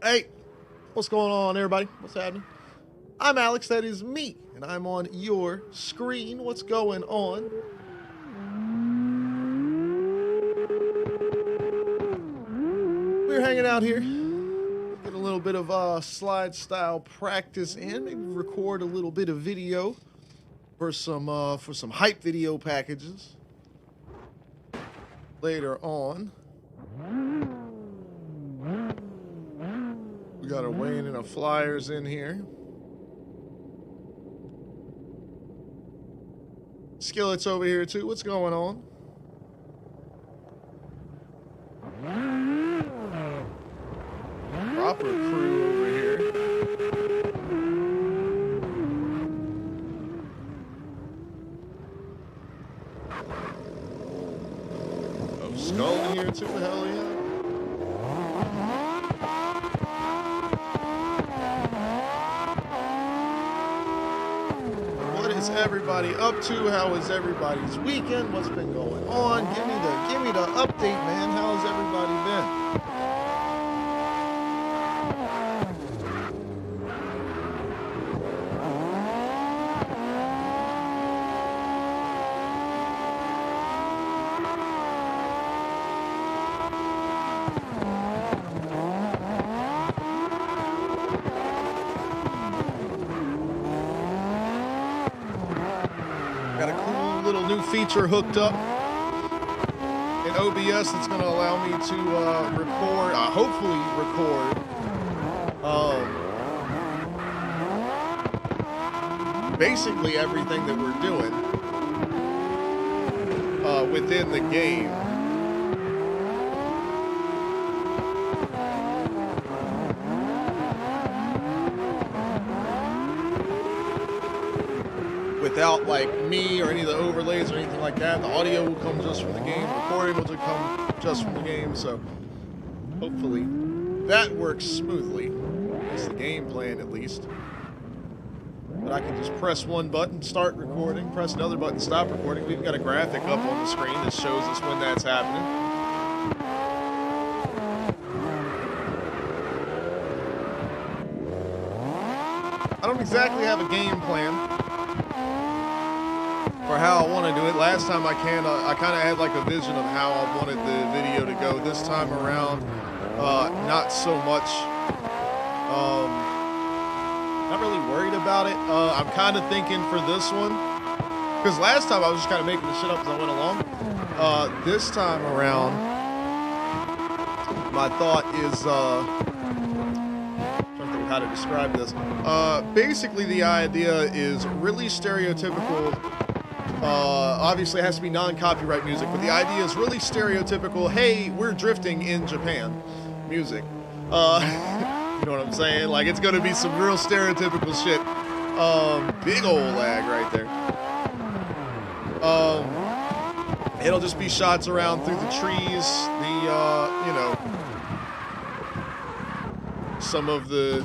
Hey, what's going on, everybody? What's happening? I'm Alex, that is me, and I'm on your screen. What's going on? We're hanging out here, get a little bit of slide style practice in, maybe record a little bit of video for some hype video packages later on. We got a Wayne and a Flyers in here. Skillet's over here too. What's going on? Proper crew over here. Oh, Skull in here too. Hell yeah. Everybody up to? How is everybody's weekend? What's been going on? Give me the update, man. How's everybody been? Feature hooked up in OBS that's going to allow me to record, hopefully record basically everything that we're doing within the game. Without like me or any of the overlays or anything like that. The audio will come just from the game. The recording will come just from the game. So hopefully that works smoothly. That's the game plan at least. But I can just press one button, start recording, press another button, stop recording. We've got a graphic up on the screen that shows us when that's happening. I don't exactly have a game plan for how I want to do it. Last time I kind of had like a vision of how I wanted the video to go. This time around, not so much. Not really worried about it. I'm kind of thinking for this one, because last time I was just kind of making the shit up as I went along. This time around, my thought is, I'm trying to think of how to describe this. Basically, the idea is really stereotypical. Obviously it has to be non-copyright music, but the idea is really stereotypical, hey, we're drifting in Japan music. You know what I'm saying? Like, it's gonna be some real stereotypical shit. Big old lag right there. It'll just be shots around through the trees, you know, some of the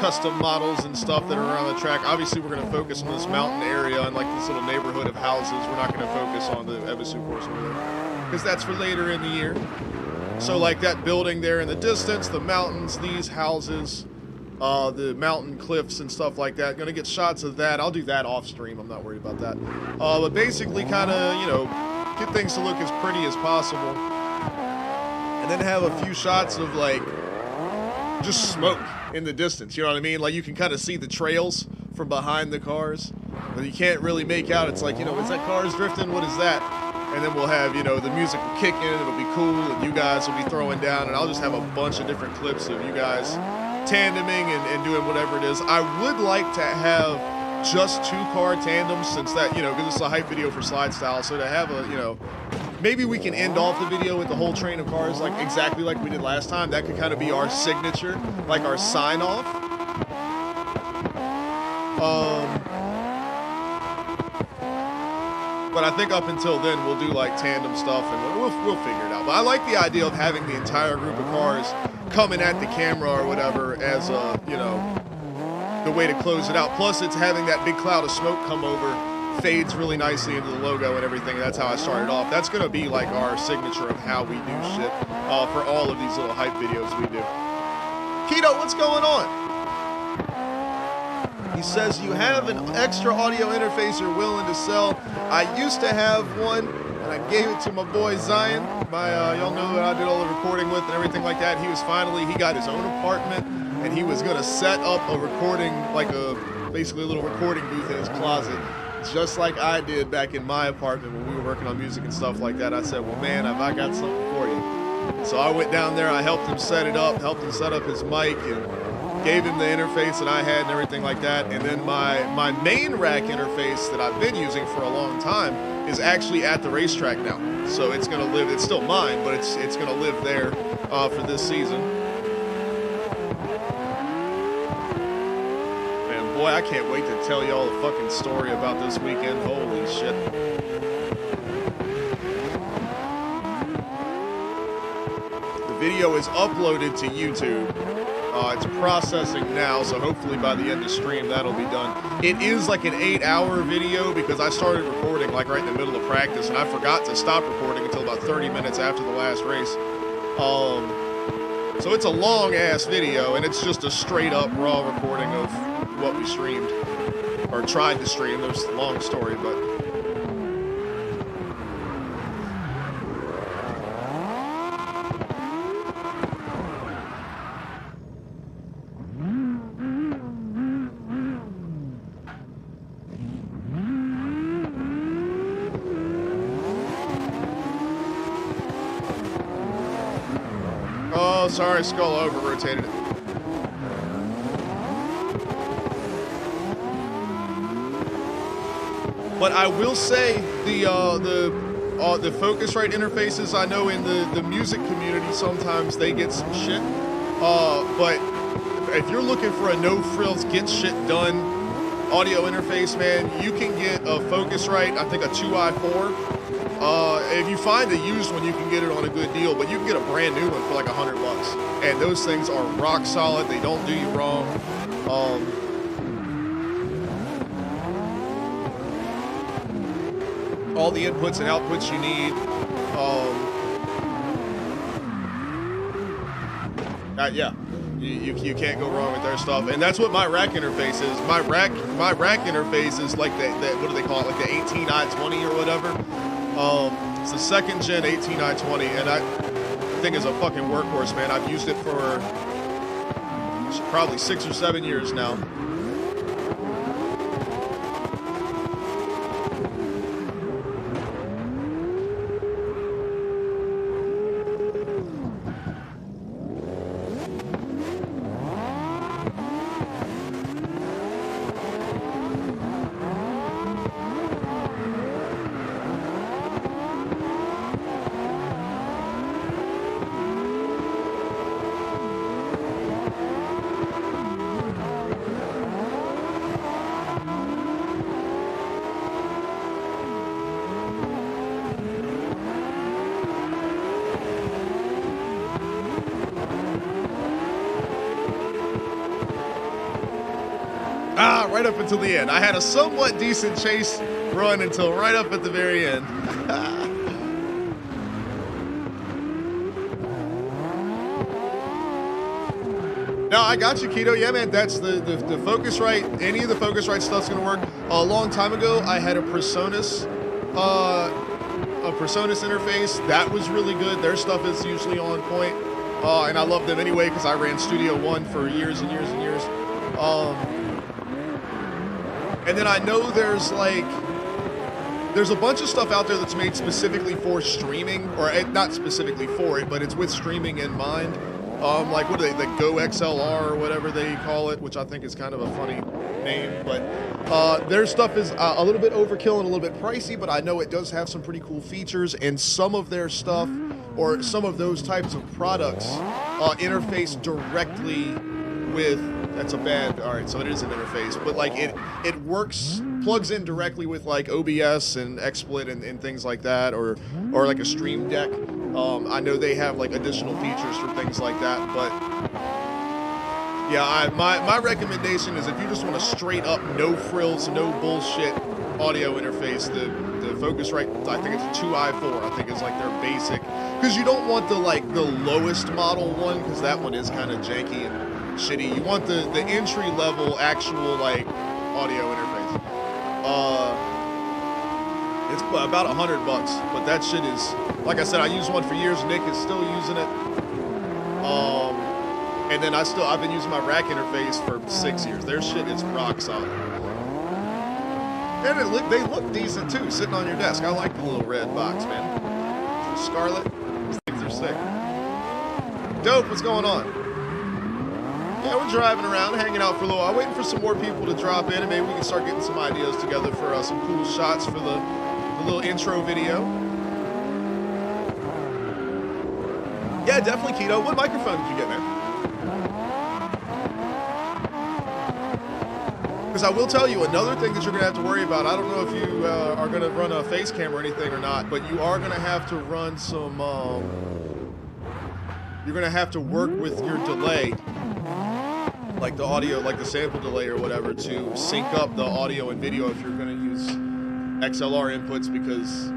custom models and stuff that are around the track. Obviously, we're going to focus on this mountain area and like this little neighborhood of houses. We're not going to focus on the Ebisu course over there, because that's for later in the year. So like that building there in the distance, the mountains, these houses, the mountain cliffs and stuff like that. Going to get shots of that. I'll do that off stream. I'm not worried about that. But basically kind of, you know, get things to look as pretty as possible. And then have a few shots of like just smoke in the distance, you know what I mean? Like, you can kind of see the trails from behind the cars, but you can't really make out. It's like, you know, is that cars drifting? What is that? And then we'll have, you know, the music will kick in, it'll be cool, and you guys will be throwing down, and I'll just have a bunch of different clips of you guys tandeming and doing whatever it is. I would like to have just 2-car tandems, since that, you know, because it's a hype video for slide style, so to have a, you know, maybe we can end off the video with the whole train of cars, like exactly like we did last time. That could kind of be our signature, like our sign-off. But I think up until then, we'll do like tandem stuff, and we'll figure it out. But I like the idea of having the entire group of cars coming at the camera or whatever as a, you know, the way to close it out. Plus, it's having that big cloud of smoke come over fades really nicely into the logo and everything. That's how I started off. That's going to be like our signature of how we do shit for all of these little hype videos we do. Keto, what's going on? He says, you have an extra audio interface you're willing to sell. I used to have one, and I gave it to my boy Zion. Y'all know that I did all the recording with and everything like that. He got his own apartment, and he was going to set up a recording, basically a little recording booth in his closet, just like I did back in my apartment when we were working on music and stuff like that. I said, well, man, have I got something for you? So I went down there, I helped him set it up, helped him set up his mic, and gave him the interface that I had and everything like that. And then my main rack interface that I've been using for a long time is actually at the racetrack now. So it's going to live, it's still mine, but it's going to live there for this season. Man, boy, I can't wait to tell y'all the fucking story about this weekend. Holy shit. The video is uploaded to YouTube. It's processing now, so hopefully by the end of stream that'll be done. It is like an 8-hour video because I started recording like right in the middle of practice, and I forgot to stop recording until about 30 minutes after the last race. So it's a long ass video, and it's just a straight up raw recording of what we streamed or tried to stream. There's a long story, but. Oh, sorry, Skull over-rotated it. But I will say the Focusrite interfaces, I know in the music community sometimes they get some shit. But if you're looking for a no-frills, get shit done audio interface, man, you can get a Focusrite, I think a 2i4. If you find a used one, you can get it on a good deal, but you can get a brand new one for like $100. And those things are rock solid. They don't do you wrong. All the inputs and outputs you need. Yeah, you can't go wrong with their stuff. And that's what my rack interface is. My rack interface is like that. What do they call it? Like the 18i20 or whatever. It's the second gen 18i20, and that thing is a fucking workhorse, man. I've used it for probably 6 or 7 years now. Right up until the end. I had a somewhat decent chase run until right up at the very end. No, I got you, Keto. Yeah, man, that's the Focusrite. Any of the Focusrite stuff's gonna work. A long time ago, I had a Presonus interface. That was really good. Their stuff is usually on point, and I love them anyway because I ran Studio One for years and years and years. And then I know there's a bunch of stuff out there that's made specifically for streaming, or not specifically for it, but it's with streaming in mind. Like what are they, the Go XLR or whatever they call it, which I think is kind of a funny name, but their stuff is a little bit overkill and a little bit pricey, but I know it does have some pretty cool features, and some of their stuff, or some of those types of products, interface directly with, that's a bad, all right, so it is an interface, but like it works, plugs in directly with like OBS and XSplit and things like that, or like a Stream Deck. I know they have like additional features for things like that, but yeah, my recommendation is if you just want a straight up, no frills, no bullshit audio interface, the Focusrite, I think it's a 2i4, I think is like their basic, because you don't want the lowest model one, because that one is kind of janky and shitty. You want the entry level actual like audio interface. It's about $100, but that shit is, like I said, I used one for years. Nick is still using it. And then I've been using my rack interface for 6 years. Their shit is rock solid. And they look decent too, sitting on your desk. I like the little red box, man. Scarlet, these things are sick. Dope, what's going on? Yeah, we're driving around, hanging out for a little while, waiting for some more people to drop in, and maybe we can start getting some ideas together for some cool shots for the little intro video. Yeah, definitely, Keto. What microphone did you get, man? Because I will tell you, another thing that you're going to have to worry about, I don't know if you are going to run a face cam or anything or not, but you are going to have to run some, you're going to have to work with your delay, like the audio, like the sample delay or whatever, to sync up the audio and video if you're going to use XLR inputs, because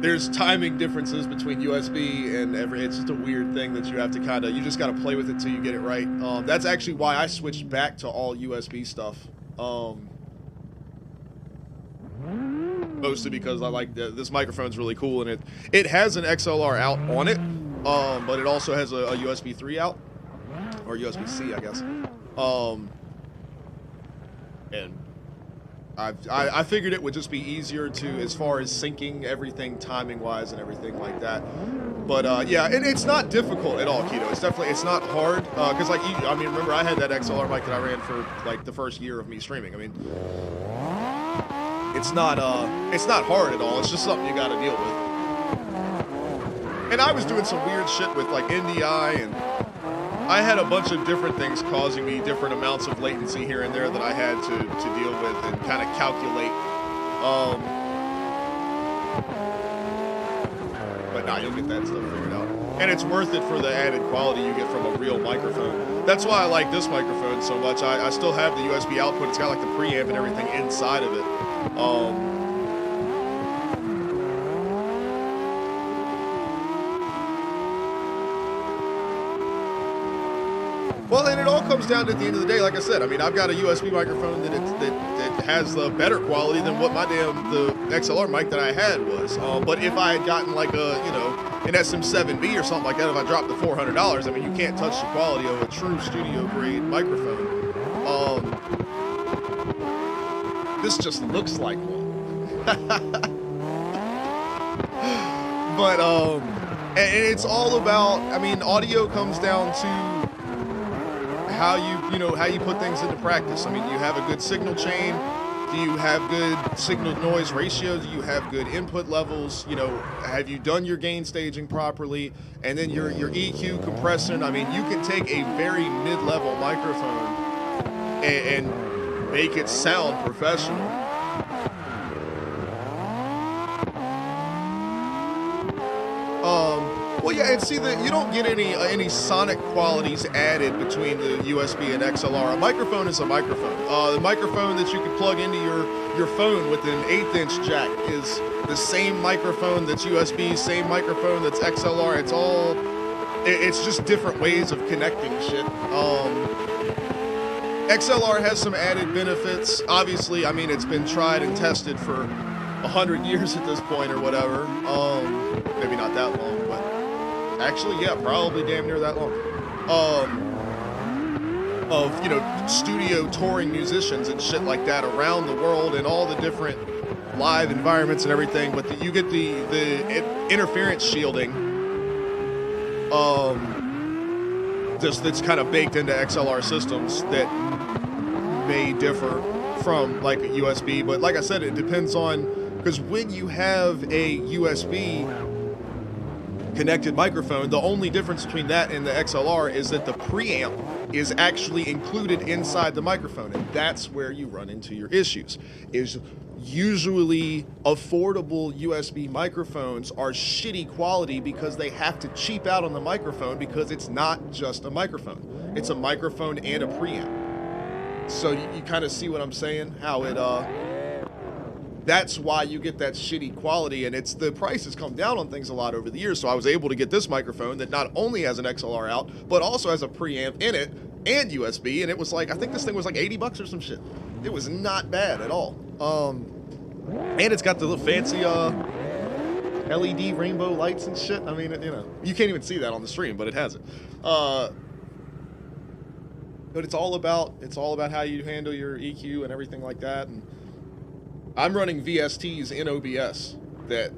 there's timing differences between USB and it's just a weird thing that you have to you just got to play with it till you get it right. That's actually why I switched back to all USB stuff. Mostly because I like this microphone's really cool, and it has an XLR out on it, but it also has a USB 3 out, or USB-C, I guess. And I figured it would just be easier to, as far as syncing everything timing-wise and everything like that. But yeah, and it's not difficult at all, Keto. It's not hard, because I mean, remember I had that XLR mic that I ran for like the first year of me streaming. I mean, it's not hard at all. It's just something you got to deal with. And I was doing some weird shit with like NDI, and I had a bunch of different things causing me different amounts of latency here and there that I had to deal with and kind of calculate. But now you'll get that stuff figured out. And it's worth it for the added quality you get from a real microphone. That's why I like this microphone so much. I still have the USB output. It's got like the preamp and everything inside of it. Well, and it all comes down to, at the end of the day, like I said, I mean, I've got a USB microphone that has the better quality than what the XLR mic that I had was. But if I had gotten like an SM7B or something like that, if I dropped the $400, I mean, you can't touch the quality of a true studio grade microphone. This just looks like one. But and it's all about, I mean, audio comes down to how you put things into practice. I mean, you have a good signal chain? Do you have good signal noise ratio? Do you have good input levels? You know, have you done your gain staging properly? And then your EQ compression. I mean, you can take a very mid-level microphone and make it sound professional. Well, yeah, and see that you don't get any sonic qualities added between the USB and XLR. A microphone is a microphone. The microphone that you can plug into your phone with an 1/8" jack is the same microphone that's USB, same microphone that's XLR. It's just different ways of connecting shit. XLR has some added benefits. Obviously, I mean, it's been tried and tested for 100 years at this point or whatever. Maybe not that long, but actually, yeah, probably damn near that long. Of studio touring musicians and shit like that around the world and all the different live environments and everything. But you get the interference shielding. That's kind of baked into XLR systems that may differ from like a USB. But like I said, it depends on, because when you have a USB connected microphone, the only difference between that and the XLR is that the preamp is actually included inside the microphone, and that's where you run into your issues. Is usually affordable USB microphones are shitty quality because they have to cheap out on the microphone, because it's not just a microphone. It's a microphone and a preamp. So you kind of see what I'm saying? How it that's why you get that shitty quality, and the price has come down on things a lot over the years. So I was able to get this microphone that not only has an XLR out, but also has a preamp in it and USB, and it was like, I think this thing was like 80 bucks or some shit. It was not bad at all. And it's got the little fancy LED rainbow lights and shit. I mean, you know, you can't even see that on the stream, but it has it. But it's all about how you handle your EQ and everything like that. And I'm running VSTs in OBS that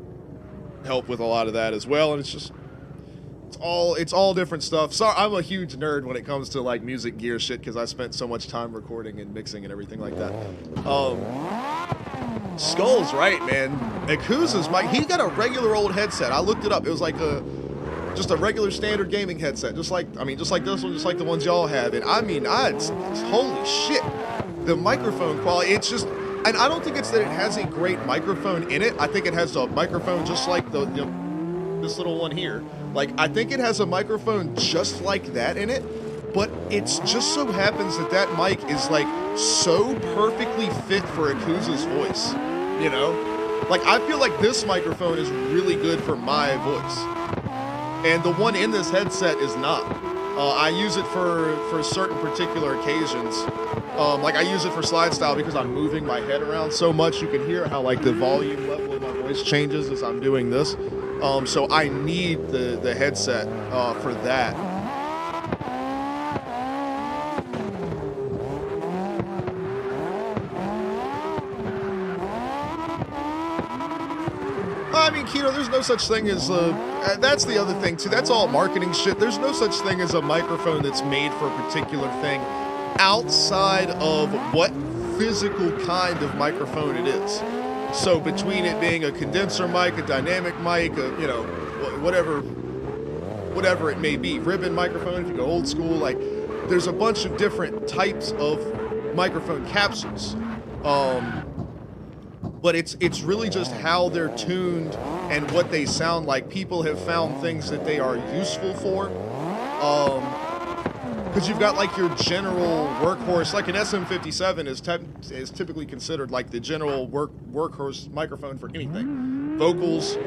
help with a lot of that as well. And it's all different stuff. So I'm a huge nerd when it comes to like music gear shit because I spent so much time recording and mixing and everything like that. Skull's right, man. Akuza's mic, he got a regular old headset. I looked it up. It was like just a regular standard gaming headset, just like this one, just like the ones y'all have. And I mean, holy shit, the microphone quality. It's just, and I don't think it's that it has a great microphone in it. I think it has a microphone just like this little one here. Like, I think it has a microphone just like that in it, but it's just so happens that mic is like so perfectly fit for Akuza's voice, you know? Like, I feel like this microphone is really good for my voice, and the one in this headset is not. I use it for certain particular occasions. Like, I use it for slide style because I'm moving my head around so much. You can hear how like the volume level of my voice changes as I'm doing this. So I need the headset for that. I mean, Keto, there's no such thing as that's the other thing too. That's all marketing shit. There's no such thing as a microphone that's made for a particular thing outside of what physical kind of microphone it is. So between it being a condenser mic, a dynamic mic, you know, whatever it may be, ribbon microphone if you go old school, like there's a bunch of different types of microphone capsules. But it's really just how they're tuned and what they sound like. People have found things that they are useful for. Because you've got like your general workhorse, like an SM57 is typically considered like the general workhorse microphone for anything. Vocals,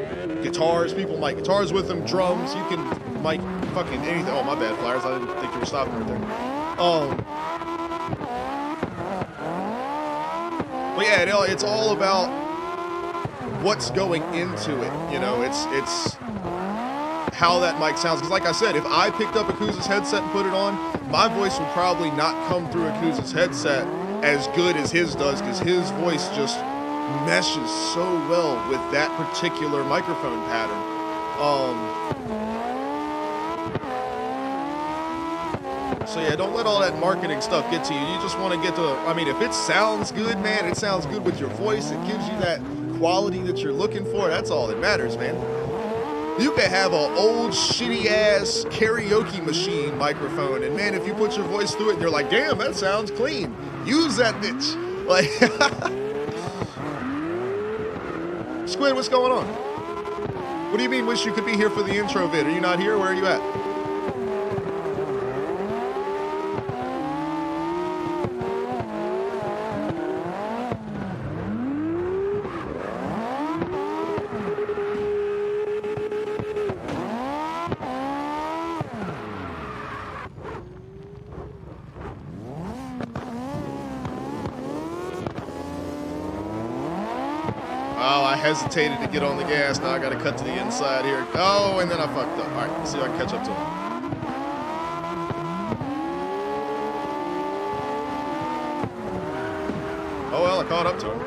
guitars, people mic guitars with them, drums, you can mic fucking anything. Oh, my bad, Flyers, I didn't think you were stopping right there. But yeah, it's all about what's going into it, you know, it's how that mic sounds. Because like I said, if I picked up Akuza's headset and put it on, my voice would probably not come through Akuza's headset as good as his does, because his voice just meshes so well with that particular microphone pattern. So yeah, don't let all that marketing stuff get to you. You just want to get to, I mean, if it sounds good, man, it sounds good with your voice, it gives you that quality that you're looking for, that's all that matters, man. You can have an old shitty-ass karaoke machine microphone, and man, if you put your voice through it, and you're like, damn, that sounds clean. Use that bitch. Like, Squid, what's going on? What do you mean, wish you could be here for the intro vid? Are you not here? Where are you at? Hesitated to get on the gas. Now I gotta cut to the inside here. Oh, and then I fucked up. All right, let's see if I can catch up to him. Oh well, I caught up to him.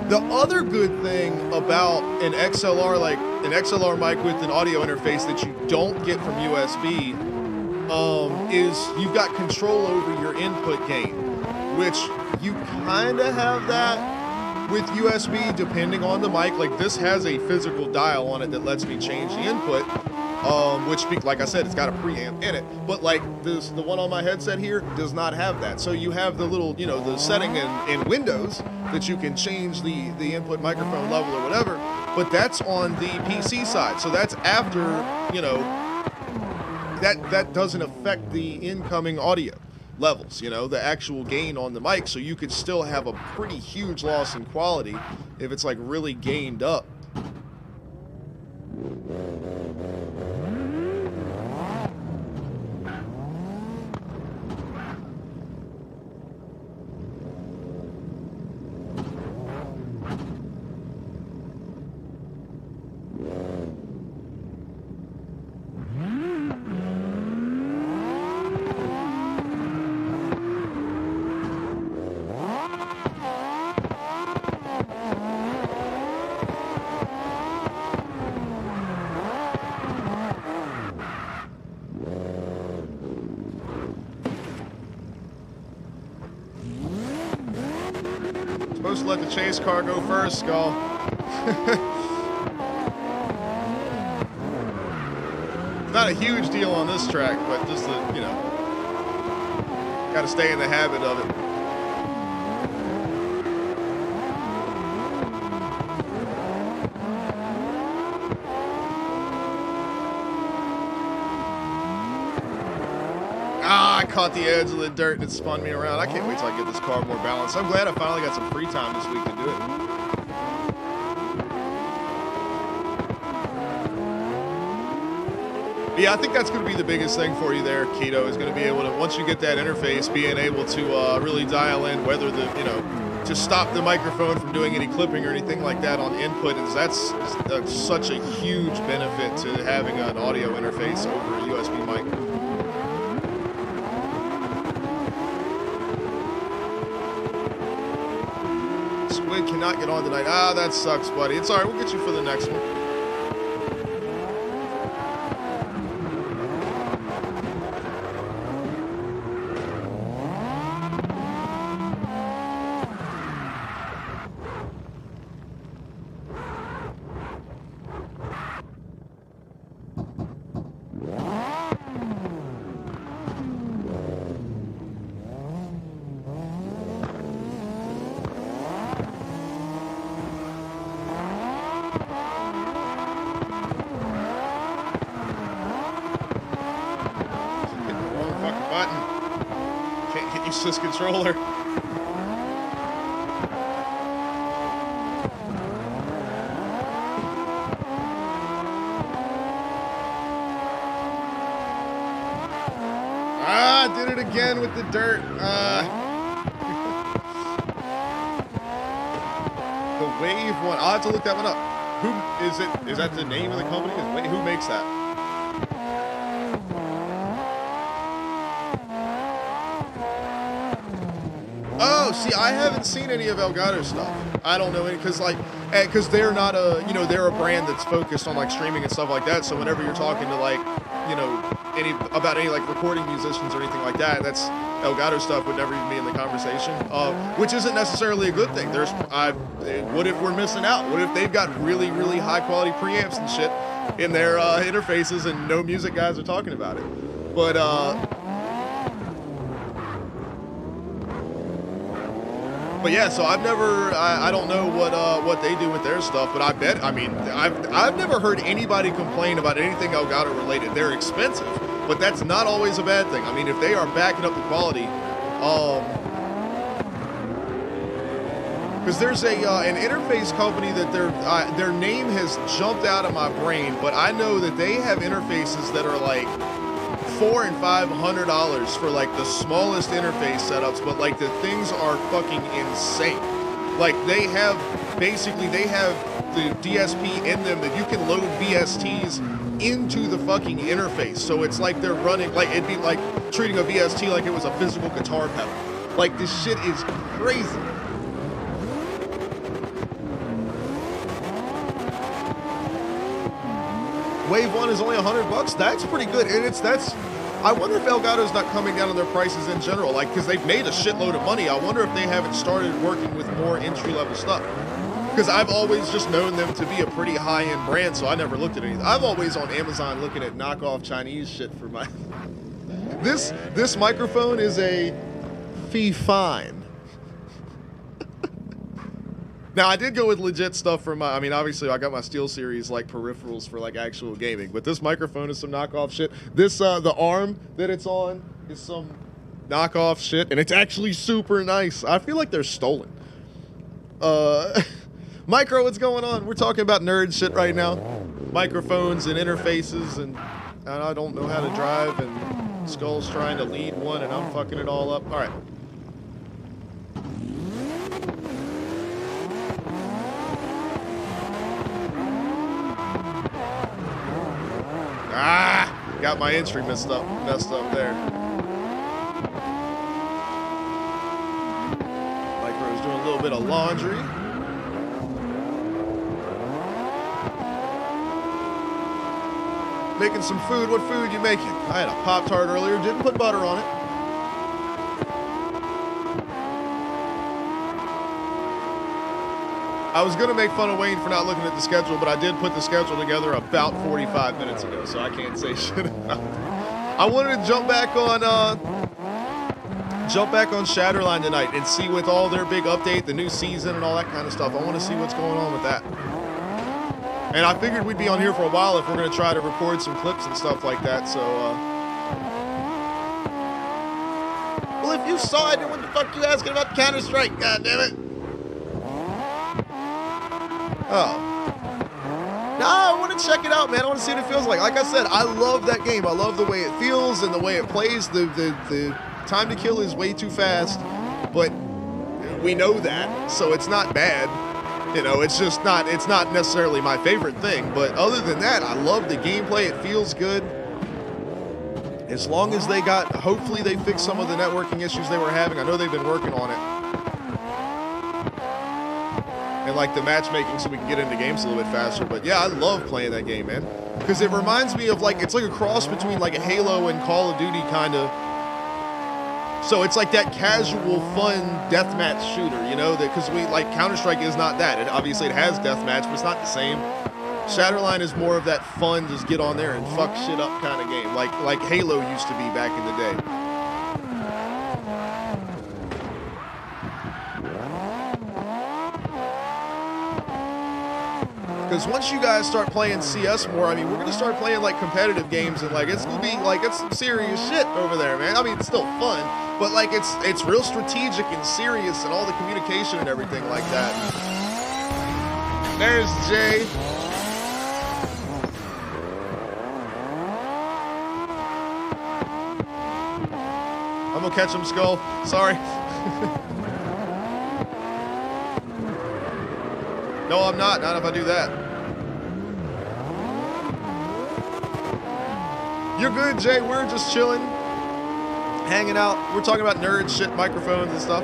The other good thing about an XLR, like an XLR mic with an audio interface that you don't get from USB, is you've got control over your input gain, which you kind of have that with USB depending on the mic. Like this has a physical dial on it that lets me change the input, which, like I said, it's got a preamp in it. But like the one on my headset here does not have that. So you have the little, you know, the setting in Windows that you can change the input microphone level or whatever. But that's on the PC side. So that's after, you know, that doesn't affect the incoming audio levels, you know, the actual gain on the mic. So you could still have a pretty huge loss in quality if it's like really gained up. Supposed to let the chase car go first, Skull. Not a huge deal on this track, but just the, you know, gotta stay in the habit of it. I caught the edge of the dirt and it spun me around. I can't wait till I get this car more balanced. I'm glad I finally got some free time this week to do it. Yeah, I think that's going to be the biggest thing for you there, Keto, is going to be able to, once you get that interface, being able to really dial in whether the, you know, to stop the microphone from doing any clipping or anything like that on input. Is that's such a huge benefit to having an audio interface over a USB mic. Squid cannot get on tonight. Ah, that sucks, buddy. It's all right. We'll get you for the next one. This controller. Ah, did it again with the dirt. The Wave one. I'll have to look that one up. Who is it? Is that the name of the company? Who makes that? Oh, see, I haven't seen any of Elgato's stuff. I don't know any, because they're not a, you know, they're a brand that's focused on like streaming and stuff like that. So whenever you're talking to like, you know, about any like recording musicians or anything like that, that's Elgato stuff would never even be in the conversation. Which isn't necessarily a good thing. What if we're missing out? What if they've got really, really high quality preamps and shit in their interfaces and no music guys are talking about it? But yeah, so I've never, I don't know what they do with their stuff, but I bet, I mean, I've never heard anybody complain about anything Elgato related. They're expensive, but that's not always a bad thing. I mean, if they are backing up the quality, because there's an interface company that their name has jumped out of my brain, but I know that they have interfaces that are like $400 and $500 for like the smallest interface setups, but like the things are fucking insane. Like they have the DSP in them that you can load VSTs into the fucking interface. So it's like they're running, like it'd be like treating a VST like it was a physical guitar pedal. Like this shit is crazy. Wave 1 is only $100. That's pretty good, and I wonder if Elgato's not coming down on their prices in general, like because they've made a shitload of money. I wonder if they haven't started working with more entry-level stuff. because I've always just known them to be a pretty high-end brand, so I never looked at anything. I'm always on Amazon looking at knockoff Chinese shit for my... This microphone is a fee fine. Now, I did go with legit stuff for my... I mean, obviously, I got my SteelSeries, like, peripherals for, like, actual gaming. But this microphone is some knockoff shit. This, the arm that it's on is some knockoff shit. And it's actually super nice. I feel like they're stolen. Micro, what's going on? We're talking about nerd shit right now. Microphones and interfaces, and I don't know how to drive, and Skull's trying to lead one, and I'm fucking it all up. All right. Ah! Got my entry messed up there. Micro's doing a little bit of laundry. Making some food. What food you making? I had a Pop-Tart earlier. Didn't put butter on it. I was going to make fun of Wayne for not looking at the schedule, but I did put the schedule together about 45 minutes ago, so I can't say shit about it. I wanted to jump back on Shatterline tonight and see with all their big update, the new season and all that kind of stuff. I want to see what's going on with that. And I figured we'd be on here for a while if we're going to try to record some clips and stuff like that, so, Well, if you saw it, then what the fuck you asking about Counter-Strike? God damn it. Oh. No, I want to check it out, man. I want to see what it feels like. Like I said, I love that game. I love the way it feels and the way it plays. The time to kill is way too fast, but we know that, so it's not bad. You know, it's just not, it's not necessarily my favorite thing, but other than that, I love the gameplay. It feels good. As long as they got, hopefully they fix some of the networking issues they were having. I know they've been working on it. And like the matchmaking so we can get into games a little bit faster. But yeah, I love playing that game, man. Because it reminds me of like, it's like a cross between like a Halo and Call of Duty kind of. So it's like that casual, fun deathmatch shooter, you know, that because we like Counter-Strike is not that. It obviously it has deathmatch, but it's not the same. Shatterline is more of that fun, just get on there and fuck shit up kind of game, like Halo used to be back in the day. Because once you guys start playing CS more, I mean, we're gonna start playing like competitive games, and like it's gonna be like it's some serious shit over there, man. I mean, it's still fun, but like it's real strategic and serious, and all the communication and everything like that. There's Jay. I'm gonna catch him, Skull. Sorry. No, I'm not. Not if I do that. You're good, Jay. We're just chilling, hanging out. We're talking about nerd shit, microphones and stuff.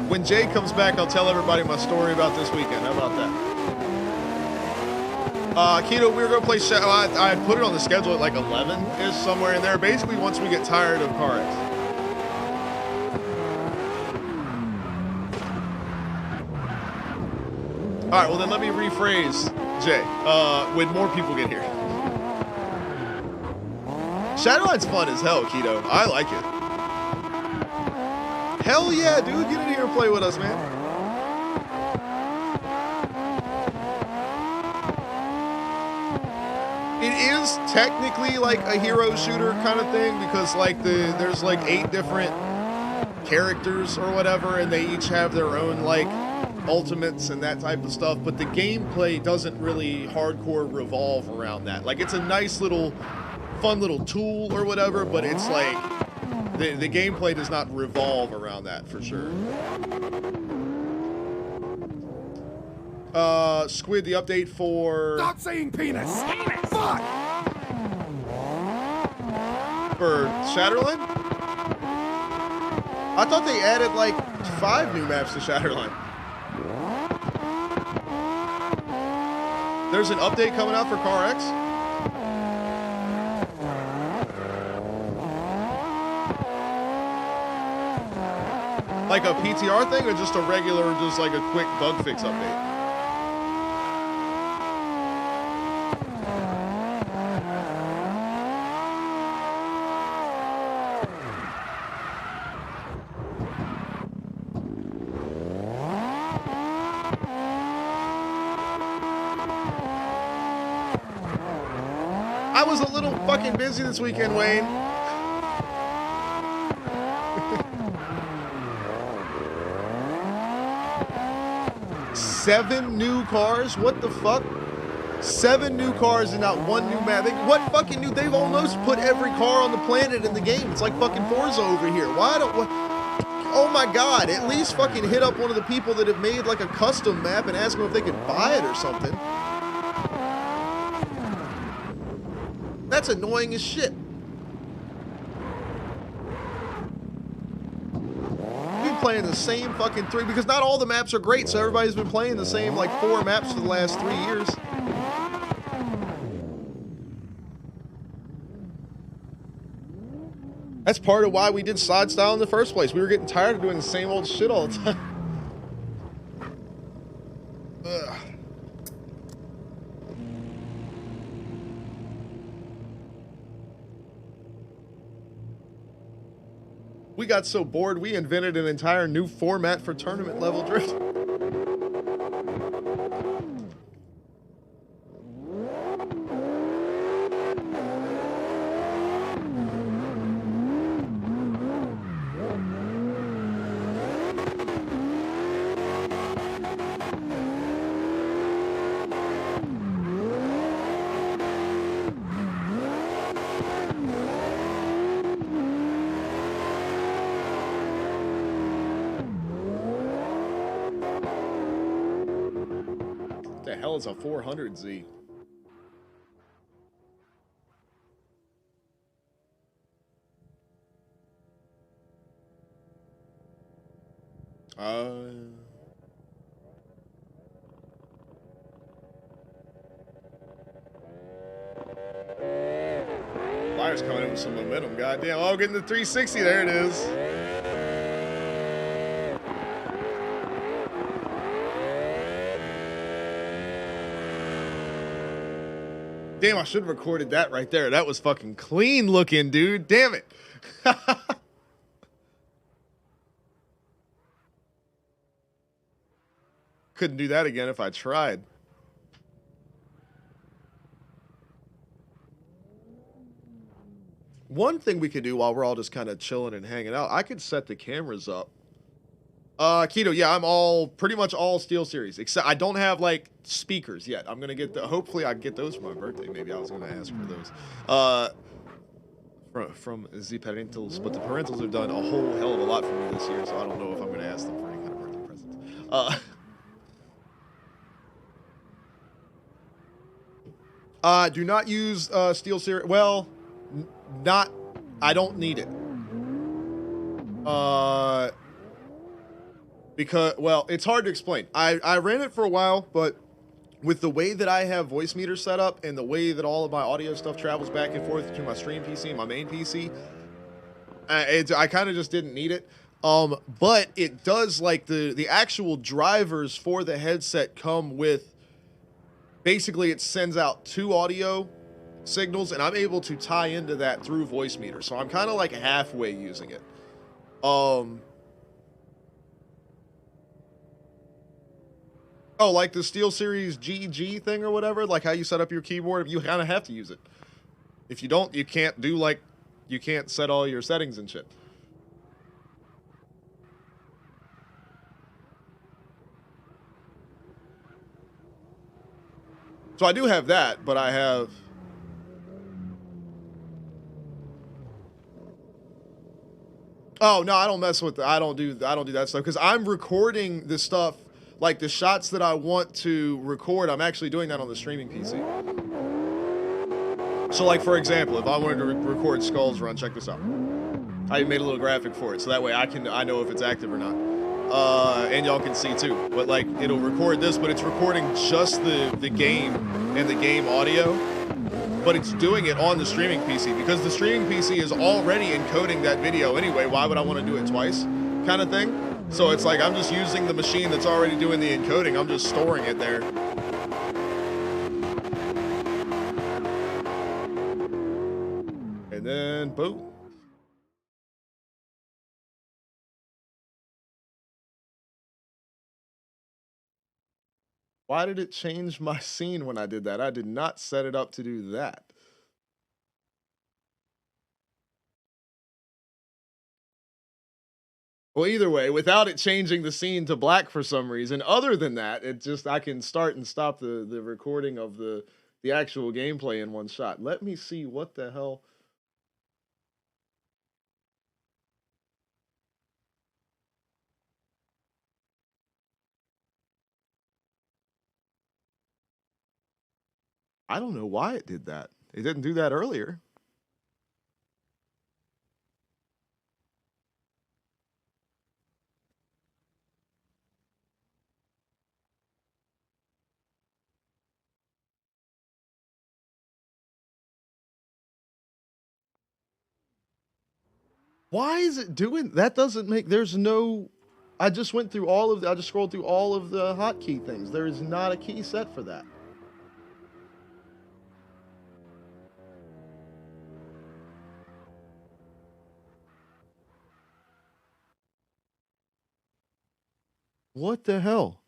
When Jay comes back, I'll tell everybody my story about this weekend. How about that? Keto, we were going to play... I put it on the schedule at like 11-ish, somewhere in there. Basically, once we get tired of cards. All right, well then let me rephrase, Jay, when more people get here. Shadowline's fun as hell, Keto. I like it. Hell yeah, dude. Get in here and play with us, man. It is technically like a hero shooter kind of thing because like there's like 8 different characters or whatever, and they each have their own like ultimates and that type of stuff, but the gameplay doesn't really hardcore revolve around that. Like it's a nice little fun little tool or whatever, but it's like the gameplay does not revolve around that for sure. Squid, the update for... Stop saying penis! Fuck! For Shatterline? I thought they added like 5 new maps to Shatterline. There's an update coming out for CarX? Like a PTR thing or just a regular, just like a quick bug fix update? I was a little fucking busy this weekend, Wayne. Seven new cars? What the fuck? 7 new cars and not 1 new map. What fucking new? They've almost put every car on the planet in the game. It's like fucking Forza over here. Why don't... What? Oh my god, at least fucking hit up one of the people that have made like a custom map and ask them if they could buy it or something. That's annoying as shit. We've been playing the same fucking 3 because not all the maps are great, so everybody's been playing the same like 4 maps for the last 3 years. That's part of why we did slide style in the first place. We were getting tired of doing the same old shit all the time. Ugh. We got so bored, we invented an entire new format for tournament level drift. What the hell is a 400Z? Flyer's coming in with some momentum, goddamn. Oh, getting the 360, there it is. Damn, I should have recorded that right there. That was fucking clean looking, dude. Damn it. Couldn't do that again if I tried. One thing we could do while we're all just kind of chilling and hanging out, I could set the cameras up. Keto, yeah, I'm pretty much all SteelSeries, except I don't have like speakers yet. I'm gonna get hopefully I can get those for my birthday. Maybe I was gonna ask for those. From the parentals, but the parentals have done a whole hell of a lot for me this year, so I don't know if I'm gonna ask them for any kind of birthday presents. Do not use SteelSeries. Well, I don't need it. Because, well, it's hard to explain. I ran it for a while, but with the way that I have voice meter set up and the way that all of my audio stuff travels back and forth to my stream PC and my main PC, I kind of just didn't need it. But it does, like, the actual drivers for the headset come with, basically it sends out 2 audio signals, and I'm able to tie into that through voice meter. So I'm kind of like halfway using it. Oh, like the SteelSeries GG thing or whatever, like how you set up your keyboard, you kind of have to use it. If you don't, you can't do like, you can't set all your settings and shit. So I do have that, but I have... Oh, no, I don't mess with I don't do that stuff, because I'm recording the stuff. Like, the shots that I want to record, I'm actually doing that on the streaming PC. So, like, for example, if I wanted to record Skull's Run, check this out. I made a little graphic for it, so that way I know if it's active or not. And y'all can see, too. But, like, it'll record this, but it's recording just the game and the game audio. But it's doing it on the streaming PC, because the streaming PC is already encoding that video anyway. Why would I want to do it twice? Kind of thing. So it's like I'm just using the machine that's already doing the encoding. I'm just storing it there. And then boom. Why did it change my scene when I did that? I did not set it up to do that. Well, either way, without it changing the scene to black for some reason, other than that, it just I can start and stop the recording of the actual gameplay in one shot. Let me see what the hell. I don't know why it did that. It didn't do that earlier. Why is it doing that? Doesn't make there's no I just went through all of I just scrolled through all of the hotkey things. There is not a key set for that. What the hell?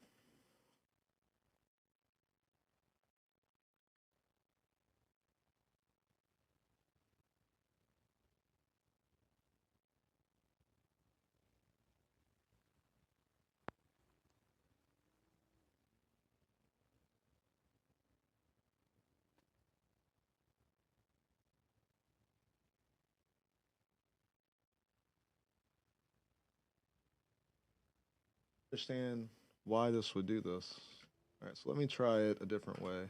Understand why this would do this. All right, so let me try it a different way.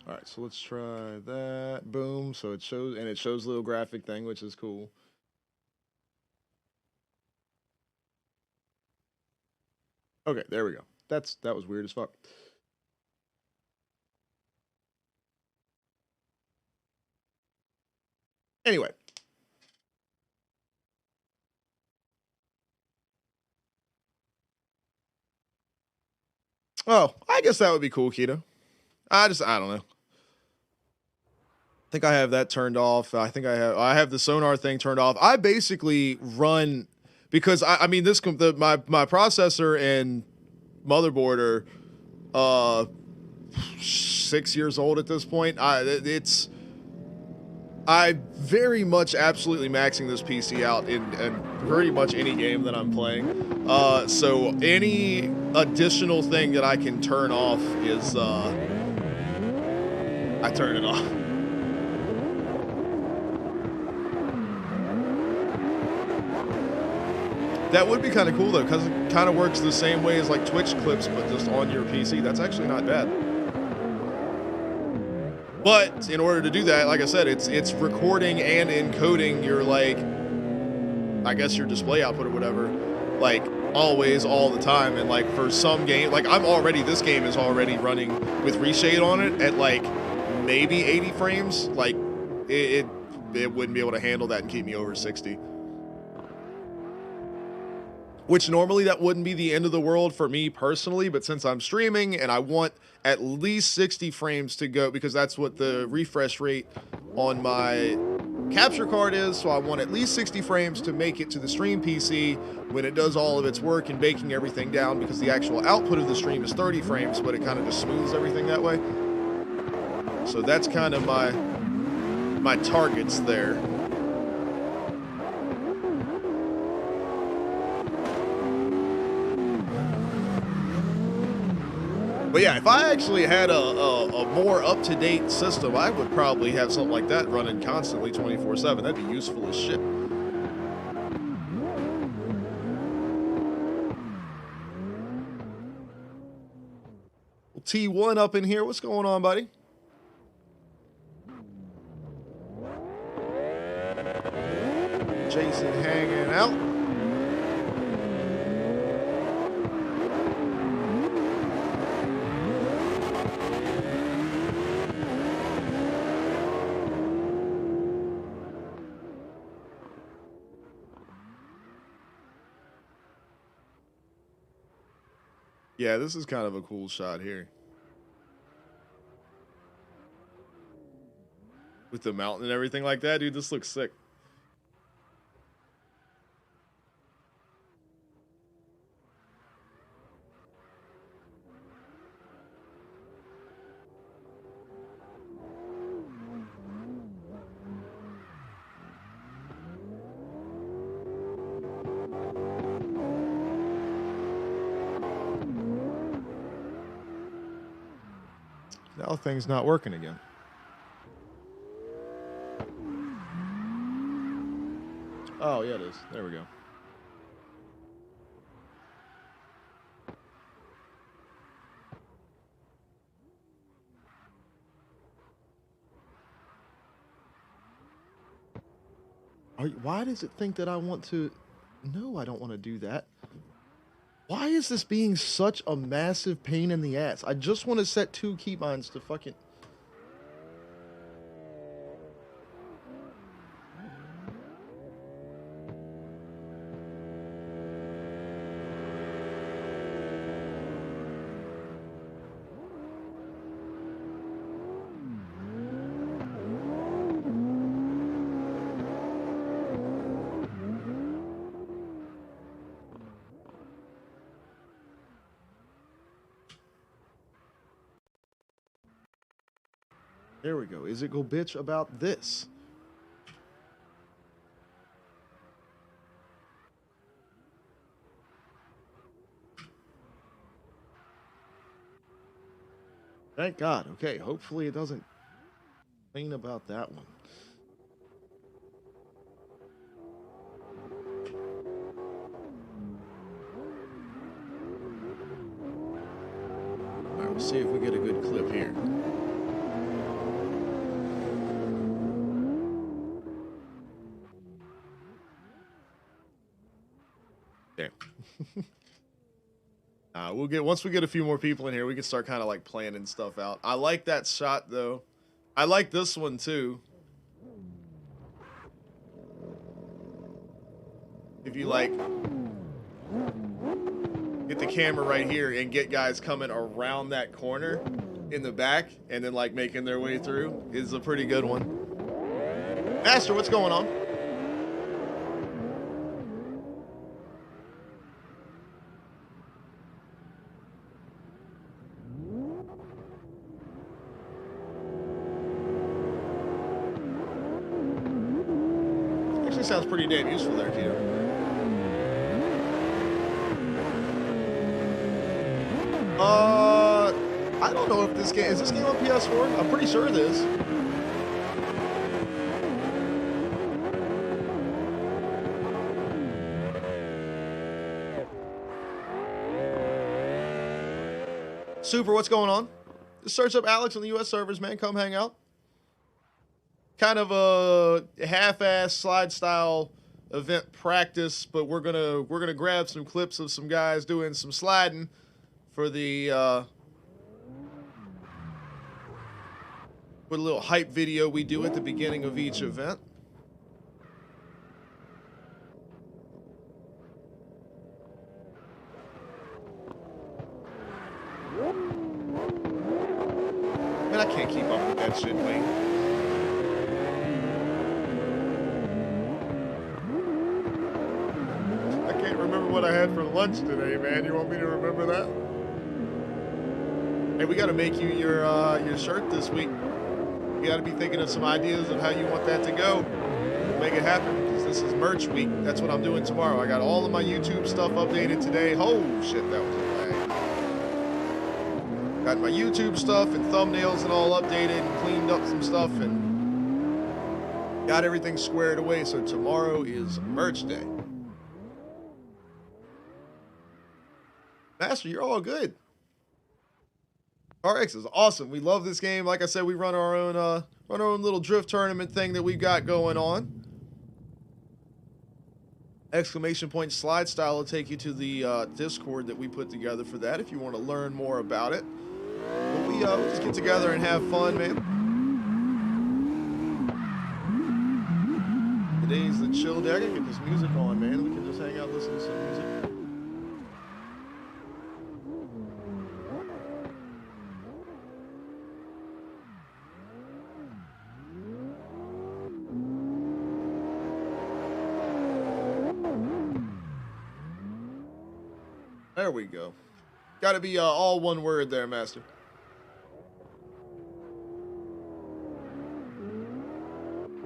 All right, so let's try that. Boom. So it shows, and it shows a little graphic thing, which is cool. Okay, there we go. That was weird as fuck. Anyway. Oh, I guess that would be cool, Keto. I don't know. I think I have that turned off. I think I have the sonar thing turned off. I basically run because I mean my processor and motherboard are 6 years old at this point. I very much absolutely maxing this PC out in pretty much any game that I'm playing. So any additional thing that I can turn off is I turn it off. That would be kind of cool though, because it kind of works the same way as like Twitch clips, but just on your PC. That's actually not bad. But in order to do that, like I said, it's recording and encoding your like, I guess your display output or whatever, like always, all the time. And like for some game, like this game is already running with reshade on it at like maybe 80 frames. Like it wouldn't be able to handle that and keep me over 60. Which normally that wouldn't be the end of the world for me personally, but since I'm streaming and I want at least 60 frames to go, because that's what the refresh rate on my capture card is, so I want at least 60 frames to make it to the stream PC when it does all of its work and baking everything down, because the actual output of the stream is 30 frames, but it kind of just smooths everything that way. So that's kind of my targets there. But yeah, if I actually had a more up-to-date system, I would probably have something like that running constantly 24/7. That'd be useful as shit. T1 up in here. What's going on, buddy? Jason hanging out. Yeah, this is kind of a cool shot here. With the mountain and everything like that, dude, this looks sick. Now thing's not working again. Oh, yeah, it is. There we go. Why does it think that I want to... No, I don't want to do that. Why is this being such a massive pain in the ass? I just want to set 2 keybinds to fucking... There we go. Is it go bitch about this? Thank God. Okay, hopefully it doesn't complain about that one. All right, we'll see if we get a good clip here. We'll get, once we get a few more people in here, we can start kind of like planning stuff out. I like that shot though. I like this one too. If you like get the camera right here and get guys coming around that corner in the back and then like making their way through is a pretty good one. Master, what's going on? Sounds pretty damn useful there, Tito. I don't know if this game... Is this game on PS4? I'm pretty sure it is. Super, what's going on? Just search up Alex on the US servers, man. Come hang out. Kind of a half-ass slide style event practice, but we're gonna grab some clips of some guys doing some sliding for the with a little hype video we do at the beginning of each event. Man, I can't keep up with that shit, Wayne. What I had for lunch today, man. You want me to remember that? Hey, we got to make you your shirt this week. You got to be thinking of some ideas of how you want that to go. We'll make it happen because this is merch week. That's what I'm doing tomorrow. I got all of my YouTube stuff updated today. Oh shit, that was a lag. Got my YouTube stuff and thumbnails and all updated and cleaned up some stuff and got everything squared away. So tomorrow is merch day. Master, you're all good. RX is awesome. We love this game. Like I said, we run our own little drift tournament thing that we've got going on. Exclamation point slide style will take you to the Discord that we put together for that if you want to learn more about it. But we just get together and have fun, man. Today's the chill day. I gotta get this music on, man. We can just hang out, listen to some music. There we go. Got to be all one word there, Master.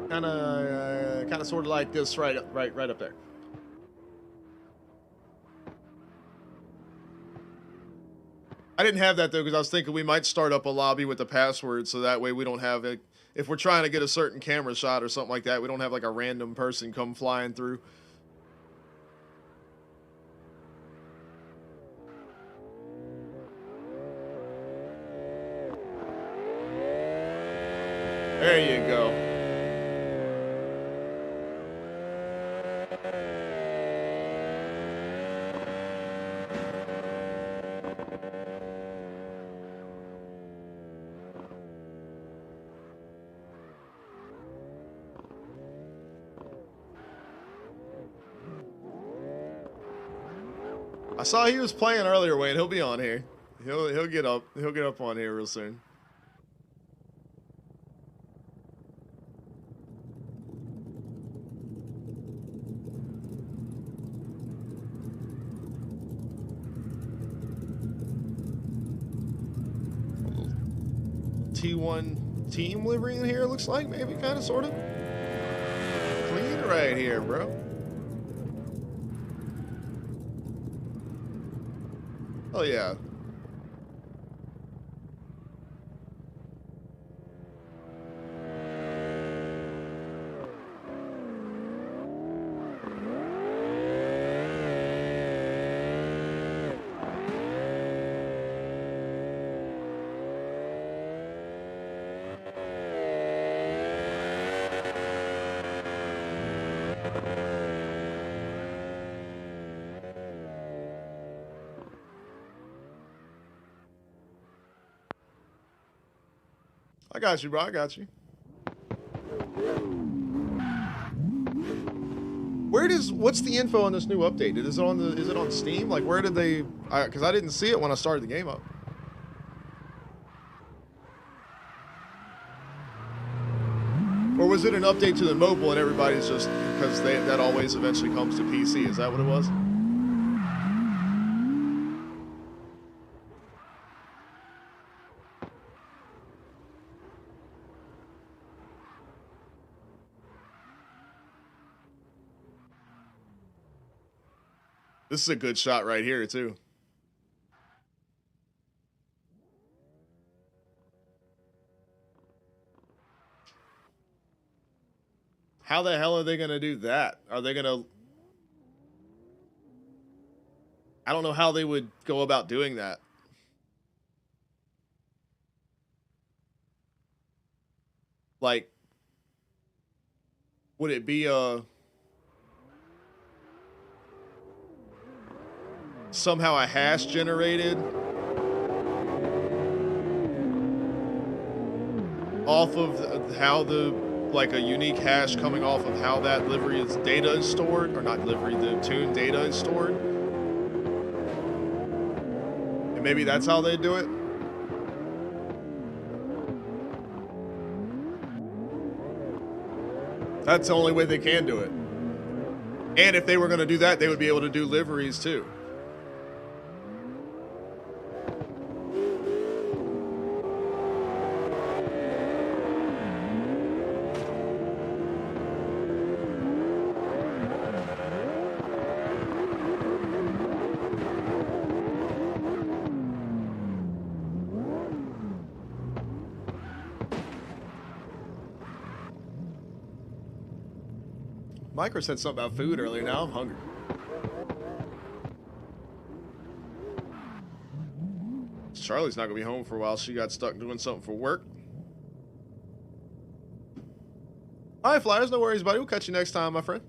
Kind of, sort of like this, right up there. I didn't have that though because I was thinking we might start up a lobby with the password, so that way we don't have it. If we're trying to get a certain camera shot or something like that, we don't have like a random person come flying through. There you go. I saw he was playing earlier, Wayne. He'll be on here. He'll get up. He'll get up on here real soon. T1 team livery in here, looks like, maybe, kind of, sort of. Clean right here, bro. Oh, yeah. I got you, bro. I got you. What's the info on this new update? Is it on Steam? Like, where did they? Because I didn't see it when I started the game up. Or was it an update to the mobile and everybody's just because that always eventually comes to PC? Is that what it was? This is a good shot right here, too. How the hell are they going to do that? Are they going to... I don't know how they would go about doing that. Like, would it be somehow a hash generated off of how like a unique hash coming off of how that livery's data is stored, or not livery, the tune data is stored, and maybe that's how they do it. That's the only way they can do it. And if they were going to do that, they would be able to do liveries too. Micro said something about food earlier. Now I'm hungry. Charlie's not going to be home for a while. She got stuck doing something for work. All right, Flyers. No worries, buddy. We'll catch you next time, my friend.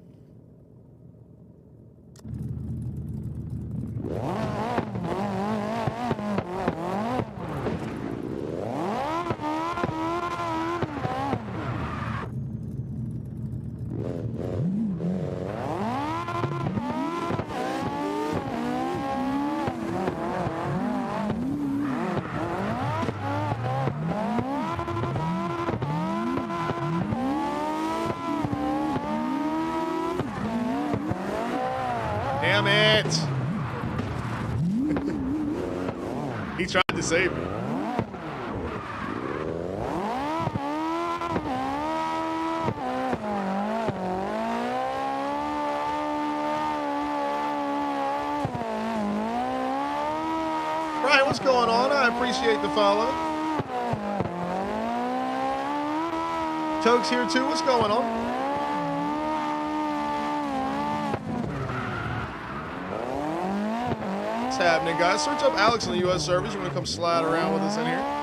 Damn it! He tried to save me. Brian, what's going on? I appreciate the follow. Toke's here too. What's going on? What's happening, guys? Search up Alex on the U.S. servers. You want to come slide around with us in here?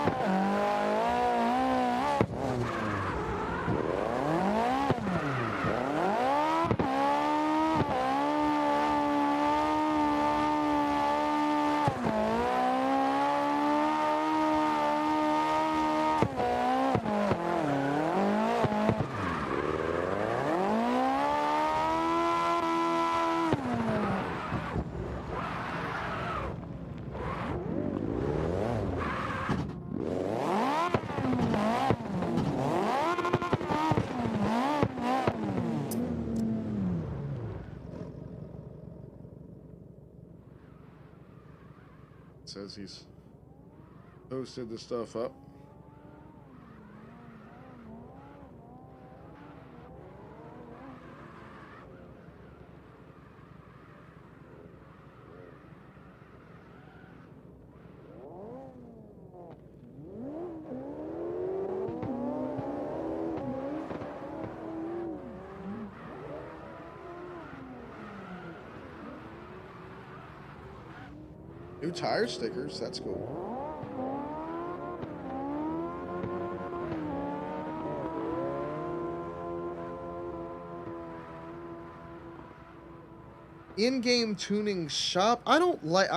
Says he's posted the stuff up. New tire stickers, that's cool. In-game tuning shop. I don't like.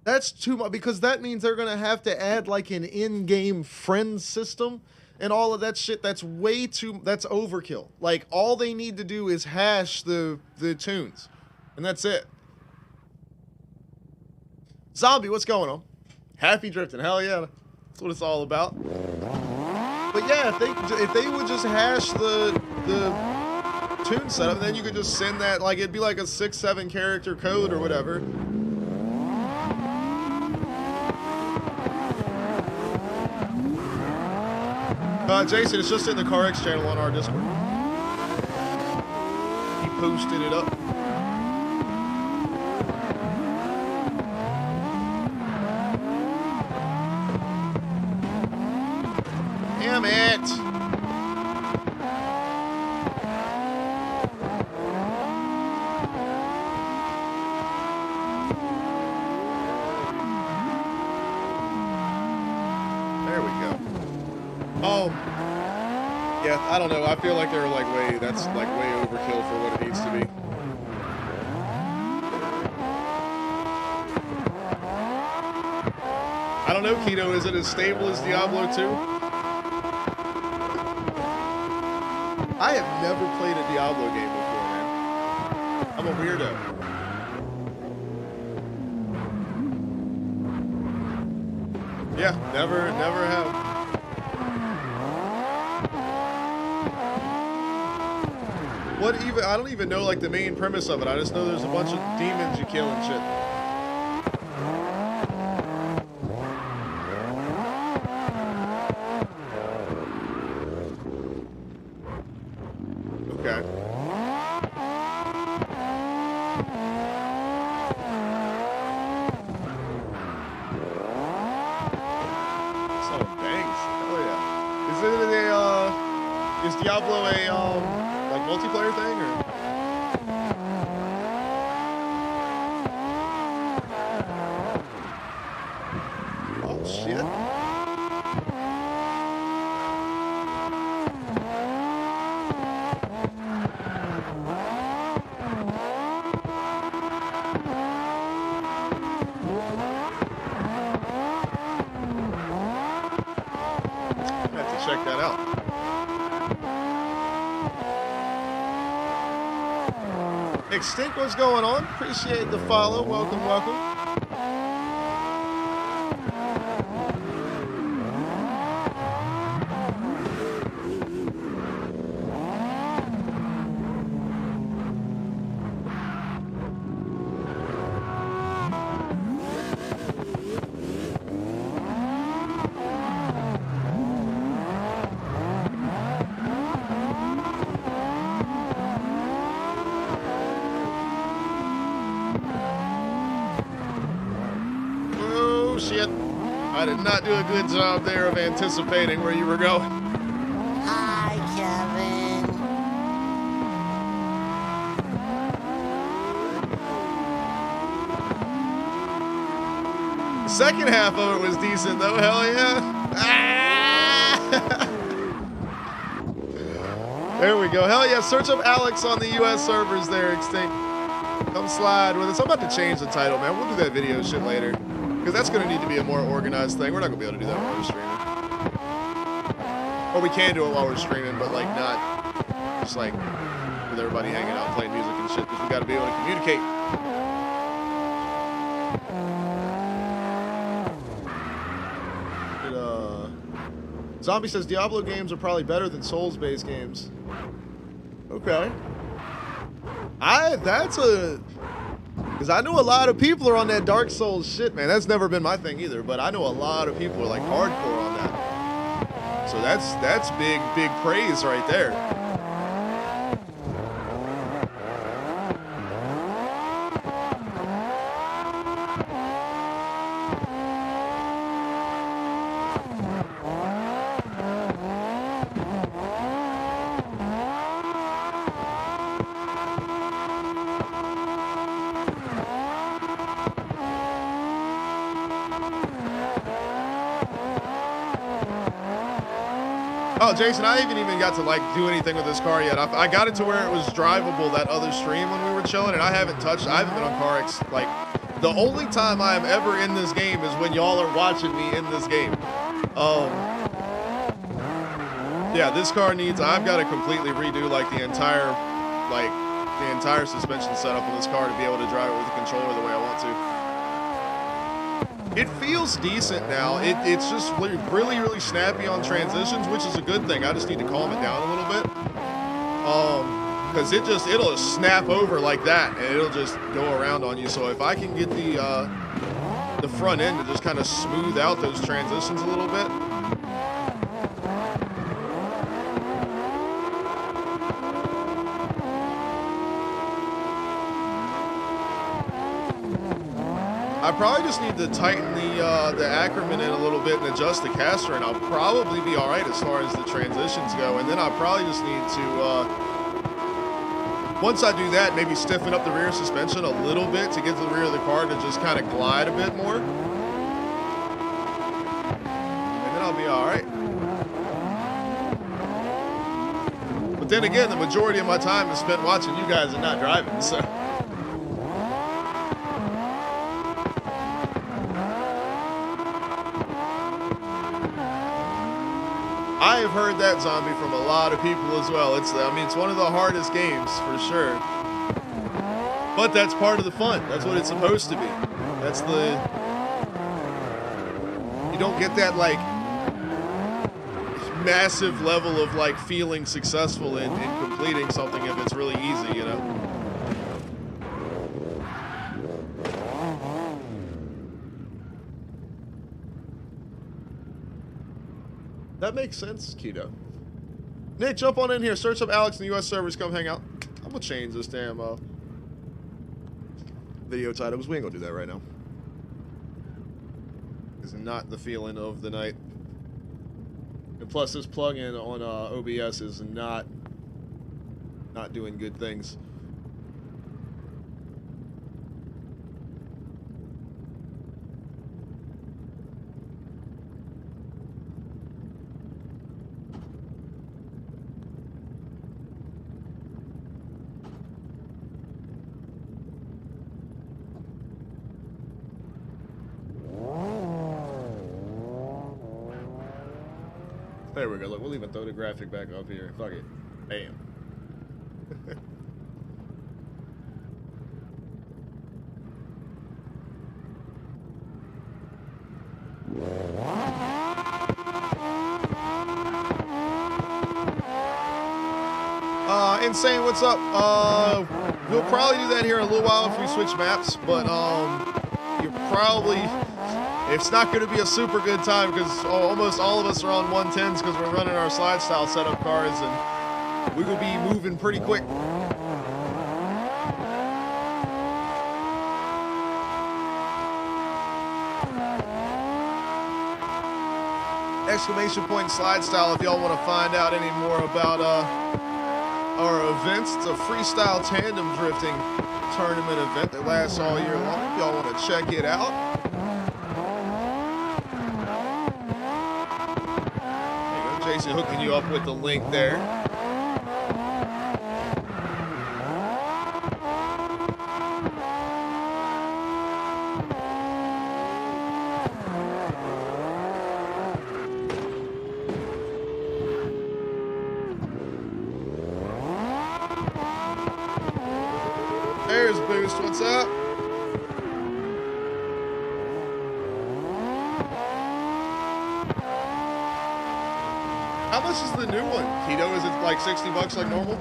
That's too much, because that means they're gonna have to add like an in-game friend system and all of that shit. That's way too. That's overkill. Like, all they need to do is hash the tunes, and that's it. Zombie, what's going on? Happy drifting, hell yeah, that's what it's all about. But yeah, if they would just hash the tune setup, then you could just send that, like, it'd be like a 6-7 character code or whatever. Jason, it's just in the CarX channel on our Discord. He posted it up. Damn it! There we go. Oh. Yeah, I don't know. I feel like they're like that's like way overkill for what it needs to be. I don't know, Keto. Is it as stable as Diablo 2? I have never played a Diablo game before, man. I'm a weirdo. Yeah, never have. What even? I don't even know like the main premise of it. I just know there's a bunch of demons you kill and shit. Okay. So thanks. Hell yeah. Is Diablo a like multiplayer thing, or? Oh shit. I have to check that out. Extinct, what's going on? Appreciate the follow. Welcome, welcome. Oh, shit. I did not do a good job there of anticipating where you were going. Hi, Kevin. The second half of it was decent, though. Hell yeah. Ah! There we go. Hell yeah. Search up Alex on the US servers there, Extinct. Come slide with us. I'm about to change the title, man. We'll do that video shit later. Because that's going to need to be a more organized thing. We're not going to be able to do that while we're streaming. Or we can do it while we're streaming, but like not just like with everybody hanging out playing music and shit. Because we got to be able to communicate. Zombie says Diablo games are probably better than Souls-based games. Okay. Because I know a lot of people are on that Dark Souls shit, man. That's never been my thing either, but I know a lot of people are like hardcore on that. So that's big praise right there. Oh, Jason, I haven't even got to like do anything with this car yet. I got it to where it was drivable that other stream when we were chilling, and I haven't been on CarX. Like, the only time I am ever in this game is when y'all are watching me in this game. Yeah, this car needs, I've got to completely redo like the entire suspension setup on this car to be able to drive it with the controller the way I want to. It feels decent now. It's just really, really snappy on transitions, which is a good thing. I just need to calm it down a little bit. Because it'll just snap over like that, and it'll just go around on you. So if I can get the front end to just kind of smooth out those transitions a little bit. I probably just need to tighten the Ackerman in a little bit and adjust the caster, and I'll probably be all right as far as the transitions go. And then I probably just need to, once I do that, maybe stiffen up the rear suspension a little bit to get to the rear of the car to just kind of glide a bit more. And then I'll be all right. But then again, the majority of my time is spent watching you guys and not driving, so. I have heard that, Zombie, from a lot of people as well. It's one of the hardest games for sure. But that's part of the fun. That's what it's supposed to be. That's you don't get that like massive level of like feeling successful in completing something if it's really easy, you know? That makes sense, Keto. Nick, jump on in here. Search up Alex in the US servers. Come hang out. I'm gonna change this damn video title because we ain't gonna do that right now. It's not the feeling of the night. And plus, this plugin on OBS is not doing good things. There we go. Look, we'll even throw the graphic back up here. Fuck it. Bam. Insane, what's up? We'll probably do that here in a little while if we switch maps, but you're probably... It's not going to be a super good time because almost all of us are on 110s because we're running our slide style setup cars, and we will be moving pretty quick. !SLIDESTYLE if y'all want to find out any more about our events. It's a freestyle tandem drifting tournament event that lasts all year long. If y'all want to check it out. There you go, Jason hooking you up with the link there. There's Boost, what's up? How much is the new one, Keto? Is it like 60 bucks like normal?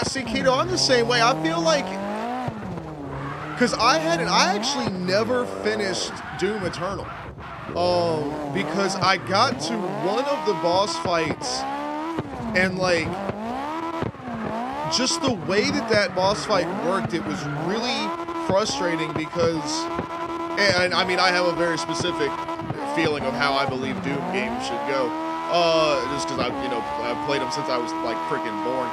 See, Keto, I'm the same way. I feel like, because I actually never finished Doom Eternal, because I got to one of the boss fights, and like, just the way that boss fight worked, it was really frustrating because, and I mean, I have a very specific feeling of how I believe Doom games should go, just because I've played them since I was like freaking born.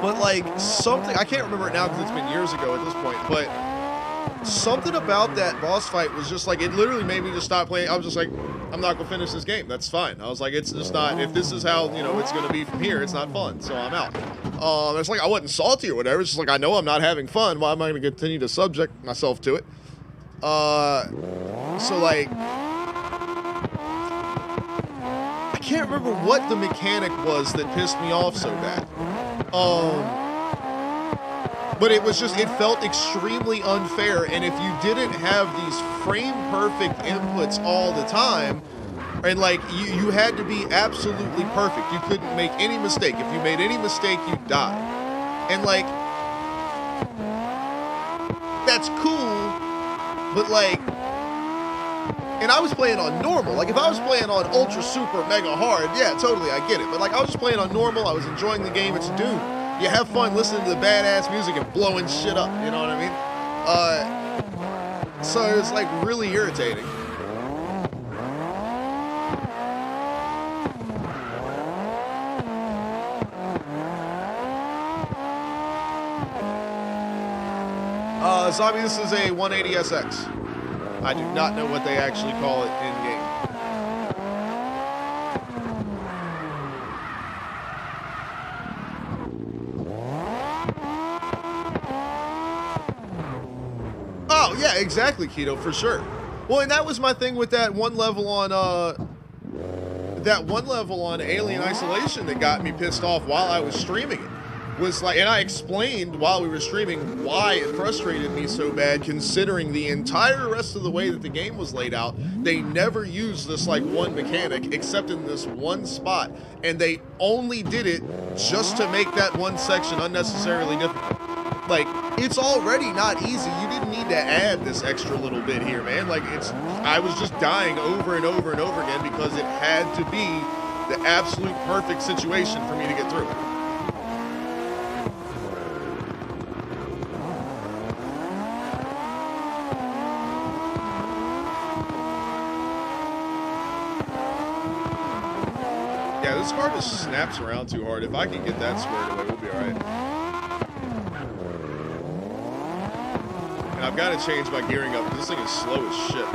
But like something, I can't remember it now because it's been years ago at this point, but something about that boss fight was just like, it literally made me just stop playing. I was just like, I'm not gonna finish this game. That's fine. I was like, it's just not, if this is how, it's gonna be from here, it's not fun, so I'm out. It's like I wasn't salty or whatever. It's just like, I know I'm not having fun. Why am I gonna continue to subject myself to it? So like, I can't remember what the mechanic was that pissed me off so bad. But it was just, it felt extremely unfair, and if you didn't have these frame-perfect inputs all the time, and like, you had to be absolutely perfect. You couldn't make any mistake. If you made any mistake, you'd die. And like, that's cool, but like, and I was playing on normal. Like, if I was playing on ultra, super, mega hard, yeah, totally, I get it. But like, I was just playing on normal. I was enjoying the game. It's Doom. You have fun listening to the badass music and blowing shit up. You know what I mean? So it's like really irritating. Zombie, this is a 180SX. I do not know what they actually call it in-game. Oh, yeah, exactly, Keto, for sure. Well, and that was my thing with that one level on, Alien Isolation that got me pissed off while I was streaming it. Was like, and I explained while we were streaming why it frustrated me so bad, considering the entire rest of the way that the game was laid out. They never used this like one mechanic except in this one spot, and they only did it just to make that one section unnecessarily difficult. Like, it's already not easy. You didn't need to add this extra little bit here, man. Like, I was just dying over and over and over again because it had to be the absolute perfect situation for me to get through it. This car just snaps around too hard. If I can get that squared away, we'll be alright. And I've got to change my gearing up because this thing is slow as shit.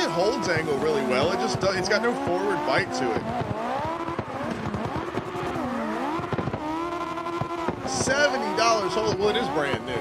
Holds angle really well. It just does, it's got no forward bite to it. $70. Holy, well, it is brand new.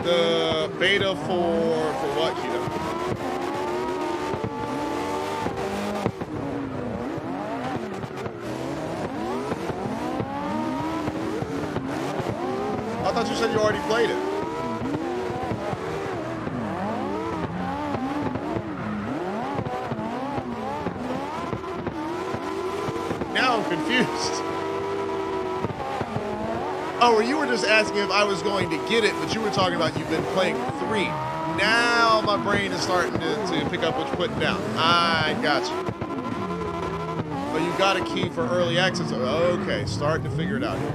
The beta for what, Keto? I thought you said you already played it. Now I'm confused. Oh, or you were just asking if I was going to get it, but you were talking about you've been playing 3. Now my brain is starting to pick up what you're putting down. I got you. But you got a key for early access. Okay, starting to figure it out here.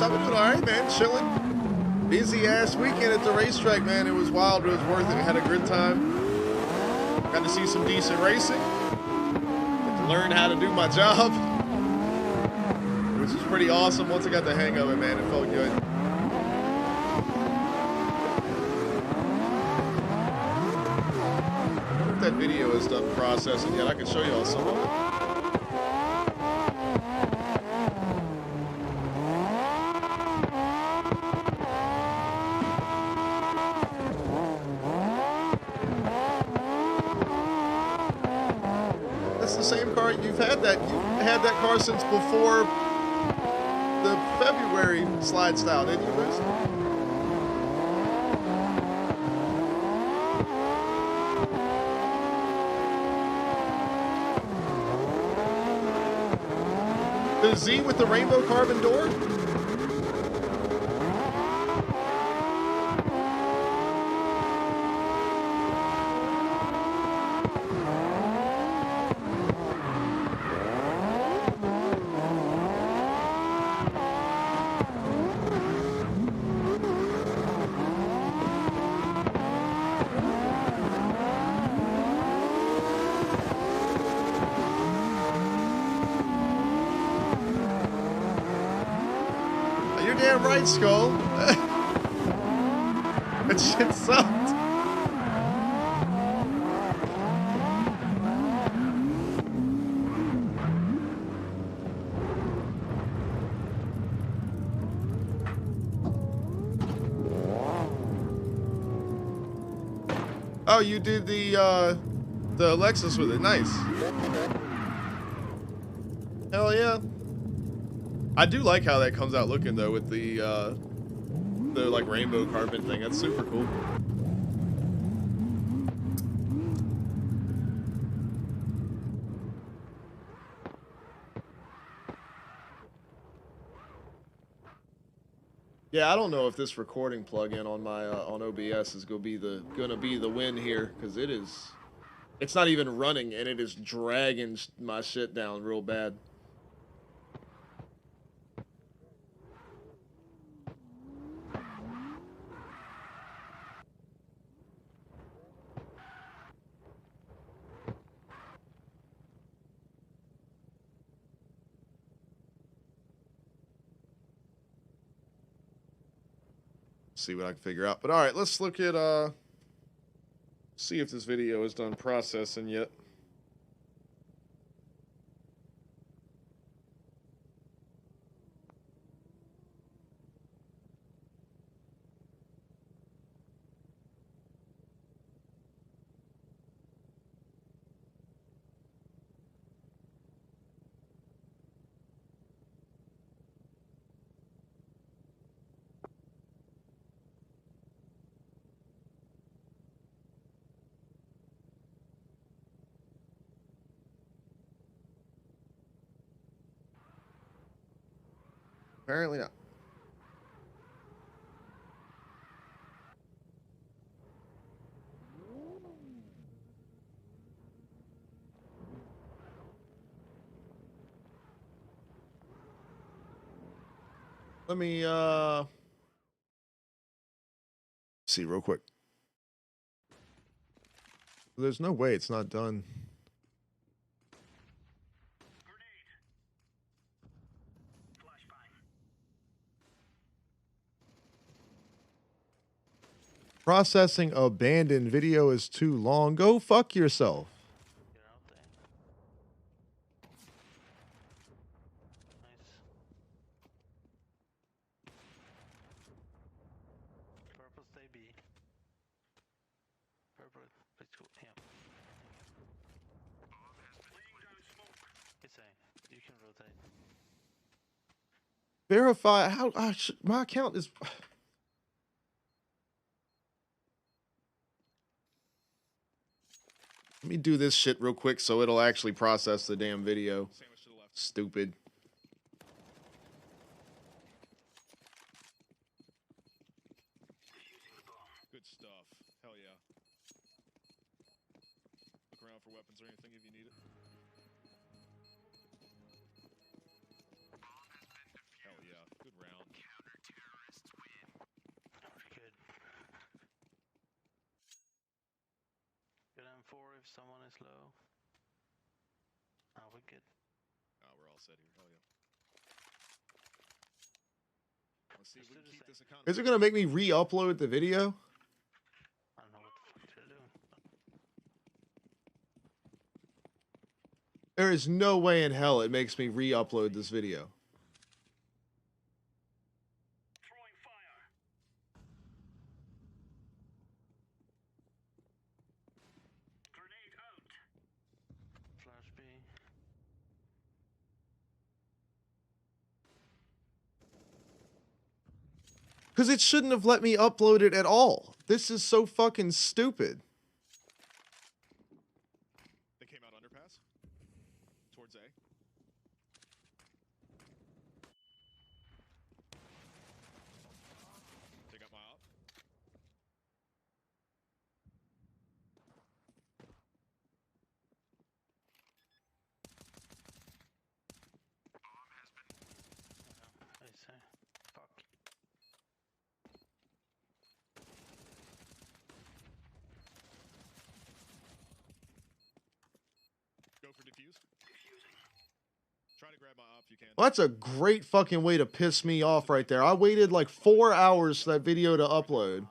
I've been doing all right, man. Chilling. Busy ass weekend at the racetrack, man. It was wild. It was worth it. Had a good time. Got to see some decent racing. Got to learn how to do my job, which is pretty awesome. Once I got the hang of it, man, it felt good. I wonder if that video is done processing yet. I can show you all some of it. You've had that car since before the February slide style, didn't you, Bruce? The Z with the rainbow carbon door? Damn right, Skull. That shit sucked. Oh, you did the Lexus with it. Nice. Hell yeah. I do like how that comes out looking though with the like rainbow carbon thing. That's super cool. Yeah, I don't know if this recording plugin on my on OBS is gonna be the win here, because it's not even running and it is dragging my shit down real bad. See what I can figure out. But all right, let's look at see if this video is done processing yet. Apparently not. Let me see real quick. There's no way it's not done. Processing abandoned video is too long. Go fuck yourself. Get out there. Nice. Purple stay B. Purple, let's go. Yeah. It's A. You can rotate. Verify how my account is. Let me do this shit real quick so it'll actually process the damn video. Stupid. Good stuff. Hell yeah. Look around for weapons or anything if you need it. Hell yeah. Good round. Counter-terrorists win. Very good. Good M4 if someone is low. We're good. We're all set here. Hell yeah. Let's see if we can keep this account. Is it gonna make me re-upload the video? I don't know what the fuck they're doing. There is no way in hell it makes me re-upload this video. Throwing fire. Grenade out. Flash B. Because it shouldn't have let me upload it at all. This is so fucking stupid. They came out underpass. Towards A. They got my op. I say. Fuck. Go for defuse. Try to grab my op if you can. Well, that's a great fucking way to piss me off right there. I waited like 4 hours for that video to upload.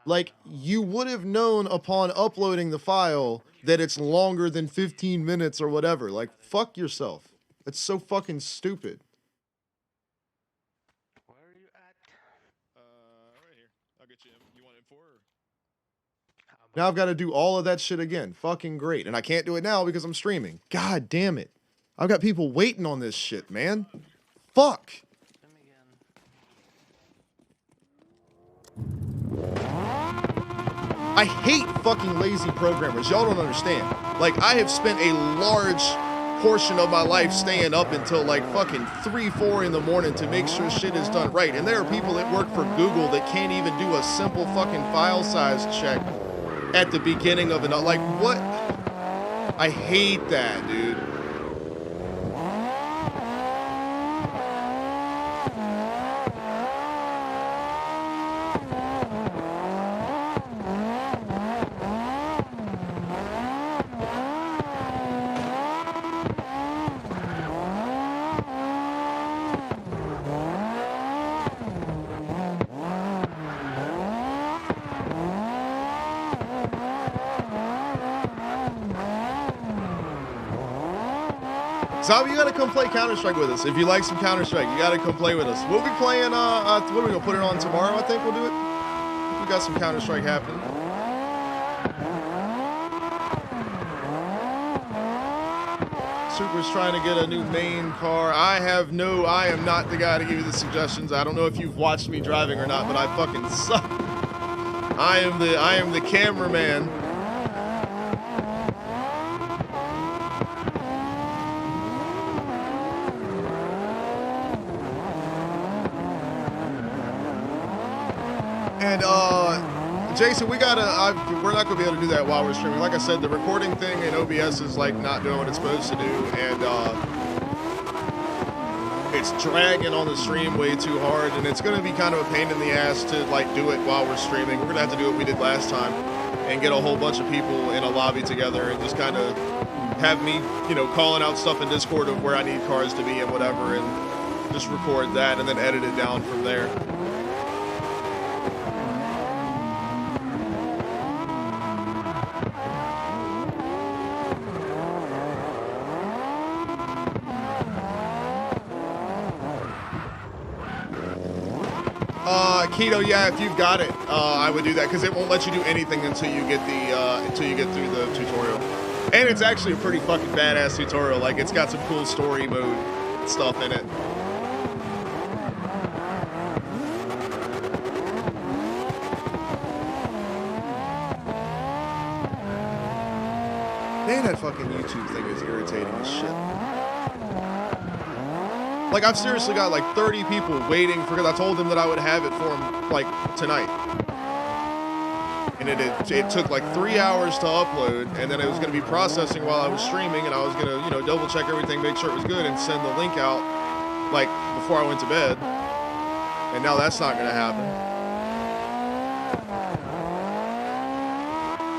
Like, you would have known upon uploading the file that it's longer than 15 minutes or whatever. Like, fuck yourself. It's so fucking stupid. Where are you at? Right here. I'll get you. You want M4 or? Now I've got to do all of that shit again. Fucking great. And I can't do it now because I'm streaming. God damn it. I've got people waiting on this shit, man. Fuck. Them again. I hate fucking lazy programmers. Y'all don't understand. Like, I have spent a large portion of my life staying up until like fucking 3, 4 in the morning to make sure shit is done right. And there are people that work for Google that can't even do a simple fucking file size check at the beginning of it. Like, what? I hate that, dude. Zombie, you gotta come play Counter-Strike with us. If you like some Counter-Strike, you gotta come play with us. We'll be playing, what are we gonna put it on tomorrow? I think we'll do it. We got some Counter-Strike happening. Super's trying to get a new main car. I am not the guy to give you the suggestions. I don't know if you've watched me driving or not, but I fucking suck. I am the cameraman. And Jason, we're not gonna be able to do that while we're streaming. Like I said, the recording thing in OBS is like not doing what it's supposed to do, and it's dragging on the stream way too hard, and it's gonna be kind of a pain in the ass to like do it while we're streaming. We're gonna have to do what we did last time and get a whole bunch of people in a lobby together and just kind of have me, you know, calling out stuff in Discord of where I need cars to be and whatever, and just record that and then edit it down from there. Keto, yeah, if you've got it, I would do that because it won't let you do anything until you get through the tutorial. And it's actually a pretty fucking badass tutorial. Like, it's got some cool story mode stuff in it. Man, that fucking YouTube thing is irritating as shit. Like, I've seriously got like 30 people waiting for, because I told them that I would have it for them like tonight. And it took like 3 hours to upload, and then it was going to be processing while I was streaming, and I was going to, you know, double check everything, make sure it was good, and send the link out like before I went to bed. And now that's not going to happen.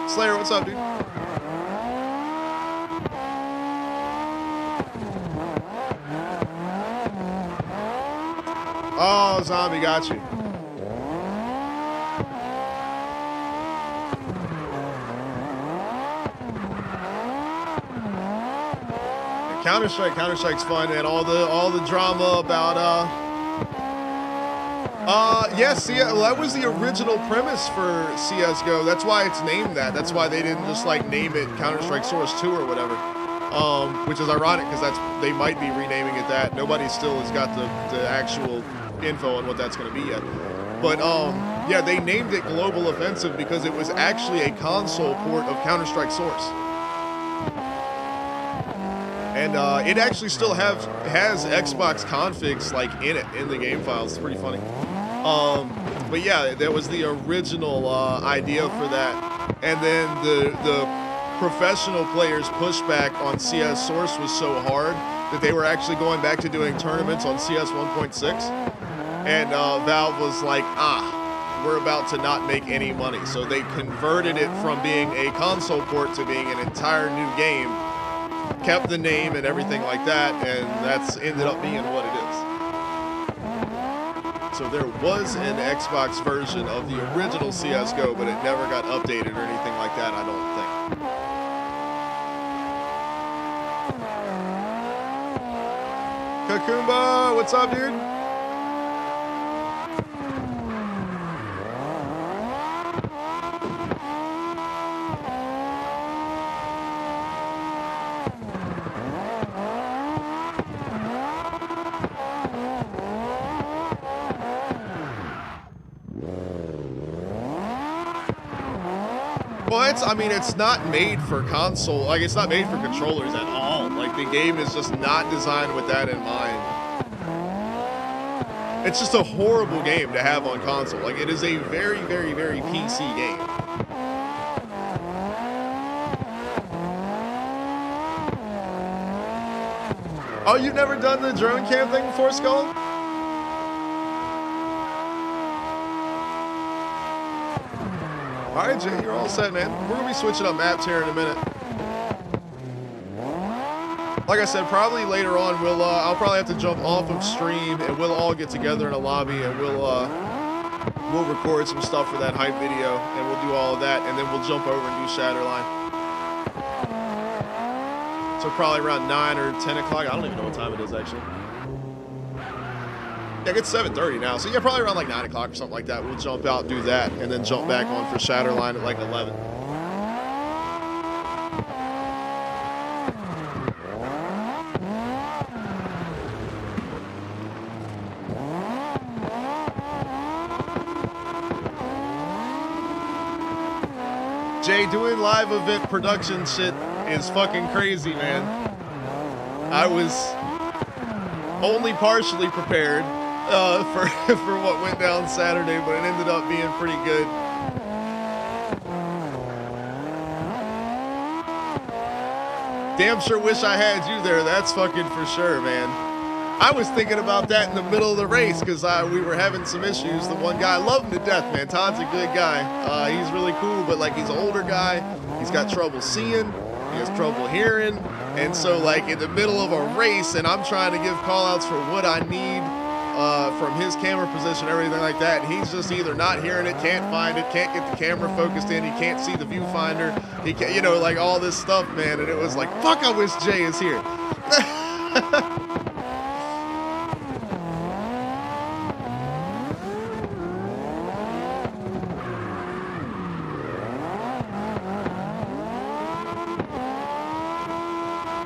Slayer, what's up, dude? Oh, zombie, got you. Counter-Strike's fun, and all the drama about yes, yeah, well, that was the original premise for CS:GO. That's why it's named that. That's why they didn't just like name it Counter-Strike Source 2 or whatever. Which is ironic because they might be renaming it that. Nobody still has got the actual info on what that's going to be yet. But yeah, they named it Global Offensive because it was actually a console port of Counter-Strike Source. And it actually still has Xbox configs like in it, in the game files. It's pretty funny. But yeah, that was the original idea for that. And then the professional players' pushback on CS Source was so hard that they were actually going back to doing tournaments on CS 1.6. And Valve was like, we're about to not make any money. So they converted it from being a console port to being an entire new game, kept the name and everything like that, and that's ended up being what it is. So there was an Xbox version of the original CSGO, but it never got updated or anything like that, I don't think. Kakumba, what's up, dude? Well, I mean, it's not made for console. Like, it's not made for controllers at all. Like, the game is just not designed with that in mind. It's just a horrible game to have on console. Like, it is a very, very, very PC game. Oh, you've never done the drone cam thing before, Skull? All right, Jay, you're all set, man. We're going to be switching up maps here in a minute. Like I said, probably later on, I'll probably have to jump off of stream, and we'll all get together in a lobby, and we'll record some stuff for that hype video, and we'll do all of that, and then we'll jump over and do Shatterline. So probably around 9 or 10 o'clock. I don't even know what time it is, actually. Yeah, it's 7:30 now, so yeah, probably around like 9 o'clock or something like that. We'll jump out, do that, and then jump back on for Shatterline at like 11. Jay, doing live event production shit is fucking crazy, man. I was only partially prepared. for what went down Saturday, but it ended up being pretty good. Damn sure wish I had you there. That's fucking for sure, man. I was thinking about that in the middle of the race because we were having some issues. The one guy, I love him to death, man. Todd's a good guy. He's really cool, but like he's an older guy. He's got trouble seeing. He has trouble hearing. And so like in the middle of a race and I'm trying to give call outs for what I need from his camera position, everything like that. And he's just either not hearing it, can't find it, can't get the camera focused in. He can't see the viewfinder. He can't, you know, like all this stuff, man. And it was like, fuck, I wish Jay is here.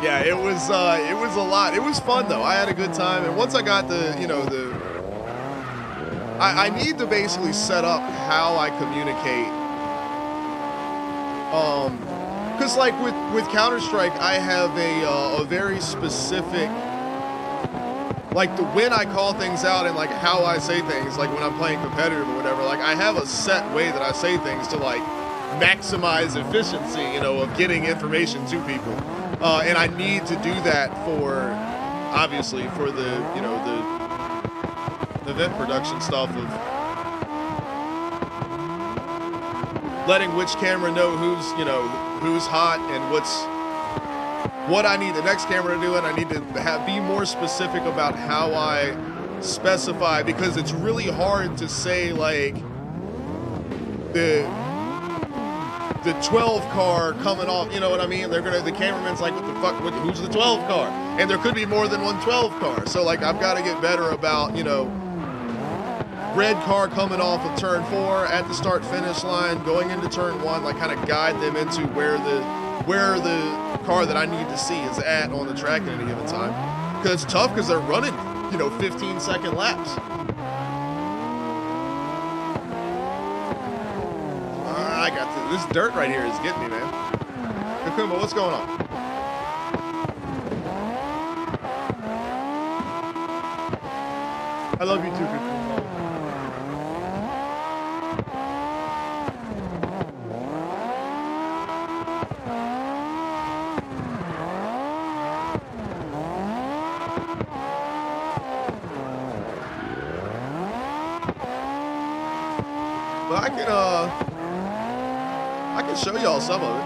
Yeah, it was a lot. It was fun though. I had a good time, and once I got I need to basically set up how I communicate. Cause like with Counter-Strike, I have a very specific, like when I call things out and like how I say things, like when I'm playing competitive or whatever. Like I have a set way that I say things to like maximize efficiency, you know, of getting information to people. And I need to do that for, obviously, for the, you know, the event production stuff of letting which camera know who's, you know, who's hot and what I need the next camera to do, and I need to be more specific about how I specify, because it's really hard to say like the 12 car coming off, you know what I mean? The cameraman's like, what the fuck, who's the 12 car? And there could be more than one 12 car. So like, I've got to get better about, you know, red car coming off of turn 4 at the start finish line, going into turn 1, like kind of guide them into where the car that I need to see is at on the track at any given time. Because it's tough because they're running, you know, 15-second laps. I got this dirt right here is getting me, man. Kakumba, what's going on? I love you too, Kakumba. But I can show y'all some of it.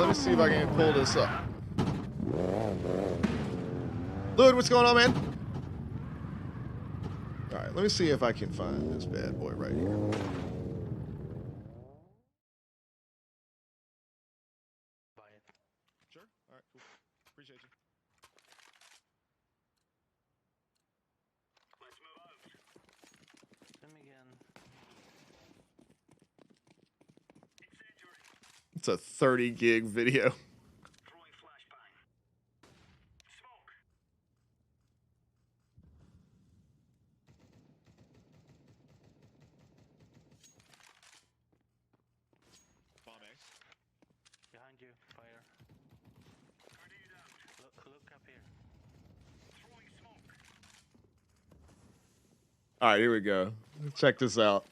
Let me see if I can pull this up. Lud, what's going on, man? All right, let me see if I can find this bad boy right here. Sure. All right, cool. Appreciate you. Let's move out. Them again. It's a 30 gig video. Throwing flashbang. Smoke. Bomb A. Behind you, fire. Grenade out. Look up here. Throwing smoke. All right, here we go. Check this out.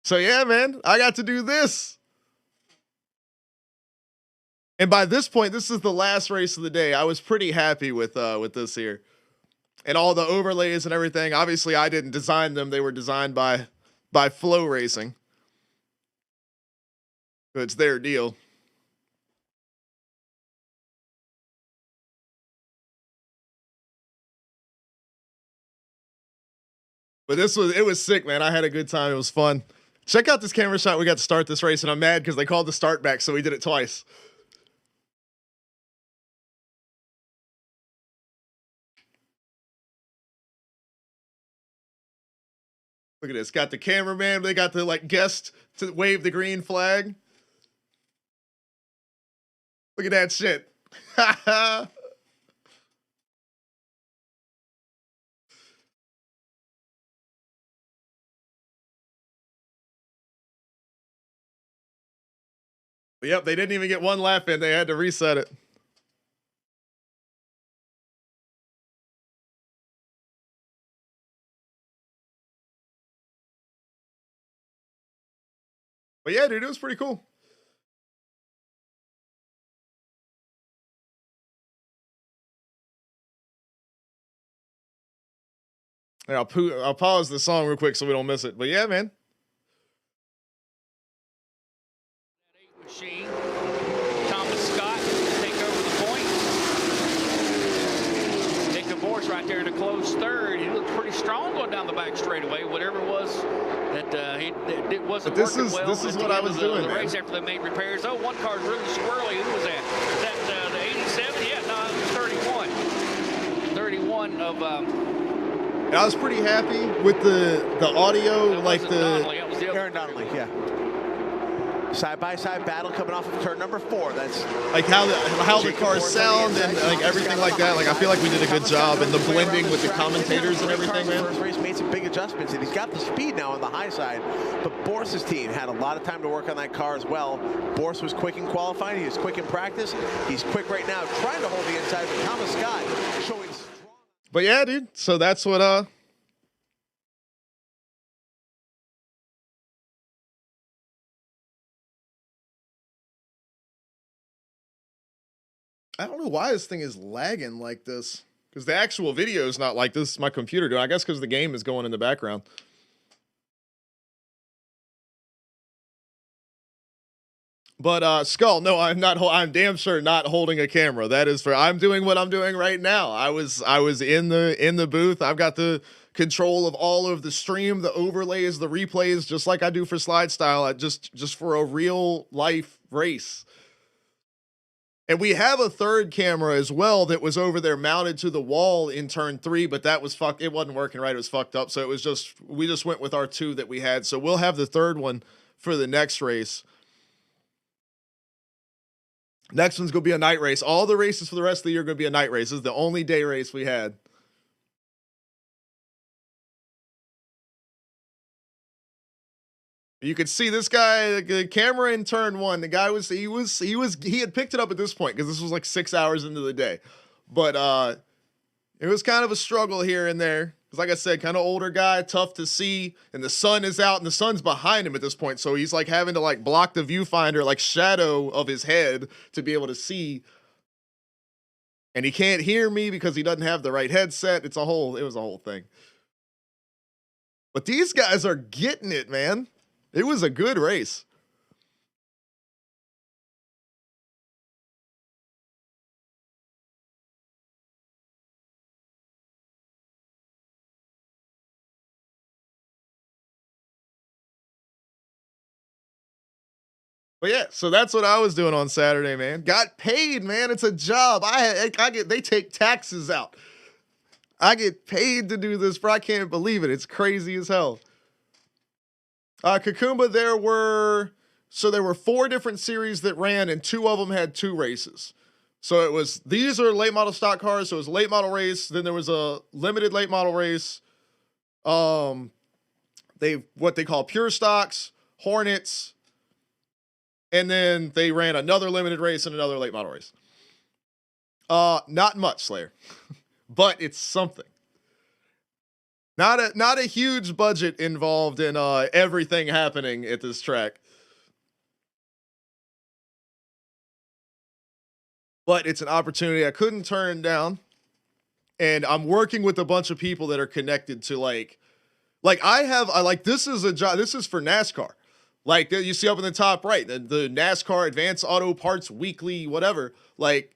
So yeah, man, I got to do this. And by this point, this is the last race of the day. I was pretty happy with this here. And all the overlays and everything. Obviously, I didn't design them. They were designed by Flow Racing. So it's their deal. But it was sick, man. I had a good time. It was fun. Check out this camera shot we got to start this race, and I'm mad because they called the start back, so we did it twice. Look at this. Got the cameraman. They got the like guest to wave the green flag. Look at that shit. Yep, they didn't even get one laugh in. They had to reset it. But yeah, dude, it was pretty cool. Here, I'll pause the song real quick so we don't miss it. But yeah, man. Machine. Thomas Scott take over the point. Nick DeVos right there in a close third. He looked pretty strong going down the back straightaway. Whatever it was that it wasn't working well. This is what I was doing, the man. race after they made repairs. Oh, one car's really squirrely. Who was that? Is that the 87? Yeah, no, it was 31. 31 of. I was pretty happy with the audio, like Aaron Donnelly, yeah. Side-by-side battle coming off of turn number 4. That's like how the cars sound and like everything like that. Like I feel like we did a good job and the blending with the commentators and everything, man. First race made some big adjustments, and he's got the speed now on the high side. But Boris's team had a lot of time to work on that car as well. Boris was quick in qualifying. He was quick in practice. He's quick right now, trying to hold the inside. But Thomas Scott showing strong. But yeah, dude. So that's what I don't know why this thing is lagging like this. Because the actual video is not like this. My computer doing. I guess because the game is going in the background. But Skull, no, I'm not. I'm damn sure not holding a camera. That is for. I'm doing what I'm doing right now. I was in the booth. I've got the control of all of the stream, the overlays, the replays, just like I do for SLIDESTYLE. Just for a real life race. And we have a third camera as well that was over there mounted to the wall in turn 3, but that was fucked. It wasn't working right. It was fucked up. So it was just, we just went with our 2 that we had. So we'll have the third one for the next race. Next one's going to be a night race. All the races for the rest of the year are going to be a night race. This is the only day race we had. You could see this guy, the camera in turn 1. The guy he had picked it up at this point because this was like 6 hours into the day. But it was kind of a struggle here and there. Because like I said, kind of older guy, tough to see. And the sun is out and the sun's behind him at this point. So he's like having to like block the viewfinder, like shadow of his head to be able to see. And he can't hear me because he doesn't have the right headset. It was a whole thing. But these guys are getting it, man. It was a good race. But yeah, so that's what I was doing on Saturday, man. Got paid, man. It's a job. They take taxes out. I get paid to do this, bro. I can't believe it. It's crazy as hell. Kakumba, there were 4 different series that ran, and 2 of them had 2 races. So these are late model stock cars. So it was a late model race. Then there was a limited late model race. What they call pure stocks, Hornets, and then they ran another limited race and another late model race. Not much, Slayer, but it's something. Not a huge budget involved in everything happening at this track. But it's an opportunity I couldn't turn down. And I'm working with a bunch of people that are connected to this is a job. This is for NASCAR. Like you see up in the top right, the NASCAR Advanced Auto Parts Weekly, whatever. Like,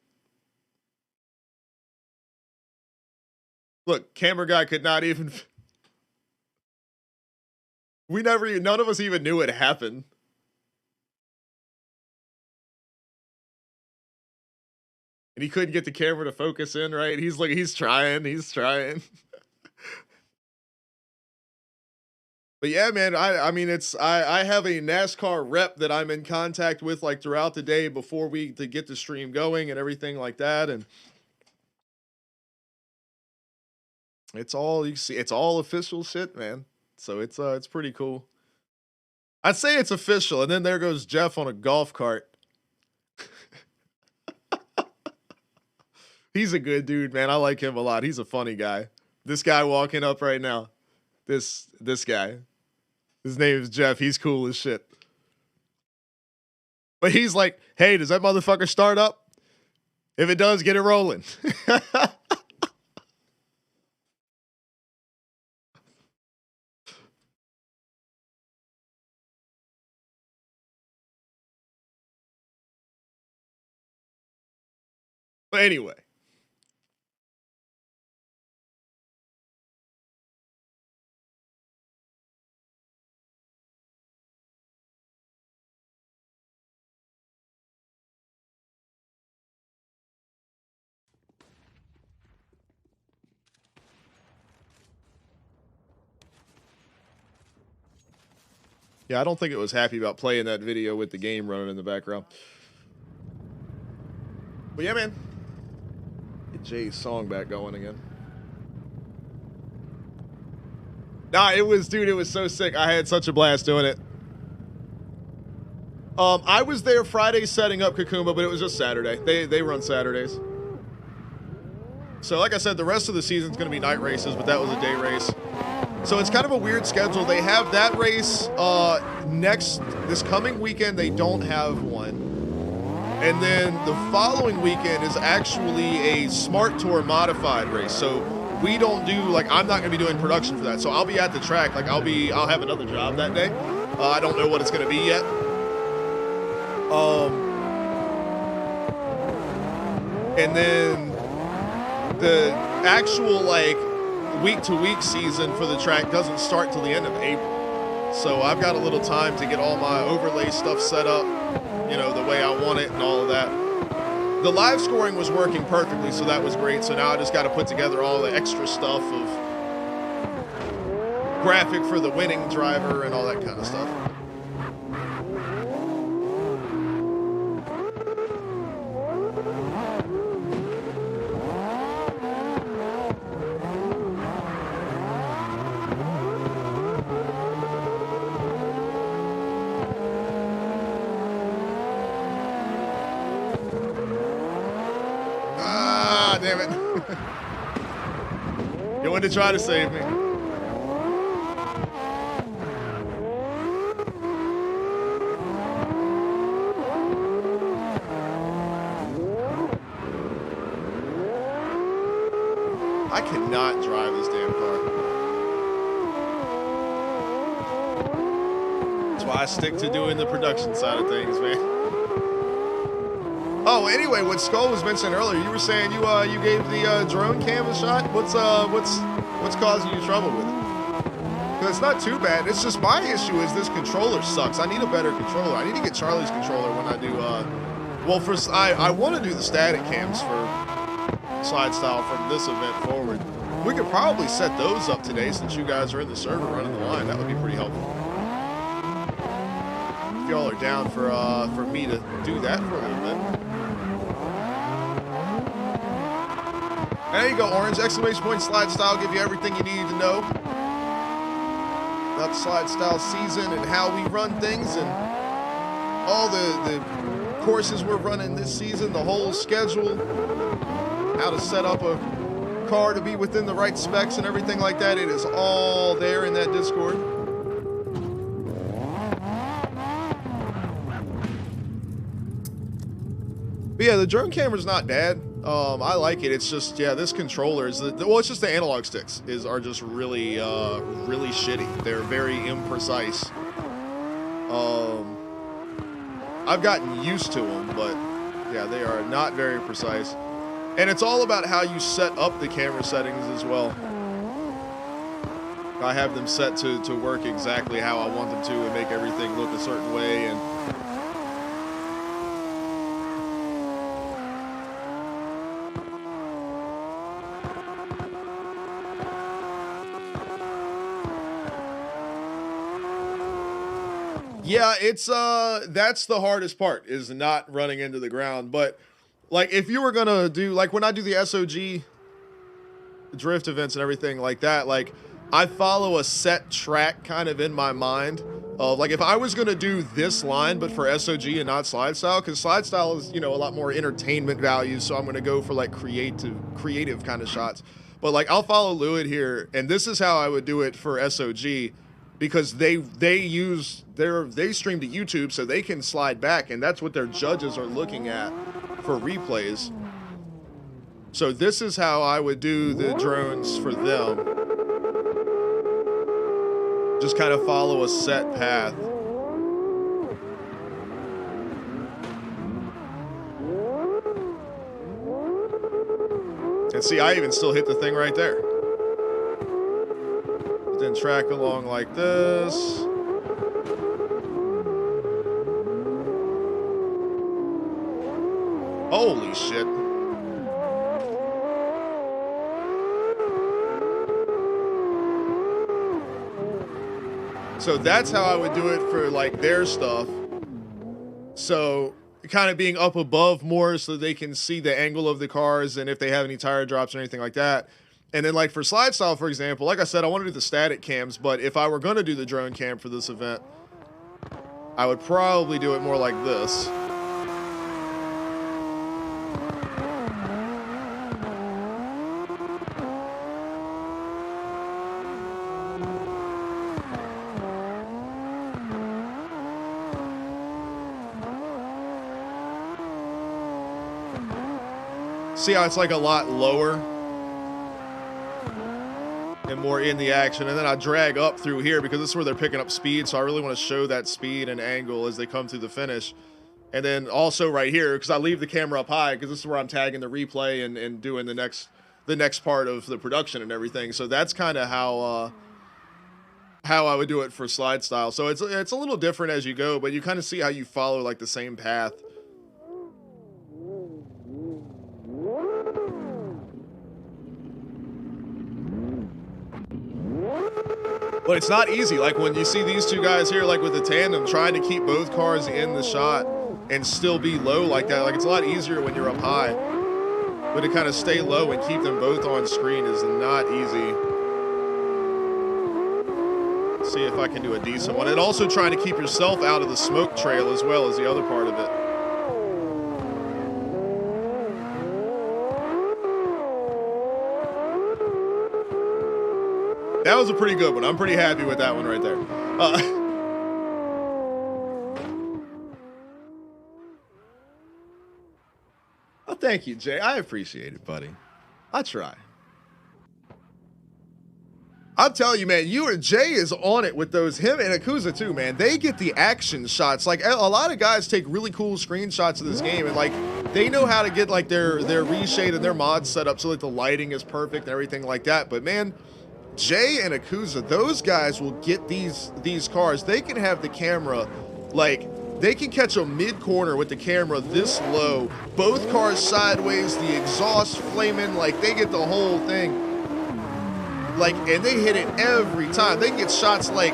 look, camera guy could not even. None of us even knew it happened. And he couldn't get the camera to focus in, right? He's trying. But But yeah, man, I mean, I have a NASCAR rep that I'm in contact with like throughout the day before to get the stream going and everything like that. And it's all, you see, it's all official shit, man. So it's pretty cool. I'd say it's official. And then there goes Jeff on a golf cart. He's a good dude, man. I like him a lot. He's a funny guy. This guy walking up right now. This guy. His name is Jeff. He's cool as shit. But he's like, hey, does that motherfucker start up? If it does, get it rolling. But anyway. Yeah, I don't think it was happy about playing that video with the game running in the background. But yeah, man. Get Jay's song back going again. Nah, it was so sick. I had such a blast doing it. I was there Friday setting up Kakumba, but it was just Saturday. They run Saturdays. So like I said, the rest of the season's going to be night races, but that was a day race. So it's kind of a weird schedule. They have that race this coming weekend. They don't have one. And then the following weekend is actually a Smart Tour modified race. So we don't do, like, I'm not going to be doing production for that. So I'll be at the track. Like, I'll have another job that day. I don't know what it's going to be yet. And then the actual, like, week-to-week season for the track doesn't start till the end of April. So I've got a little time to get all my overlay stuff set up, you know, the way I want it and all of that. The live scoring was working perfectly, so that was great. So now I just got to put together all the extra stuff of graphic for the winning driver and all that kind of stuff. Damn it. You wanted to try to save me. I cannot drive this damn car. That's why I stick to doing the production side of things, man. Oh, anyway, what Skull was mentioning earlier, you were saying you gave the drone cam a shot. What's causing you trouble with it? Because it's not too bad. It's just my issue is this controller sucks. I need a better controller. I need to get Charlie's controller when I do. Well, first I want to do the static cams for SLIDESTYLE from this event forward. We could probably set those up today since you guys are in the server running the line. That would be pretty helpful. If y'all are down for me to do that for a little bit. There you go, Orange! Exclamation point SLIDESTYLE, give you everything you need to know about the SLIDESTYLE season and how we run things and all the courses we're running this season, the whole schedule, how to set up a car to be within the right specs and everything like that. It is all there in that Discord. But yeah, the drone camera's not bad. I like it. It's just, yeah, this controller is well, it's just the analog sticks are just really really shitty. They're very imprecise. I've gotten used to them, but yeah, they are not very precise. And it's all about how you set up the camera settings as well. I have them set to work exactly how I want them to and make everything look a certain way. And Yeah, it's that's the hardest part, is not running into the ground. But like if you were gonna do, like when I do the SOG drift events and everything like that, like I follow a set track kind of in my mind of like if I was gonna do this line but for SOG and not slide style, because slide style is, you know, a lot more entertainment value, so I'm gonna go for like creative kind of shots. But like I'll follow Lewitt here, and this is how I would do it for SOG, because they stream to YouTube, so they can slide back, and that's what their judges are looking at for replays. So this is how I would do the drones for them. Just kind of follow a set path. And see, I even still hit the thing right there. But then track along like this. Holy shit. So that's how I would do it for like their stuff. So kind of being up above more so they can see the angle of the cars and if they have any tire drops or anything like that. And then like for slide style, for example, like I said, I want to do the static cams, but if I were going to do the drone cam for this event, I would probably do it more like this. See how it's like a lot lower and more in the action, and then I drag up through here because this is where they're picking up speed, so I really want to show that speed and angle as they come through the finish. And then also right here, because I leave the camera up high because this is where I'm tagging the replay and doing the next part of the production and everything. So that's kind of how I would do it for slide style. So it's a little different as you go, but you kind of see how you follow like the same path. But it's not easy. Like when you see these two guys here, like with the tandem, trying to keep both cars in the shot and still be low like that. Like it's a lot easier when you're up high. But to kind of stay low and keep them both on screen is not easy. Let's see if I can do a decent one. And also trying to keep yourself out of the smoke trail as well as the other part of it. That was a pretty good one. I'm pretty happy with that one right there. Oh, thank you, Jay. I appreciate it, buddy. I try. I'm telling you, man, Jay is on it with those. Him and Akuza too, man. They get the action shots. Like a lot of guys take really cool screenshots of this game, and like they know how to get like their reshade and their mods set up so that the lighting is perfect and everything like that. But man, Jay and Akuza, those guys will get these cars. They can have the camera, like, they can catch a mid-corner with the camera this low, both cars sideways, the exhaust flaming, like, they get the whole thing. Like, and they hit it every time. They can get shots like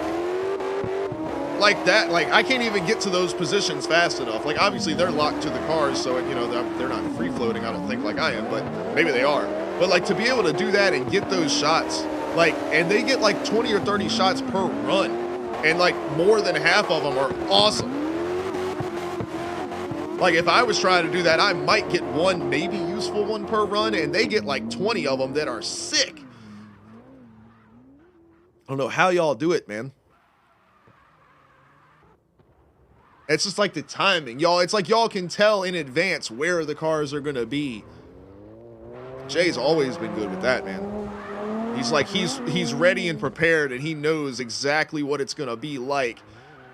that. Like, I can't even get to those positions fast enough. Like, obviously, they're locked to the cars, so, you know, they're not free-floating, I don't think, like I am, but maybe they are. But, like, to be able to do that and get those shots, like, and they get like 20 or 30 shots per run, and like more than half of them are awesome. Like if I was trying to do that, I might get one, maybe useful one per run, and they get like 20 of them that are sick. I don't know how y'all do it, man. It's just like the timing, y'all. It's like y'all can tell in advance where the cars are gonna be. Jay's always been good with that, man. He's like, he's ready and prepared, and he knows exactly what it's gonna be like.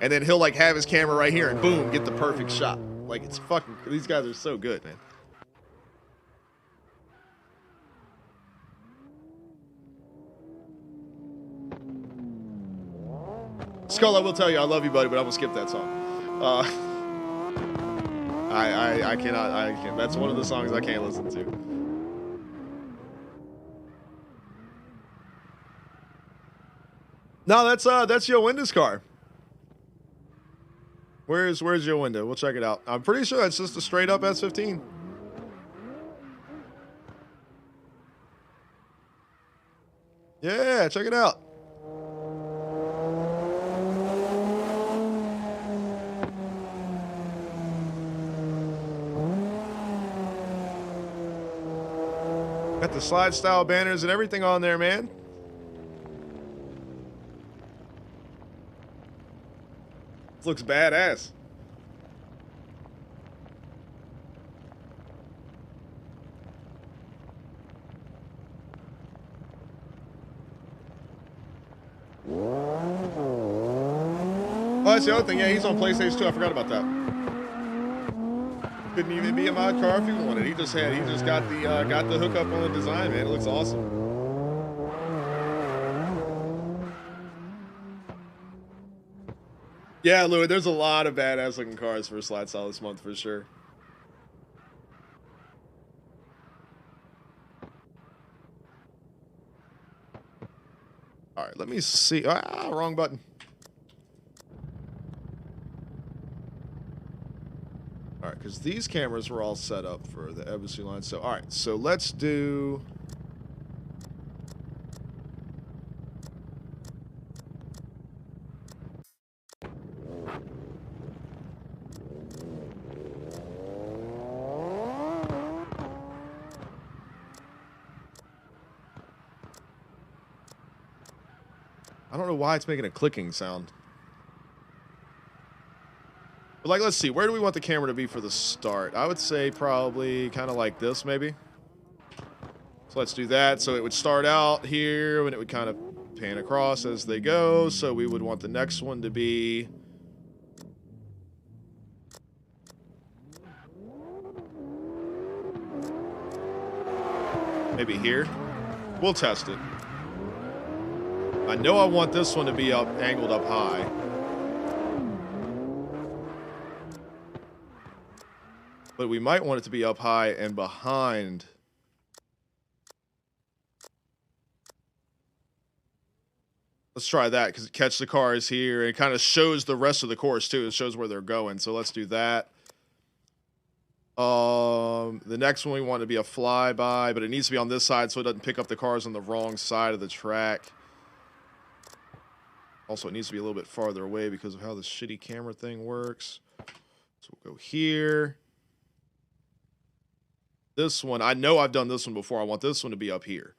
And then he'll like have his camera right here and boom, get the perfect shot. Like it's fucking, these guys are so good, man. Skull, I will tell you, I love you, buddy, but I'm gonna skip that song. I can't, that's one of the songs I can't listen to. No, that's Yo Winda's car. Where's your window? We'll check it out. I'm pretty sure that's just a straight up S15. Yeah, check it out. Got the slide style banners and everything on there, man. This looks badass. Oh, that's the other thing. Yeah, he's on PlayStation 2. I forgot about that. Couldn't even be a mod car if he wanted. He just got the hookup on the design, man. It looks awesome. Yeah, Louis, there's a lot of badass looking cars for Slide Style this month for sure. All right, let me see. Ah, wrong button. All right, because these cameras were all set up for the Ebusu line. So, all right, so let's do... I don't know why it's making a clicking sound. But like, let's see, where do we want the camera to be for the start? I would say probably kind of like this, maybe. So let's do that. So it would start out here, and it would kind of pan across as they go. So we would want the next one to be... maybe here. We'll test it. I know I want this one to be up, angled up high. But we might want it to be up high and behind. Let's try that, because it catches the cars here, and it kind of shows the rest of the course, too. It shows where they're going, so let's do that. The next one we want to be a flyby, but it needs to be on this side so it doesn't pick up the cars on the wrong side of the track. Also, it needs to be a little bit farther away because of how the shitty camera thing works. So we'll go here. This one, I know I've done this one before. I want this one to be up here.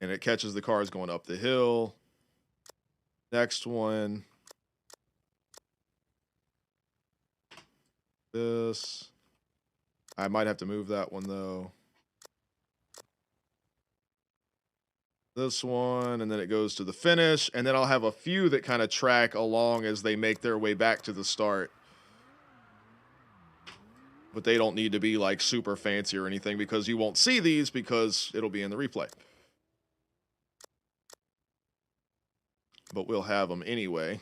And it catches the cars going up the hill. Next one. This. I might have to move that one, though. This one, and then it goes to the finish, and then I'll have a few that kind of track along as they make their way back to the start. But they don't need to be like super fancy or anything, because you won't see these because it'll be in the replay. But we'll have them anyway.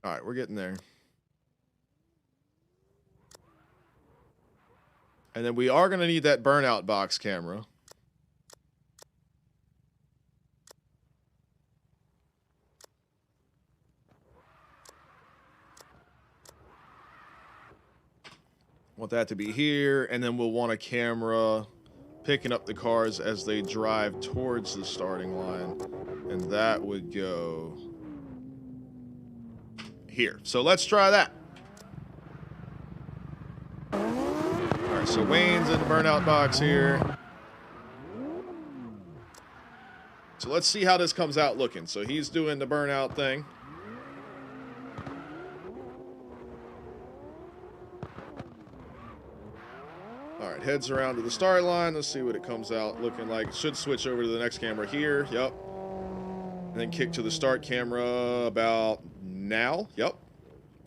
All right, we're getting there. And then we are going to need that burnout box camera. Want that to be here, and then we'll want a camera picking up the cars as they drive towards the starting line. And that would go here. So let's try that. All right, so Wayne's in the burnout box here. So let's see how this comes out looking. So he's doing the burnout thing. All right, heads around to the start line. Let's see what it comes out looking like. Should switch over to the next camera here. Yep. And then kick to the start camera about now. Yep.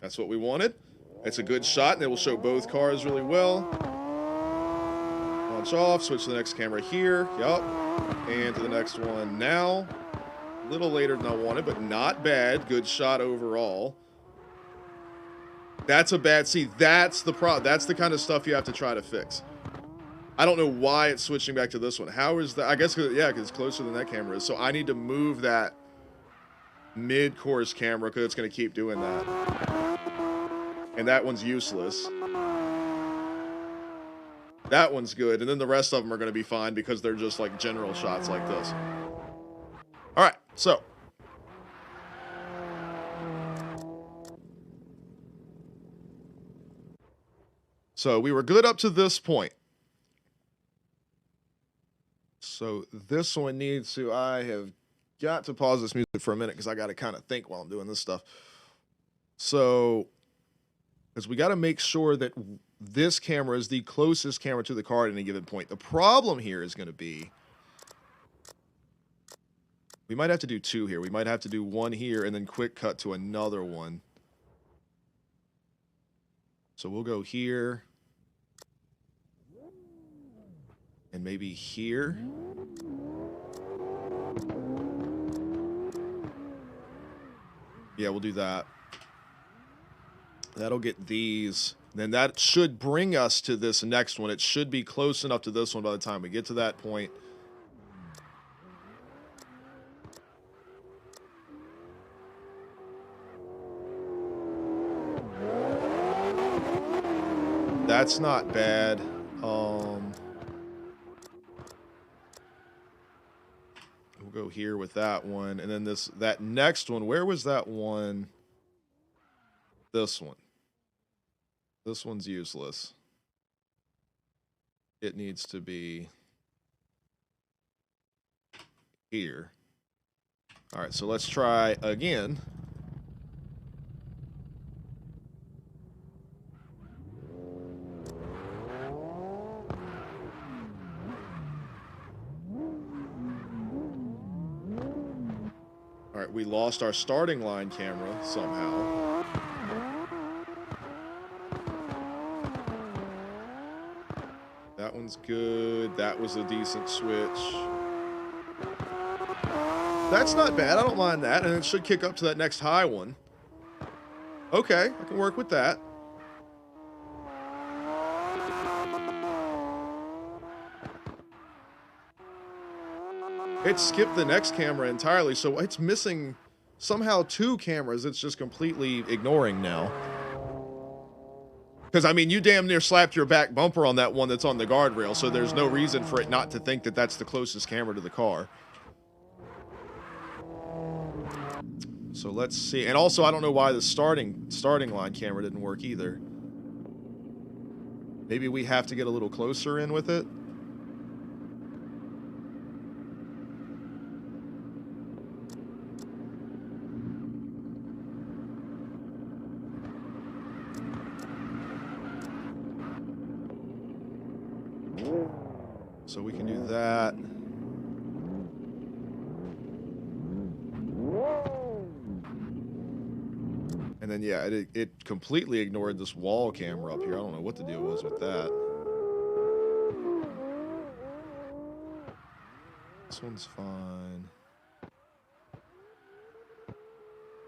That's what we wanted. It's a good shot, and it will show both cars really well. Launch off, switch to the next camera here. Yup. And to the next one now. A little later than I wanted, but not bad. Good shot overall. That's a bad... See, that's the problem. That's the kind of stuff you have to try to fix. I don't know why it's switching back to this one. How is that? I guess, yeah, because it's closer than that camera is. So I need to move that mid-course camera because it's going to keep doing that. And that one's useless. That one's good. And then the rest of them are going to be fine because they're just like general shots like this. All right, so. So we were good up to this point. So this one needs to, I have got to pause this music for a minute because I got to kind of think while I'm doing this stuff. So, because we got to make sure that this camera is the closest camera to the car at any given point. The problem here is going to be, we might have to do two here. We might have to do one here and then quick cut to another one. So we'll go here. And maybe here. Yeah, we'll do that. That'll get these. Then that should bring us to this next one. It should be close enough to this one by the time we get to that point. That's not bad. We'll go here with that one, and then that next one. Where was that one? This one. This one's useless. It needs to be here. All right, so let's try again. All right, we lost our starting line camera somehow. That one's good. That was a decent switch. That's not bad. I don't mind that. And it should kick up to that next high one. Okay, I can work with that. It skipped the next camera entirely, so it's missing somehow two cameras it's just completely ignoring now. Because, I mean, you damn near slapped your back bumper on that one that's on the guardrail, so there's no reason for it not to think that that's the closest camera to the car. So let's see. And also, I don't know why the starting line camera didn't work either. Maybe we have to get a little closer in with it. So we can do that. And then, yeah, it completely ignored this wall camera up here. I don't know what the deal was with that. This one's fine.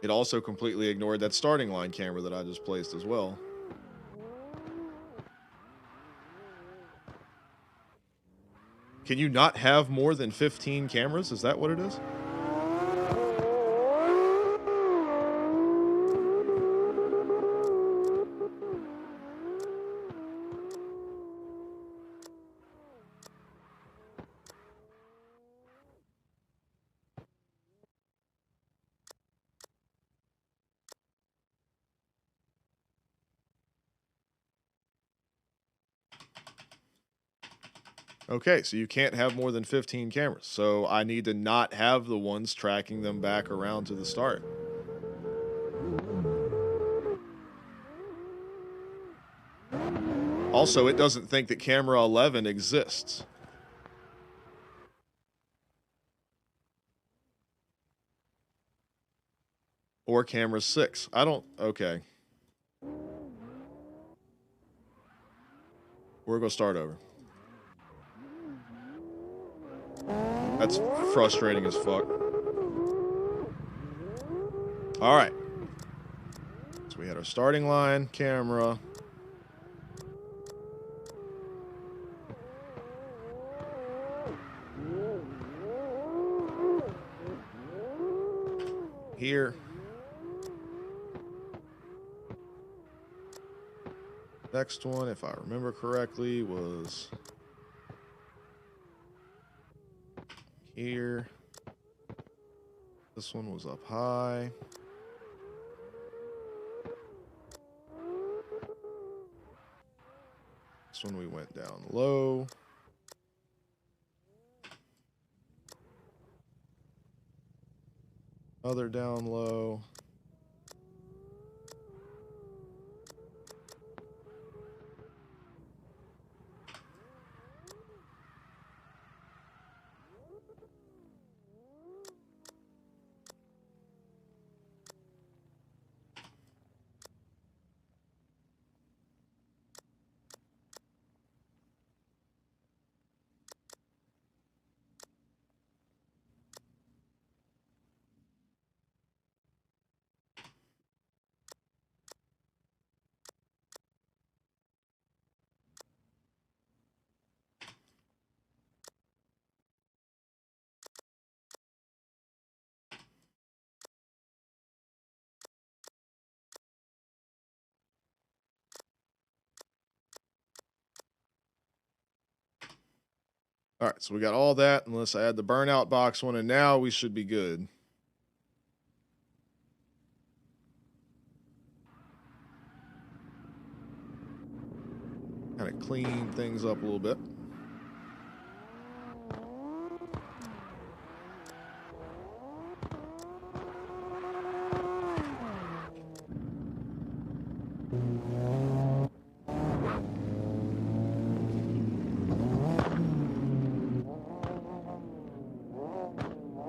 It also completely ignored that starting line camera that I just placed as well. Can you not have more than 15 cameras? Is that what it is? Okay, so you can't have more than 15 cameras. So I need to not have the ones tracking them back around to the start. Also, it doesn't think that camera 11 exists. Or camera 6. I don't... Okay. We're going to start over. That's frustrating as fuck. All right. So we had our starting line, camera. Here. Next one, if I remember correctly, was here. This one was up high. This one we went down low. Other down low. All right, so we got all that, unless I add the burnout box one, and now we should be good. Kind of clean things up a little bit.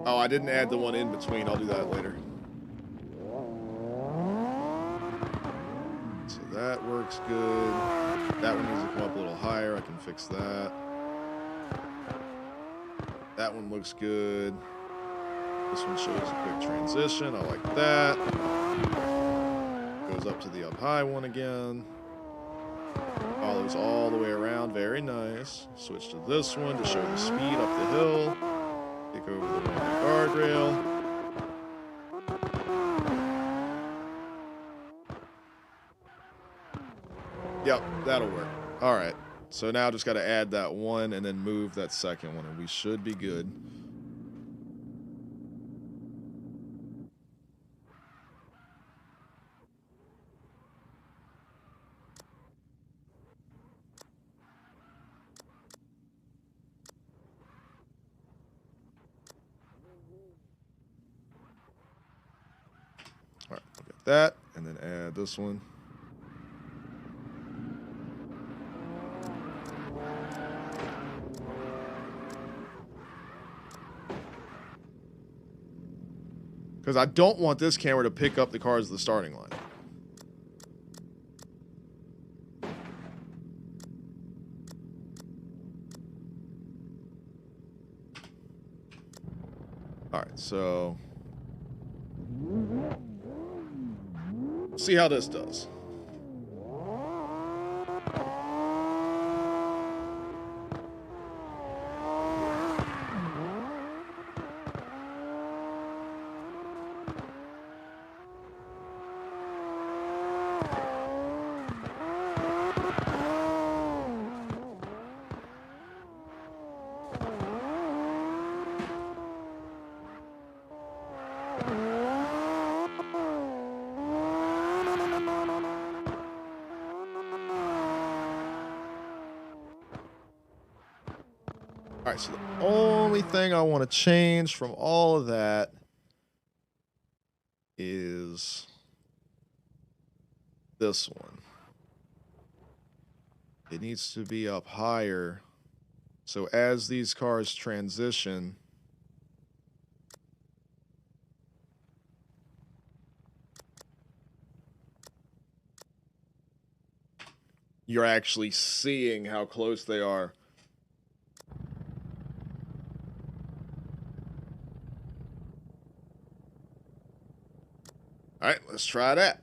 Oh, I didn't add the one in between. I'll do that later. So that works good. That one needs to come up a little higher. I can fix that. That one looks good. This one shows a quick transition. I like that. Goes up to the up high one again. Follows all the way around. Very nice. Switch to this one to show the speed up the hill. Take over the one guardrail. Yep, that'll work. All right. So now just got to add that one and then move that second one, and we should be good. All right, we'll get that, and then add this one. Because I don't want this camera to pick up the cars at the starting line. All right, so see how this does. All right, so the only thing I want to change from all of that is this one. It needs to be up higher. So as these cars transition, you're actually seeing how close they are. All right, let's try that.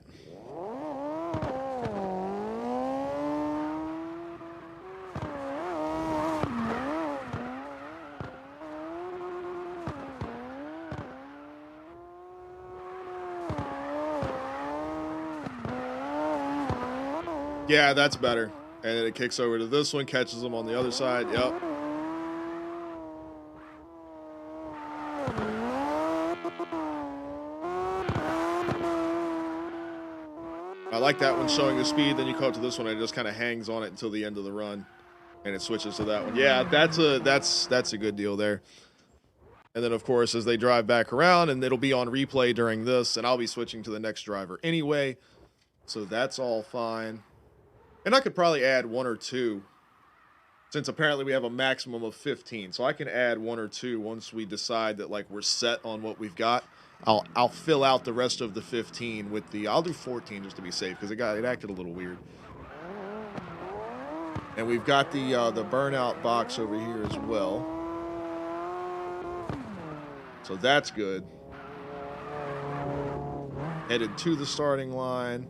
Yeah, that's better. And then it kicks over to this one, catches them on the other side. Yep. I like that one showing the speed. Then you come up to this one and it just kind of hangs on it until the end of the run, and it switches to that one. Yeah, that's a good deal there. And then of course as they drive back around, and it'll be on replay during this, and I'll be switching to the next driver anyway, so that's all fine. And I could probably add 1 or 2, since apparently we have a maximum of 15. So I can add 1 or 2 once we decide that like we're set on what we've got. I'll fill out the rest of the 15 with the. I'll do 14 just to be safe because it acted a little weird. And we've got the burnout box over here as well. So that's good. Headed to the starting line.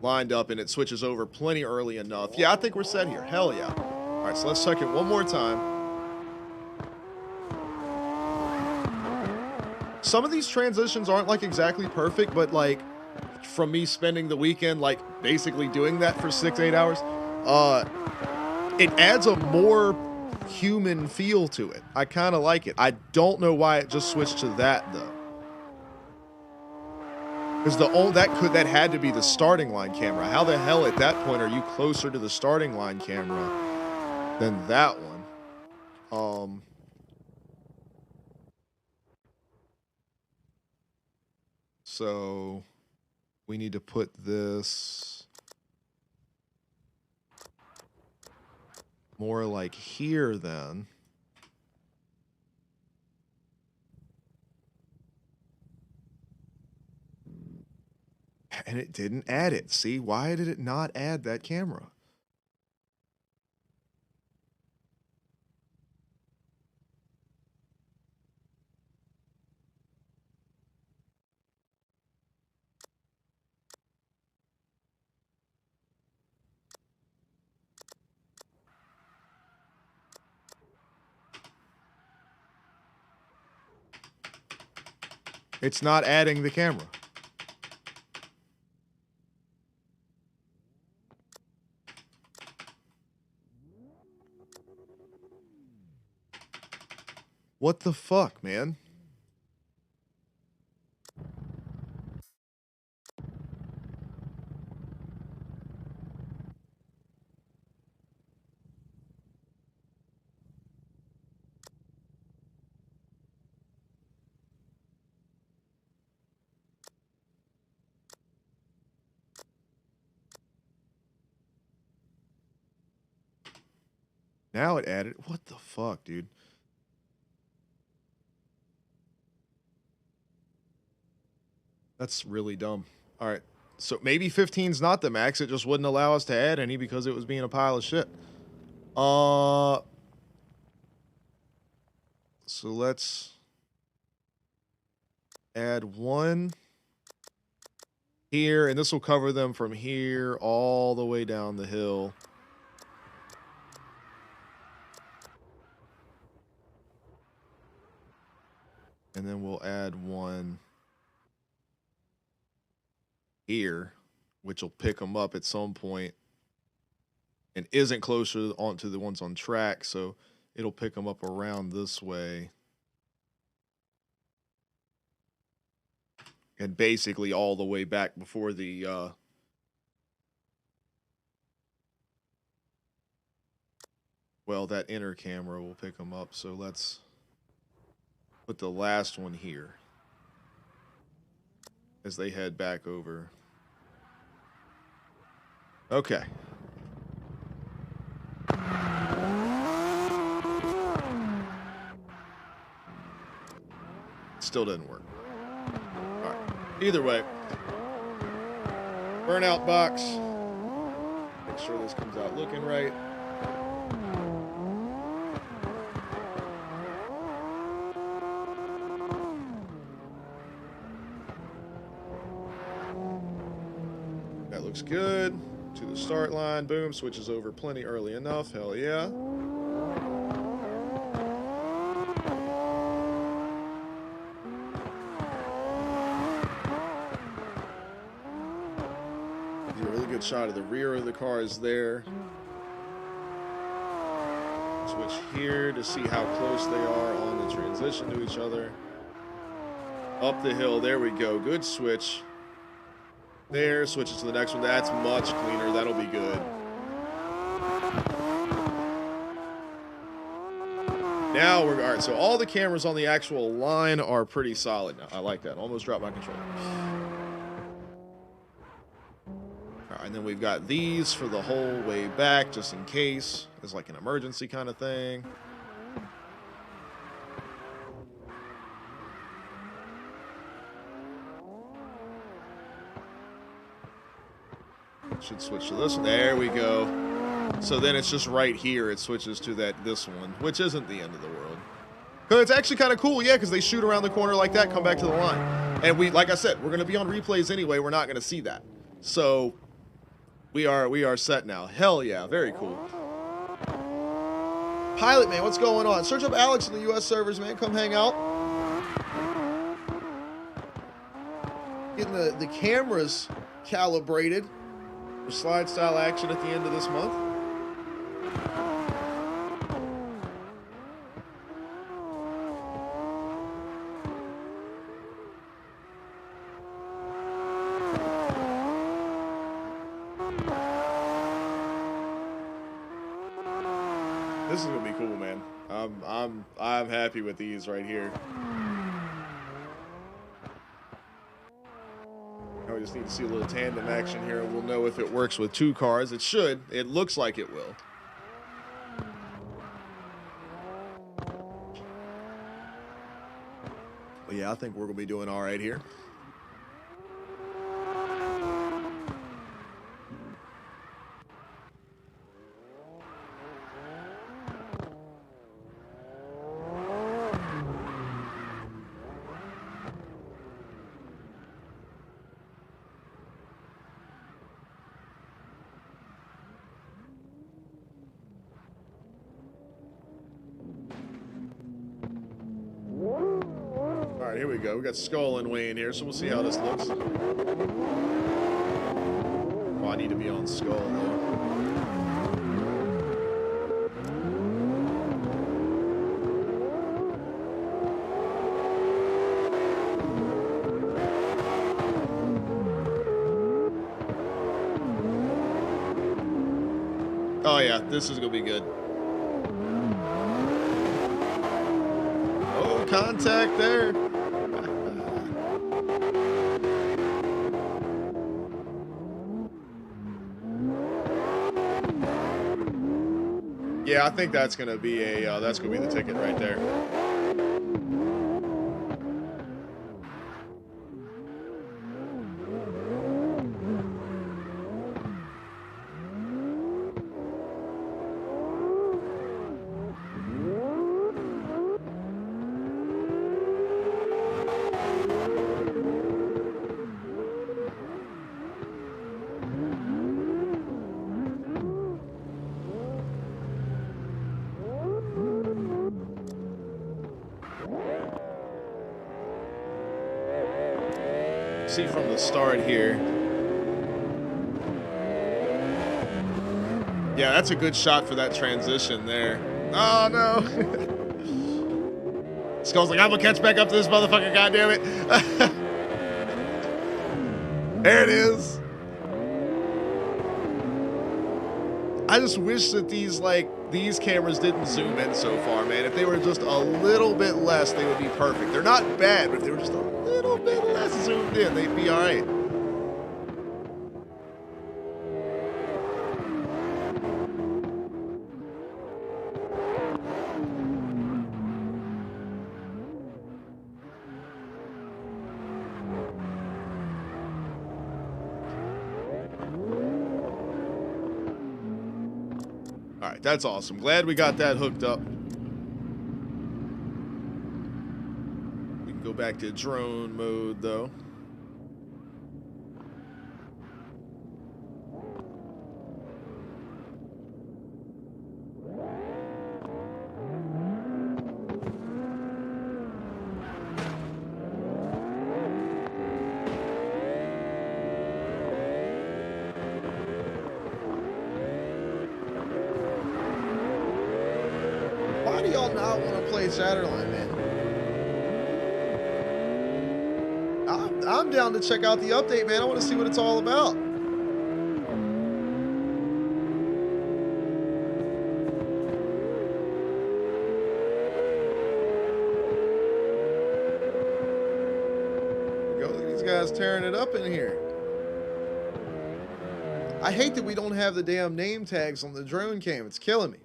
Lined up, and it switches over plenty early enough. Yeah, I think we're set here. Hell yeah. All right, so let's check it one more time. Some of these transitions aren't like exactly perfect, but like from me spending the weekend like basically doing that for 6-8 hours, it adds a more human feel to it. I kind of like it. I don't know why it just switched to that though. Because that had to be the starting line camera. How the hell at that point are you closer to the starting line camera than that one? So we need to put this more like here then. And it didn't add it. See, why did it not add that camera? It's not adding the camera. What the fuck, man? Now it added. What the fuck, dude? That's really dumb. All right. So maybe 15's not the max. It just wouldn't allow us to add any because it was being a pile of shit. So let's add 1 here, and this will cover them from here all the way down the hill. And then we'll add 1 here, which will pick them up at some point and isn't closer onto the ones on track, so it'll pick them up around this way. And basically all the way back before the well, that inner camera will pick them up, so let's put the last one here as they head back over. Okay. Still didn't work. All right. Either way, burnout box. Make sure this comes out looking right. That looks good. To the start line. Boom. Switches over plenty early enough. Hell yeah. A really good shot of the rear of the cars there. Switch here to see how close they are on the transition to each other. Up the hill. There we go. Good switch. There, switches to the next one. That's much cleaner. That'll be good. Now we're all right. So all the cameras on the actual line are pretty solid now. I like that. Almost dropped my controller. All right, and then we've got these for the whole way back, just in case. It's like an emergency kind of thing. Should switch to this one. There we go. So then it's just right here. It switches to this one, which isn't the end of the world. Because it's actually kind of cool, yeah, because they shoot around the corner like that, come back to the line. And like I said, we're going to be on replays anyway. We're not going to see that. So we are set now. Hell yeah. Very cool. Pilot, man, what's going on? Search up Alex in the U.S. servers, man. Come hang out. Getting the cameras calibrated for slide style action at the end of this month. This is gonna be cool, man. I'm happy with these right here. We just need to see a little tandem action here, and we'll know if it works with two cars. It should. It looks like it will. But yeah, I think we're going to be doing all right here. All right, here we go. We got Skull and Wayne here, so we'll see how this looks. Oh, I need to be on Skull, though. Oh, yeah, this is going to be good. Oh, contact there. Yeah, I think that's gonna be the ticket right there. See from the start here. Yeah, that's a good shot for that transition there. Oh no. Skull's like, I'm gonna catch back up to this motherfucker, goddammit. There it is. I just wish that these cameras didn't zoom in so far, man. If they were just a little bit less, they would be perfect. They're not bad, but if they were just a little bit less zoomed in, they'd be all right. right, that's awesome. Glad we got that hooked up. We can go back to drone mode, though. Why do y'all not want to play Shatterline, man? I'm down to check out the update, man. I want to see what it's all about. Go, look at these guys tearing it up in here. I hate that we don't have the damn name tags on the drone cam. It's killing me.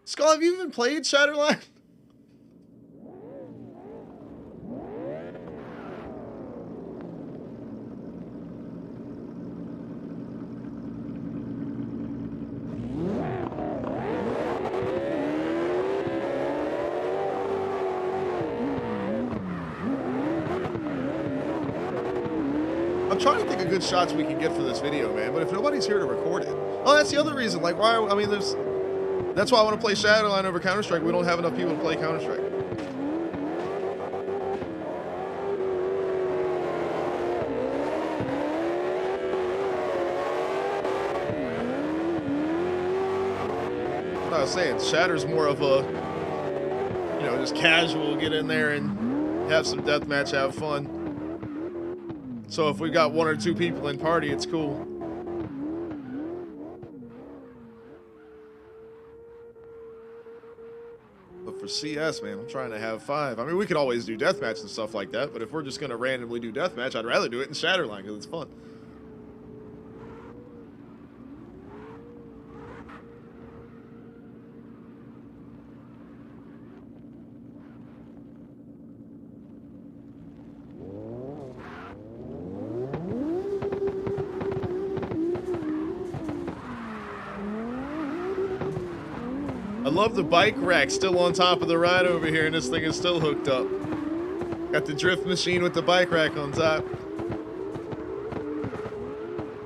Skull, have you even played Shatterline? I'm trying to think of good shots we can get for this video, man, but if nobody's here to record it. Oh, that's the other reason. Like, why? I mean, that's why I want to play Shatterline over Counter-Strike. We don't have enough people to play Counter-Strike. What I was saying, Shatter's more of a, you know, just casual, get in there and have some deathmatch, have fun. So if we got 1 or 2 people in party, it's cool. But for CS, man, I'm trying to have 5. I mean, we could always do deathmatch and stuff like that, but if we're just going to randomly do deathmatch, I'd rather do it in Shatterline because it's fun. I love the bike rack still on top of the ride over here, and this thing is still hooked up. Got the drift machine with the bike rack on top.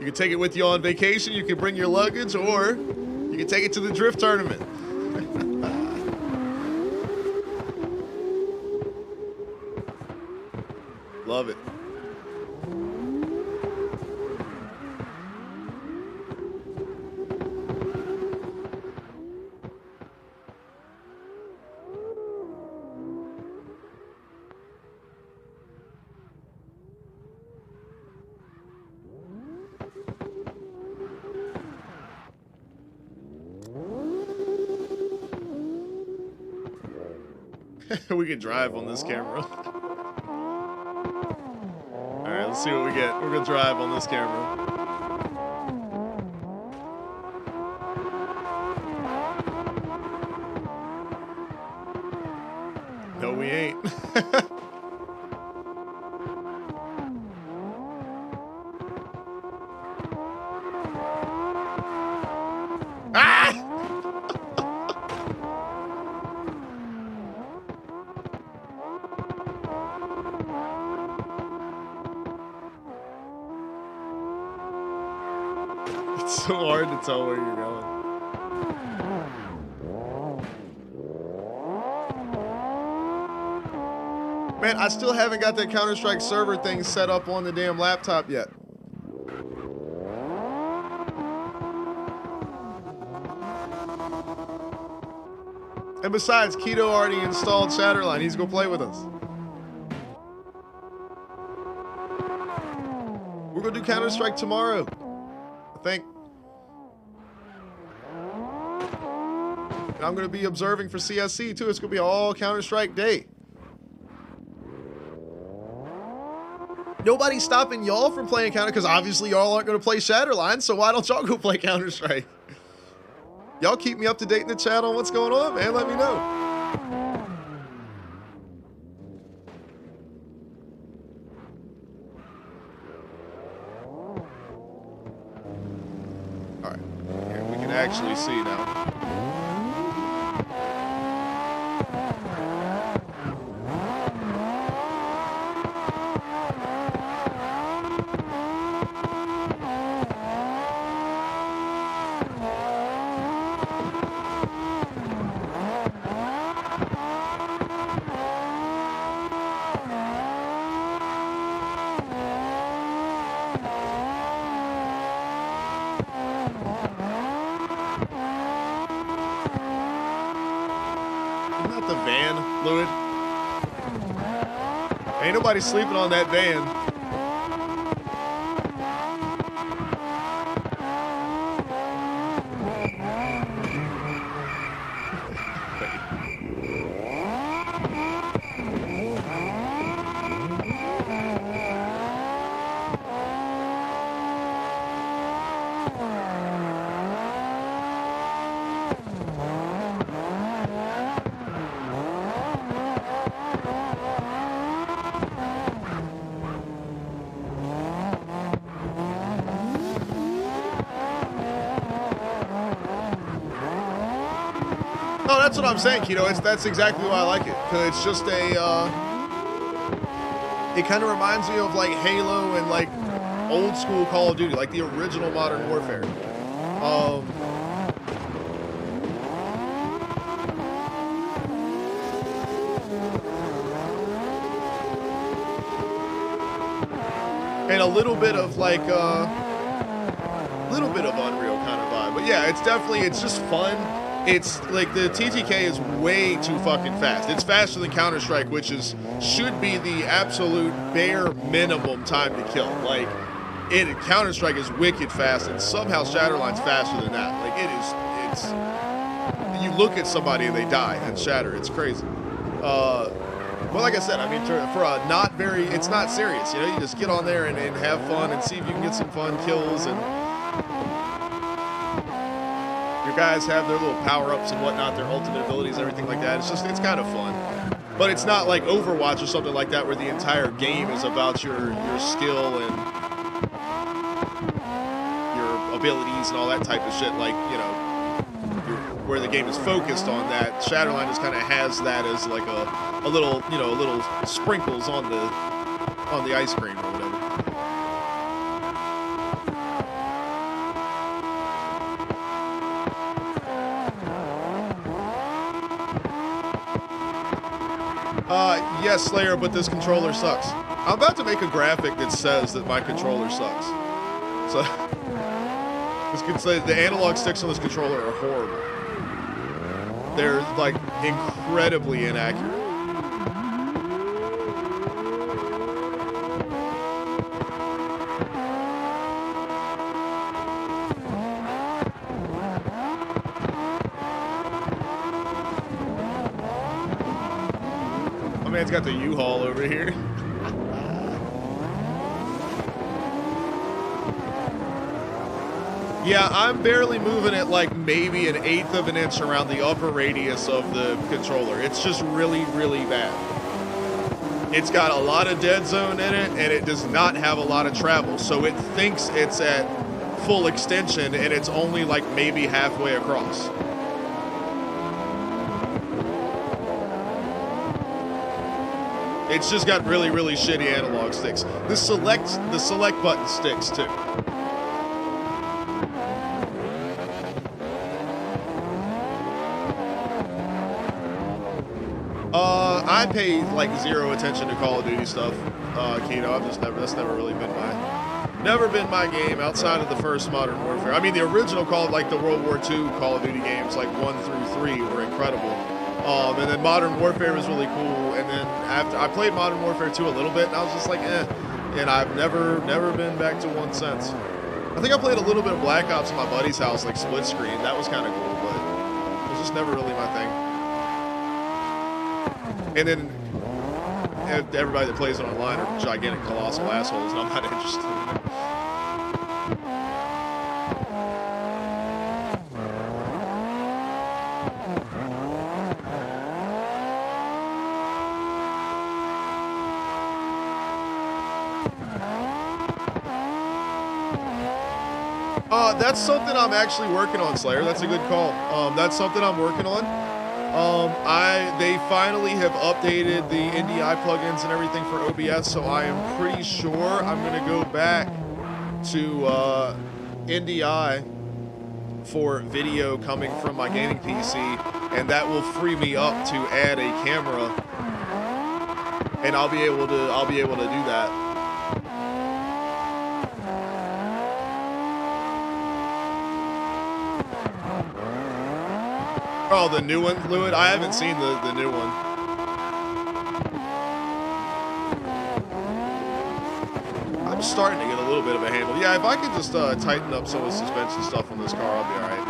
You can take it with you on vacation, you can bring your luggage, or you can take it to the drift tournament. Love it. We can drive on this camera. Alright, let's see what we get. We're gonna drive on this camera. No, we ain't. Ah! It's so hard to tell where you're going. Man, I still haven't got that Counter-Strike server thing set up on the damn laptop yet. And besides, Keto already installed Shatterline. He's gonna play with us. We're gonna do Counter-Strike tomorrow, I think. And I'm gonna be observing for CSC too. It's gonna be all Counter-Strike day. Nobody's stopping y'all from playing Counter, because obviously y'all aren't gonna play Shatterline, so why don't y'all go play Counter-Strike? Y'all keep me up to date in the chat on what's going on, man. Let me know. Round. The van, Louis. Ain't nobody sleeping on that van. No, that's what I'm saying, Keto. That's exactly why I like it. Cause it's just a, it kind of reminds me of like Halo and like old school Call of Duty, like the original Modern Warfare. And a little bit of like, little bit of Unreal kind of vibe. But yeah, it's definitely, it's just fun. It's like the TTK is way too fucking fast. It's faster than Counter-Strike, which should be the absolute bare minimum time to kill. Like, Counter-Strike is wicked fast, and somehow Shatterline's faster than that. Like, you look at somebody and they die and shatter. It's crazy. But like I said, I mean, for a it's not serious. You know, you just get on there and have fun and see if you can get some fun kills, and your guys have their little power-ups and whatnot, their ultimate abilities, everything like that. It's kind of fun. But it's not like Overwatch or something like that where the entire game is about your skill and your abilities and all that type of shit. Like, you know, where the game is focused on that. Shatterline just kind of has that as like a little, you know, little sprinkles on the ice cream or whatever. Yes, Slayer, but this controller sucks. I'm about to make a graphic that says that my controller sucks. So, this could say the analog sticks on this controller are horrible. They're, like, incredibly inaccurate. Man's got the U-Haul over here. Yeah, I'm barely moving it like maybe 1/8 of an inch around the upper radius of the controller. It's just really, really bad. It's got a lot of dead zone in it, and it does not have a lot of travel. So it thinks it's at full extension, and it's only like maybe halfway across. It's just got really, really shitty analog sticks. The select button sticks too. I pay like zero attention to Call of Duty stuff, Keno. That's never really been my game outside of the first Modern Warfare. I mean, the original like the World War II Call of Duty games, like 1 through 3, were incredible. And then Modern Warfare was really cool, and then after I played Modern Warfare 2 a little bit, and I was just like, eh. And I've never been back to one since. I think I played a little bit of Black Ops at my buddy's house, like split screen. That was kind of cool, but it was just never really my thing. And then everybody that plays it online are gigantic, colossal assholes, and I'm not interested in it. That's something I'm actually working on, Slayer. That's a good call. That's something I'm working on. They finally have updated the NDI plugins and everything for OBS, so I am pretty sure I'm gonna go back to NDI for video coming from my gaming PC, and that will free me up to add a camera, and I'll be able to do that. Oh, the new one, Fluid? I haven't seen the new one. I'm starting to get a little bit of a handle. Yeah, if I could just tighten up some of the suspension stuff on this car, I'll be alright.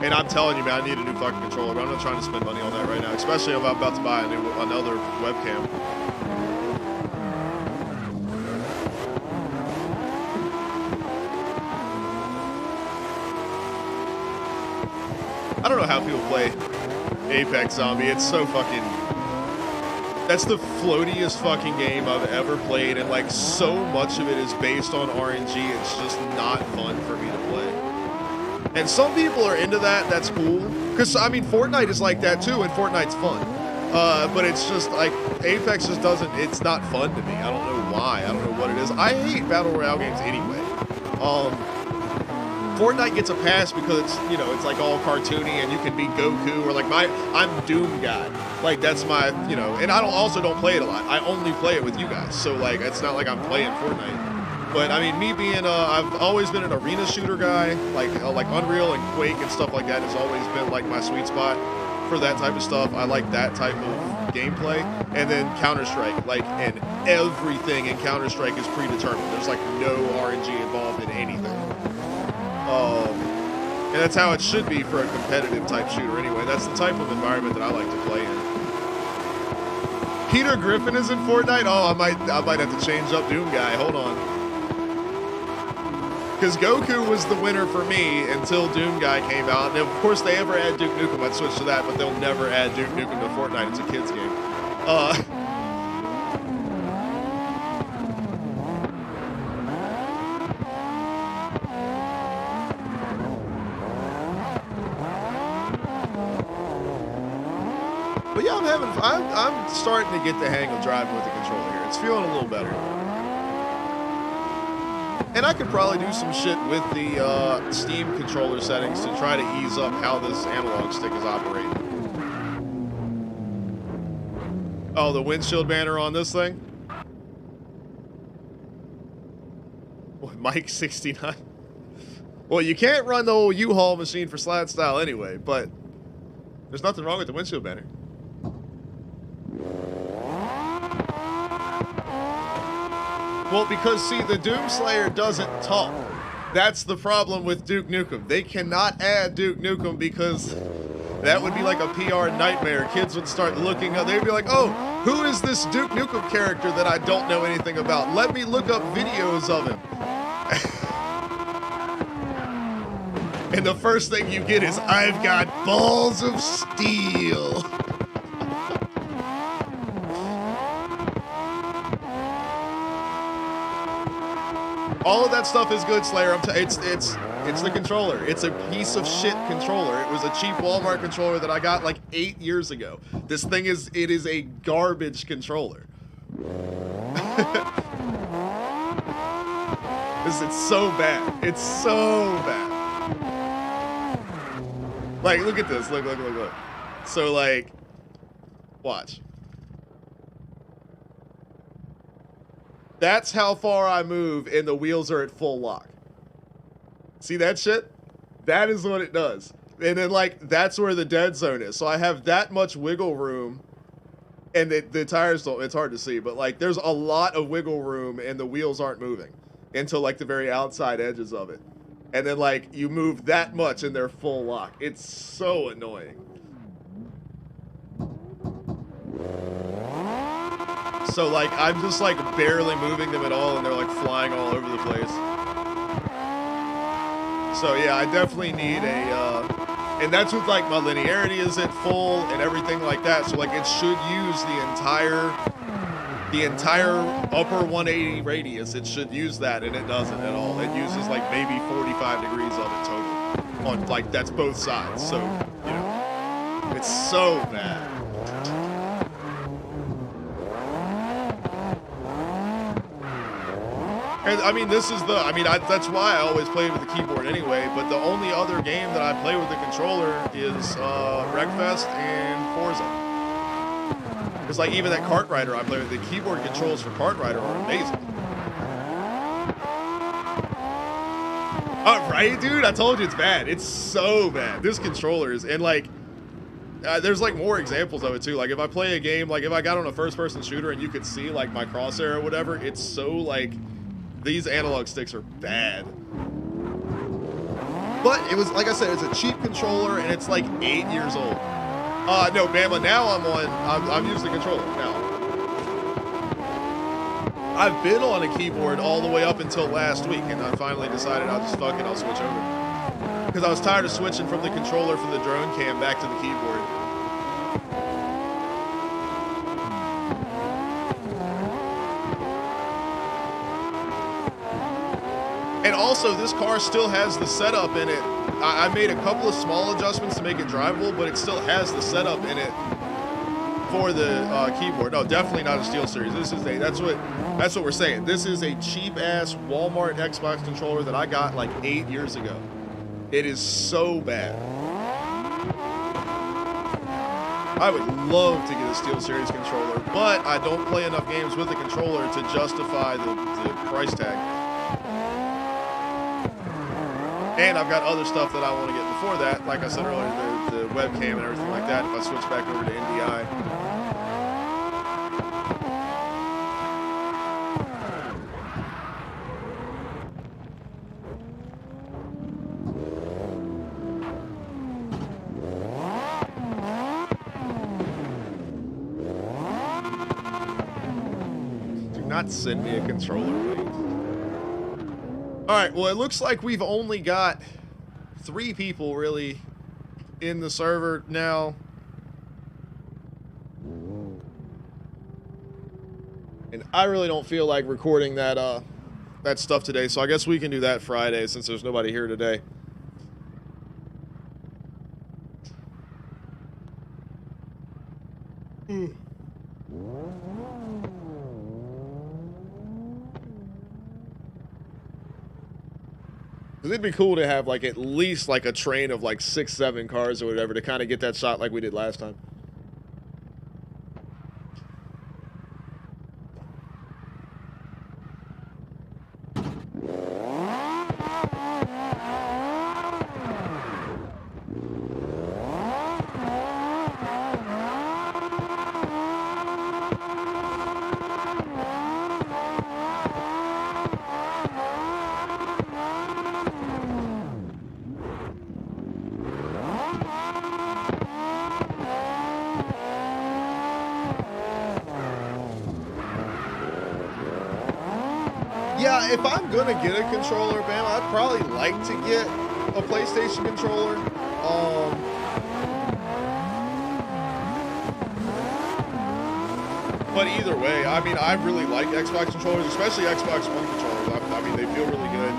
And I'm telling you, man, I need a new fucking controller, but I'm not trying to spend money on that right now, especially if I'm about to buy another webcam. I don't know how people play Apex Zombie. It's so fucking... That's the floatiest fucking game I've ever played, and like so much of it is based on RNG. It's just not fun for me to play. And some people are into that. That's cool. Because, I mean, Fortnite is like that too, and Fortnite's fun. But it's just like, Apex just doesn't... It's not fun to me. I don't know why. I don't know what it is. I hate Battle Royale games anyway. Fortnite gets a pass because it's, you know, it's like all cartoony and you can be Goku, or like I'm Doom guy. Like that's my, you know, and I also don't play it a lot. I only play it with you guys. So like, it's not like I'm playing Fortnite. But I mean, me being, I've always been an arena shooter guy, like Unreal and Quake and stuff like that has always been like my sweet spot for that type of stuff. I like that type of gameplay. And then Counter-Strike, like, and everything in Counter-Strike is predetermined. There's like no RNG involved in anything. And that's how it should be for a competitive type shooter anyway. That's the type of environment that I like to play in. Peter Griffin is in Fortnite? Oh, I might have to change up Doom Guy. Hold on. Because Goku was the winner for me until Doom Guy came out. And of course, they ever add Duke Nukem, I'd switch to that, but they'll never add Duke Nukem to Fortnite. It's a kid's game. But yeah, I'm starting to get the hang of driving with the controller here. It's feeling a little better. And I could probably do some shit with the Steam controller settings to try to ease up how this analog stick is operating. Oh, the windshield banner on this thing? What, Mike 69? Well, you can't run the old U-Haul machine for SLIDESTYLE anyway, but there's nothing wrong with the windshield banner. Well, because, see, the Doomslayer doesn't talk. That's the problem with Duke Nukem. They cannot add Duke Nukem because that would be like a PR nightmare. Kids would start looking up. They'd be like, oh, who is this Duke Nukem character that I don't know anything about? Let me look up videos of him. And the first thing you get is, I've got balls of steel. All of that stuff is good, Slayer. It's the controller. It's a piece of shit controller. It was a cheap Walmart controller that I got like 8 years ago. This thing is a garbage controller. It's so bad. It's so bad. Like, look at this. Look. So like, watch. That's how far I move and the wheels are at full lock. See that shit? That is what it does. And then like, that's where the dead zone is. So I have that much wiggle room and the tires don't, it's hard to see, but like there's a lot of wiggle room and the wheels aren't moving until like the very outside edges of it. And then like you move that much and they're full lock. It's so annoying. So like, I'm just like barely moving them at all and they're like flying all over the place. So yeah, I definitely need and that's with like my linearity is at full and everything like that. So like it should use the entire the entire upper 180 radius, it should use that, and it doesn't at all. It uses like maybe 45 degrees of it total. On like that's both sides. So, you know, it's so bad. And I mean, this is the, that's why I always play with the keyboard anyway, but the only other game that I play with the controller is Wreckfest and Forza. Because like even that Kart Rider I play with, the keyboard controls for Kart Rider are amazing. Right, dude? I told you it's bad. It's so bad. This controller is, and like, there's like more examples of it too. Like if I play a game, like if I got on a first-person shooter and you could see like my crosshair or whatever, it's so like, these analog sticks are bad. But it was, like I said, it's a cheap controller and it's like 8 years old. No, Bama, now I'm using the controller now. I've been on a keyboard all the way up until last week, and I finally decided I'll just fuck it, I'll switch over. Because I was tired of switching from the controller for the drone cam back to the keyboard. And also, this car still has the setup in it. I made a couple of small adjustments to make it drivable, but it still has the setup in it for the keyboard. No, definitely not a SteelSeries. This is that's what we're saying. This is a cheap ass Walmart Xbox controller that I got like 8 years ago. It is so bad. I would love to get a SteelSeries controller, but I don't play enough games with the controller to justify the price tag. And I've got other stuff that I want to get before that. Like I said earlier, the webcam and everything like that. If I switch back over to NDI. Do not send me a controller, please. All right, well, it looks like we've only got 3 people really in the server now. And I really don't feel like recording that that stuff today, so I guess we can do that Friday since there's nobody here today. It'd be cool to have like at least like a train of like 6, 7 cars or whatever to kind of get that shot like we did last time. Yeah, if I'm gonna get a controller, Bam, I'd probably like to get a PlayStation controller. But either way, I mean, I really like Xbox controllers, especially Xbox One controllers. I mean, they feel really good.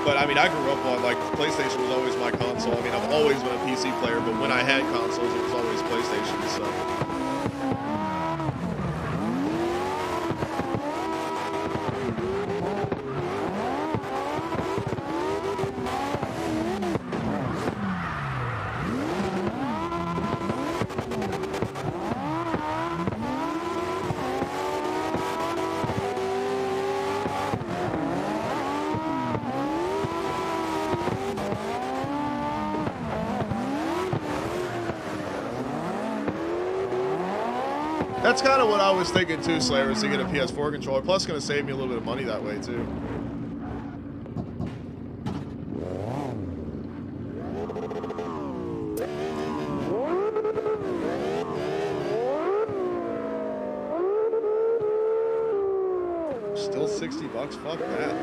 But I mean, I grew up on, like, PlayStation was always my console. I mean, I've always been a PC player, but when I had consoles, it was always PlayStation, so. That's kind of what I was thinking too, Slayer, is to get a PS4 controller. Plus, it's going to save me a little bit of money that way too. Still $60? Fuck that.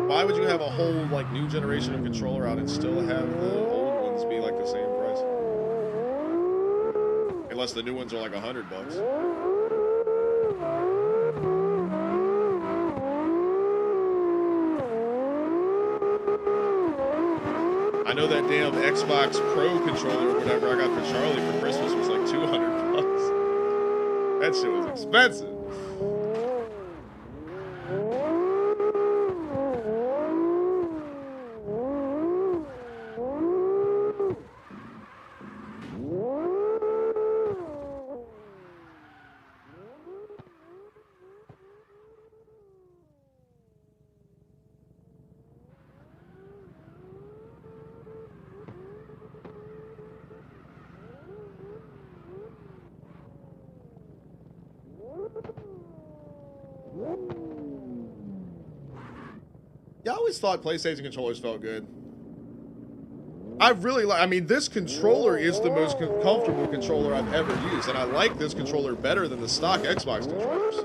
Why would you have a whole like new generation of controller out and still have the old ones be like the same price? unless the new ones are like $100. I know that damn Xbox Pro controller or whatever I got for Charlie for Christmas was like $200. That shit was expensive. Yeah, I always thought PlayStation controllers felt good. I really like, I mean, this controller is the most comfortable controller I've ever used, and I like this controller better than the stock Xbox controllers.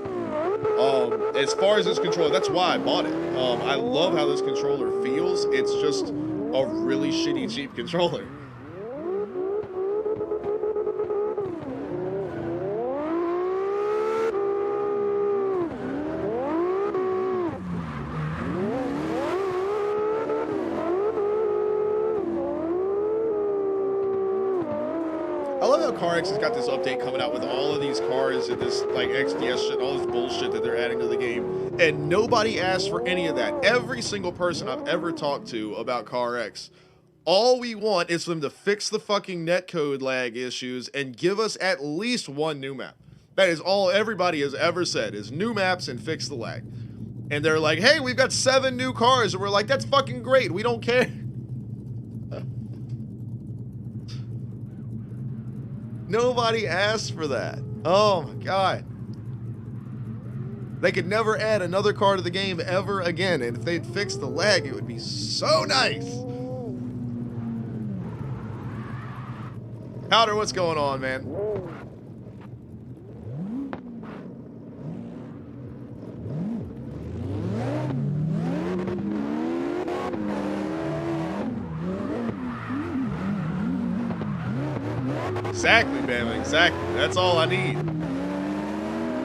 As far as this controller, that's why I bought it. I love how this controller feels. It's just a really shitty, cheap controller. I love how CarX has got this update coming out with all of these cars and this like XDS shit, all this bullshit that they're adding to the game, and nobody asked for any of that. Every single person I've ever talked to about CarX, all we want is for them to fix the fucking netcode lag issues and give us at least one new map. That is all everybody has ever said, is new maps and fix the lag. And they're like, hey, we've got 7 new cars, and we're like, that's fucking great, we don't care. Nobody asked for that. Oh my god. They could never add another car to the game ever again, and if they'd fixed the lag, it would be so nice. Powder, what's going on, man? Exactly, man, exactly. That's all I need.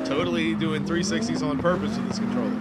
Totally doing 360s on purpose with this controller.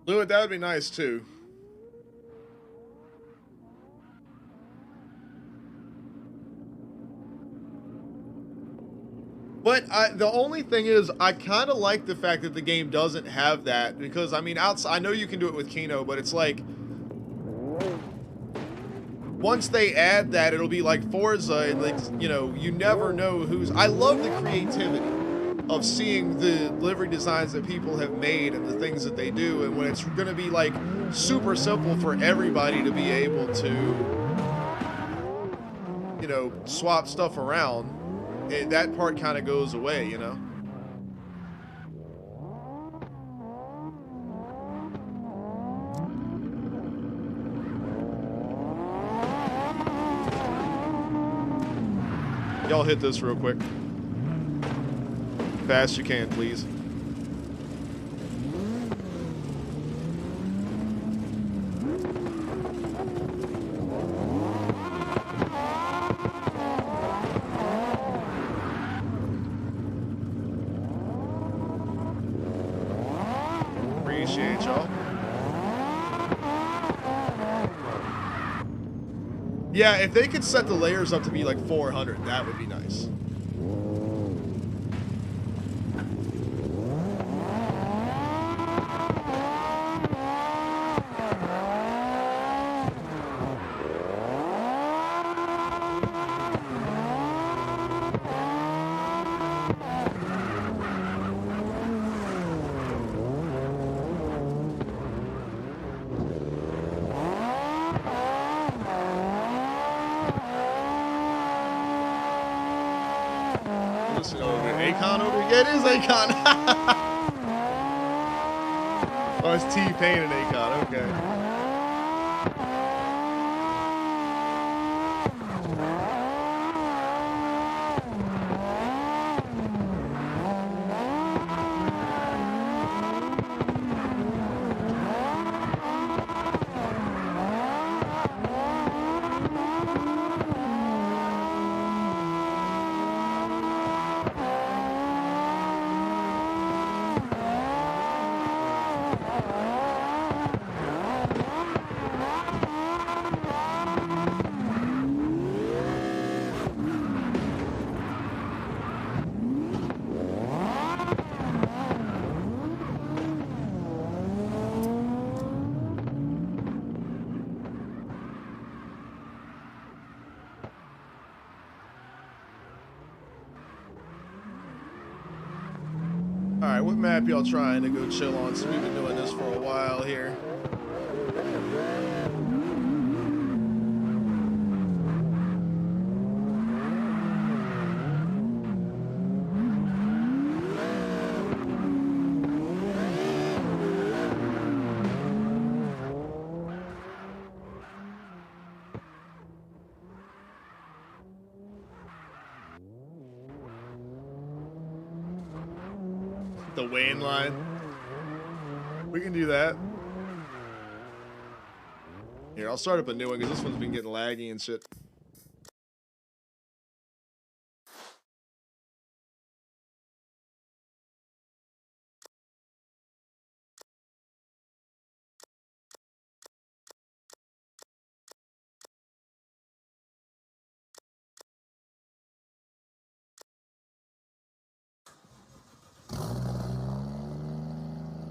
Lewitt, that would be nice too. But the only thing is, I kind of like the fact that the game doesn't have that, because I mean, outside, I know you can do it with Kino, but it's like once they add that, it'll be like Forza, and like, you know, you never know who's. I love the creativity of seeing the livery designs that people have made and the things that they do, and when it's going to be like super simple for everybody to be able to, you know, swap stuff around, that part kind of goes away, you know. Y'all hit this real quick. Fast you can, please. Appreciate y'all. Yeah, if they could set the layers up to be like 400, that would be nice. it is Akon. Oh, it's T-Pain and Akon. Okay. Alright, what map y'all trying to go chill on? So we've been doing this for a while here. The Wayne line. We can do that. Here, I'll start up a new one because this one's been getting laggy and shit.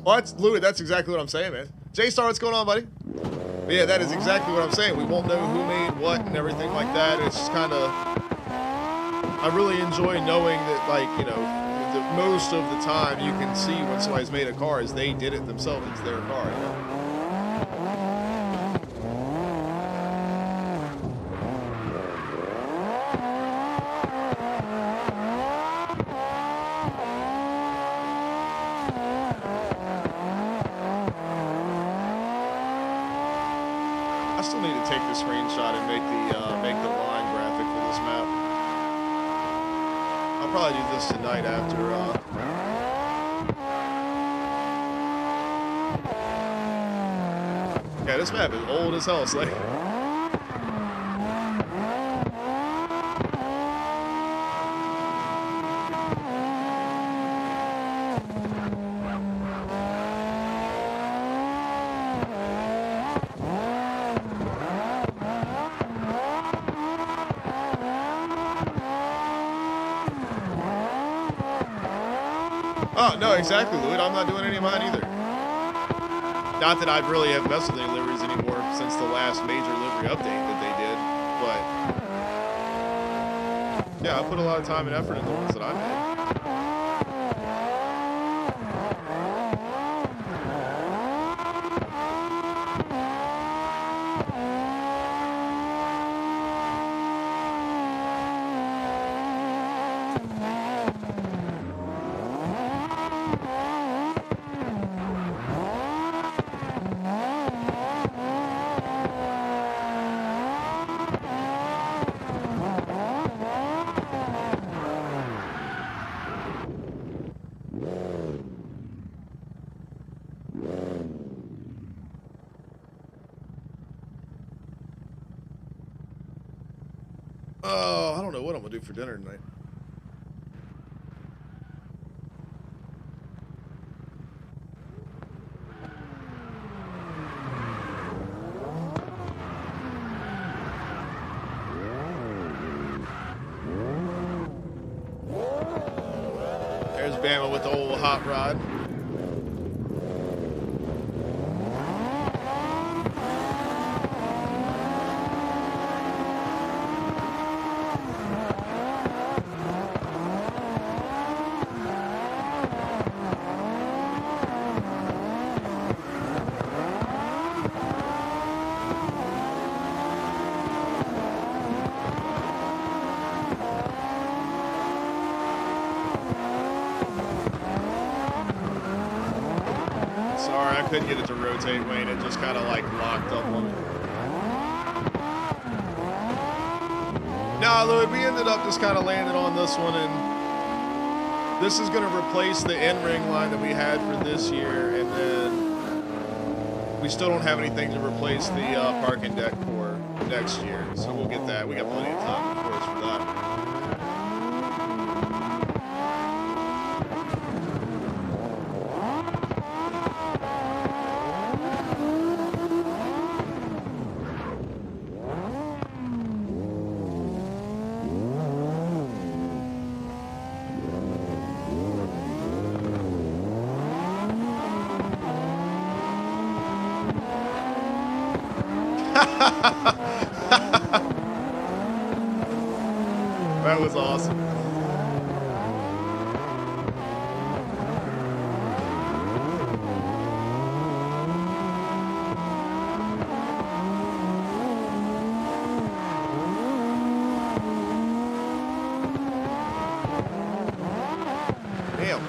What? Louis, that's exactly what I'm saying, man. J-Star, what's going on, buddy? But yeah, that is exactly what I'm saying. We won't know who made what and everything like that. It's just kind of... I really enjoy knowing that, like, you know, most of the time you can see when somebody's made a car is they did it themselves. It's their car, you know? I still need to take the screenshot and make the line graphic for this map. I'll probably do this tonight after. Yeah, this map is old as hell, Slay. Oh, no, exactly, Louis. I'm not doing any of mine either. Not that I really have messed with any liveries anymore since the last major livery update that they did, but yeah, I put a lot of time and effort in the ones that I made. Oh, I don't know what I'm gonna do for dinner tonight. There's Bama with the old hot rod. Sorry, I couldn't get it to rotate, Wayne. It just kind of like locked up on me. Nah, Louis, we ended up just kind of landing on this one, and this is going to replace the in-ring line that we had for this year, and then we still don't have anything to replace the parking deck for next year, so we'll get that. We got plenty of time, of course, for that. That was awesome. Damn.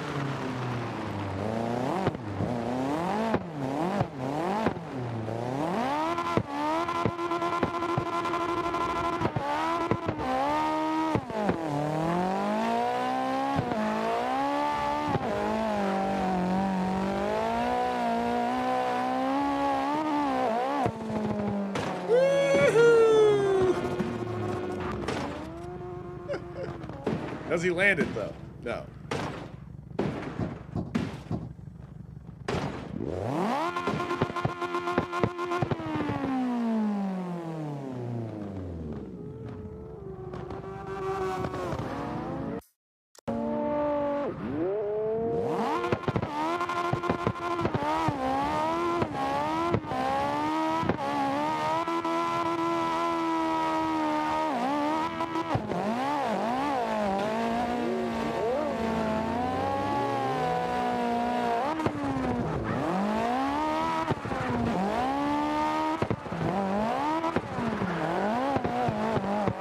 Has he landed though? No.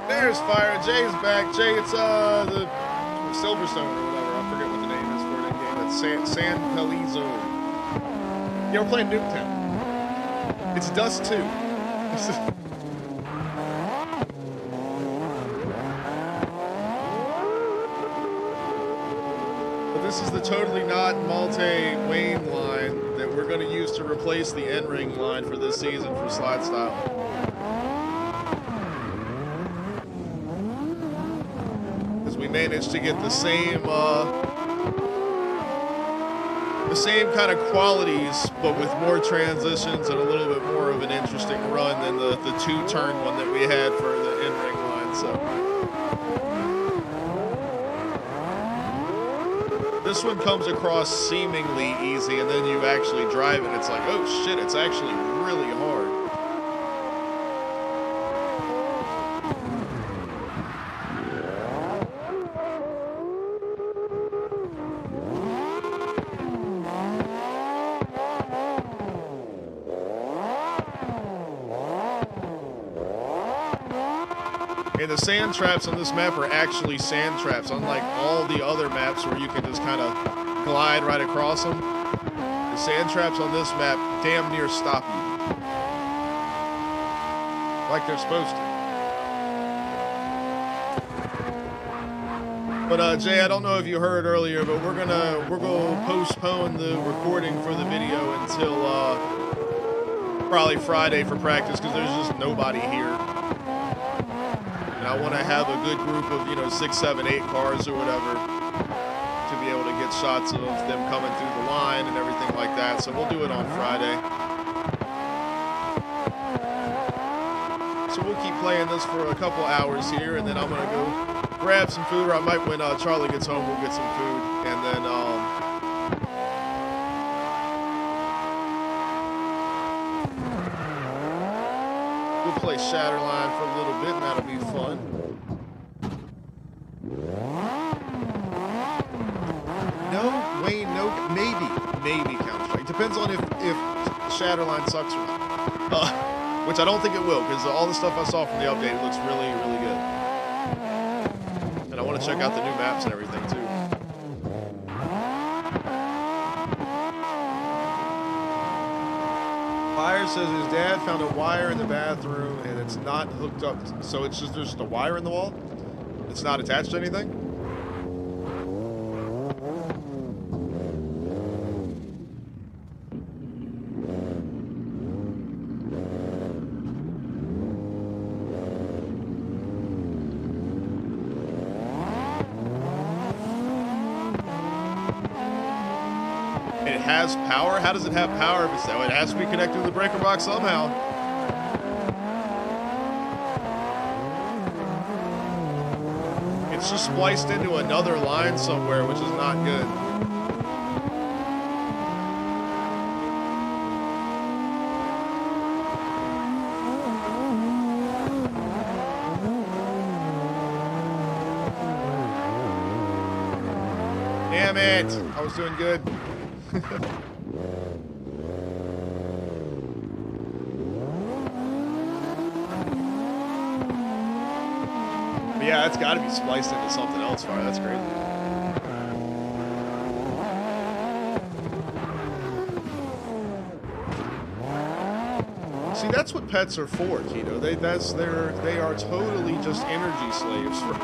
There's fire. Jay's back. Jay, it's the Silverstone or whatever. I forget what the name is for that game. It's San Palizo. Yeah, we're playing Nuketown. It's Dust 2. But this is the totally not multi-Wayne line that we're going to use to replace the N-Ring line for this season for Slide Style. We managed to get the same kind of qualities, but with more transitions and a little bit more of an interesting run than the two-turn one that we had for the in-ring line. So this one comes across seemingly easy, and then you actually drive it. It's like, oh shit, it's actually really hard. And the sand traps on this map are actually sand traps, unlike all the other maps where you can just kind of glide right across them. The sand traps on this map damn near stop you. Like they're supposed to. But Jay, I don't know if you heard earlier, but we're gonna postpone the recording for the video until probably Friday for practice, because there's just nobody here. And I want to have a good group of, 6, 7, 8 cars or whatever to be able to get shots of them coming through the line and everything like that. So we'll do it on Friday. So we'll keep playing this for a couple hours here, and then I'm going to go grab some food, or I might, when Charlie gets home, we'll get some food, and then we'll play Shatterline for a little bit, and that'll be fun. No, Wayne, no, maybe Counter-Strike. Depends on if Shatterline sucks or not. Which I don't think it will, because all the stuff I saw from the update looks really, really good. And I want to check out the new maps and everything, too. Fire says his dad found a wire in the bathroom and it's not hooked up. So it's just there's just a wire in the wall? It's not attached to anything? It has power? How does it have power if it's that way? It has to be connected to the breaker box somehow. It's just spliced into another line somewhere, which is not good. Damn it! I was doing good. But yeah, that's got to be spliced into something else, Fire. That's crazy. See, that's what pets are for, Tito. They are totally just energy slaves for.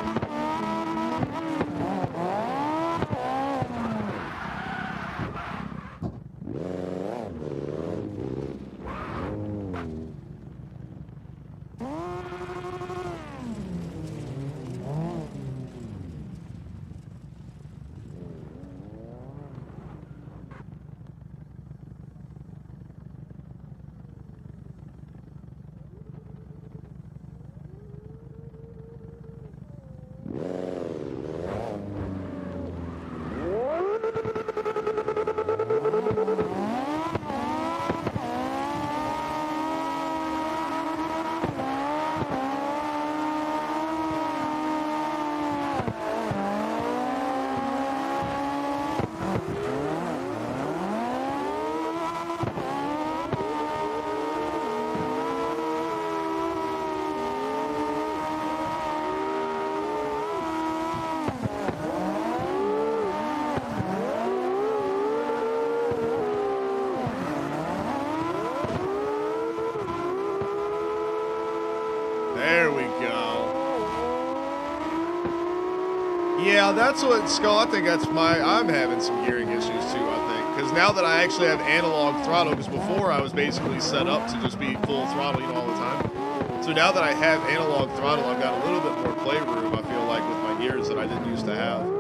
There we go. Yeah, that's what, Skull, I think that's I'm having some gearing issues too, I think. Because now that I actually have analog throttle, because before I was basically set up to just be full throttle, all the time. So now that I have analog throttle, I've got a little bit more playroom, I feel like, with my gears that I didn't used to have.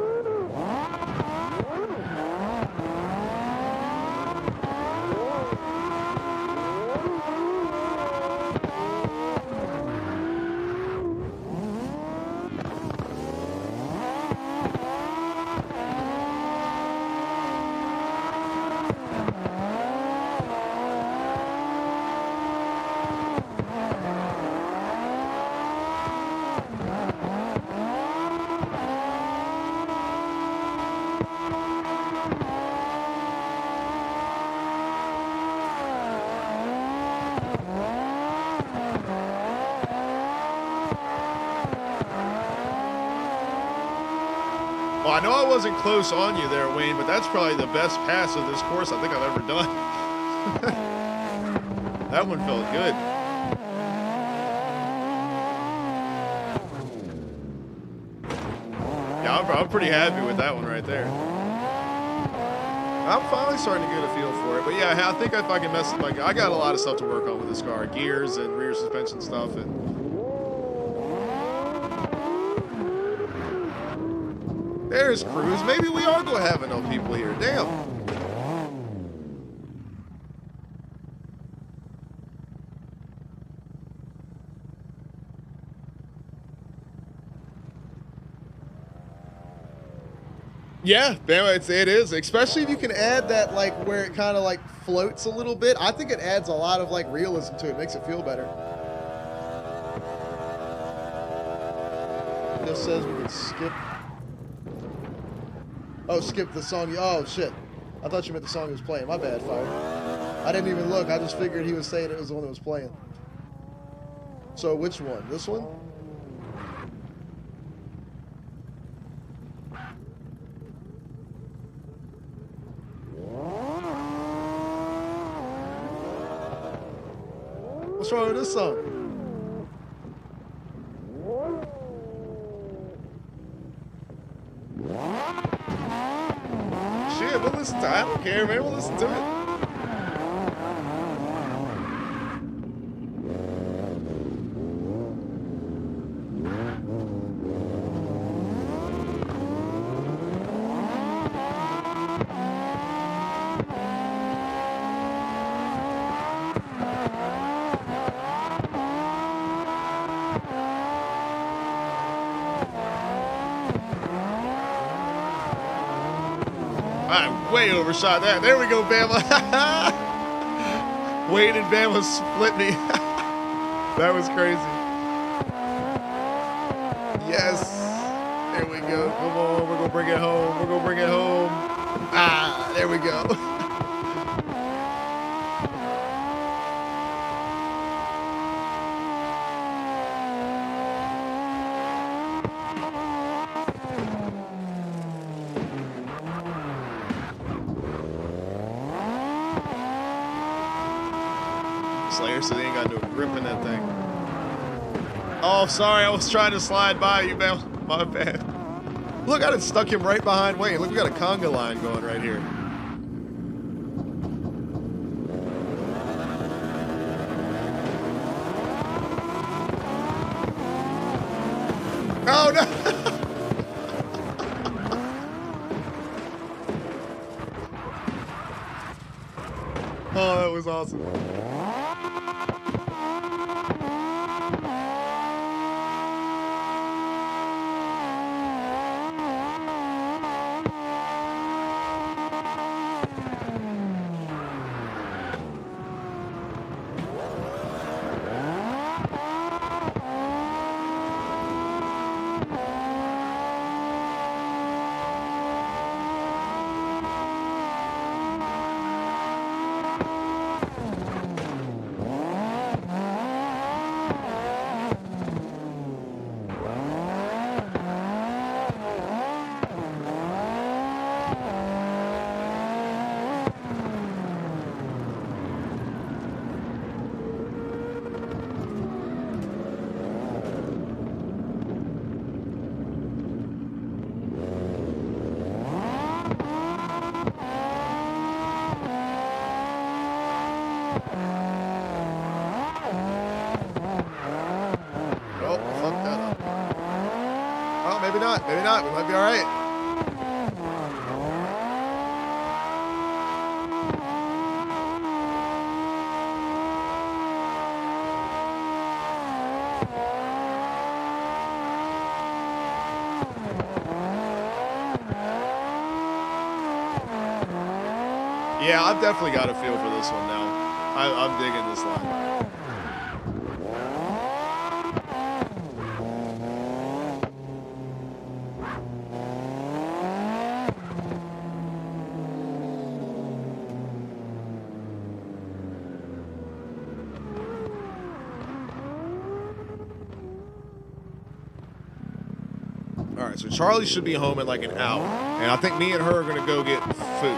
Well, I know I wasn't close on you there, Wayne, but that's probably the best pass of this course I think I've ever done. That one felt good. Yeah, I'm pretty happy with that one right there. I'm finally starting to get a feel for it. But yeah, I think if I can mess with my... I got a lot of stuff to work on with this car. Gears and rear suspension stuff and... There's Cruz. Maybe we are going to have enough people here. Damn. Yeah, it is. Especially if you can add that, like, where it kind of, like, floats a little bit. I think it adds a lot of, like, realism to it. Makes it feel better. It just says we can skip... Oh, skip the song. Oh, shit. I thought you meant the song he was playing. My bad, Fire. I didn't even look. I just figured he was saying it was the one that was playing. So, which one? This one? What's wrong with this song? Shit, we'll listen to it. I don't care, man. We'll listen to it. I way overshot that. There we go, Bama. Wade and Bama split me. That was crazy. Yes. There we go. Come on. We're going to bring it home. We're going to bring it home. Ah, there we go. Slayer said they ain't got no grip in that thing. Oh, sorry, I was trying to slide by you, man. My bad. Look, I done stuck him right behind Wayne. Look, we got a conga line going right here. Oh, no! Oh, that was awesome. Maybe not. Maybe not. We might be all right. Yeah, I've definitely got a feel for this one now. I'm digging this line. All right, so Charlie should be home in like an hour, and I think me and her are gonna go get food.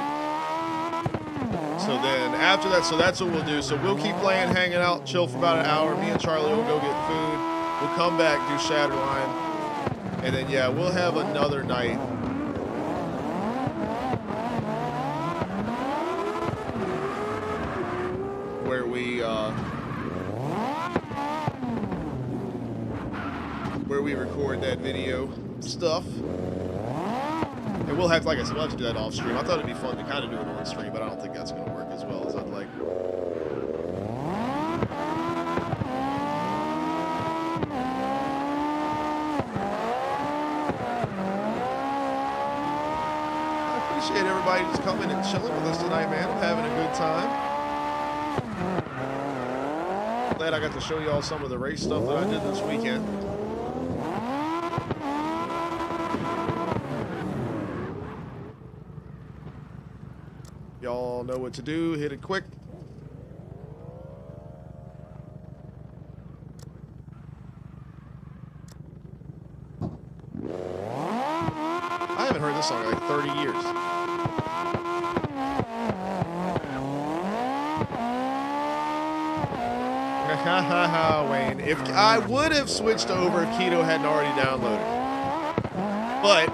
So then after that, so that's what we'll do. So we'll keep playing, hanging out, chill for about an hour. Me and Charlie will go get food. We'll come back, do Shatterline, and then yeah, we'll have another night. Where we record that video stuff. And we'll have, like I said, we'll have to do that off stream. I thought it'd be fun to kind of do it on stream, but I don't think that's going to work as well as I'd like. I appreciate everybody just coming and chilling with us tonight, man. I'm having a good time. Glad I got to show you all some of the race stuff that I did this weekend. Y'all know what to do. Hit it quick. I haven't heard this song in like 30 years. ha ha ha, Wayne. If I would have switched over if Keto hadn't already downloaded. But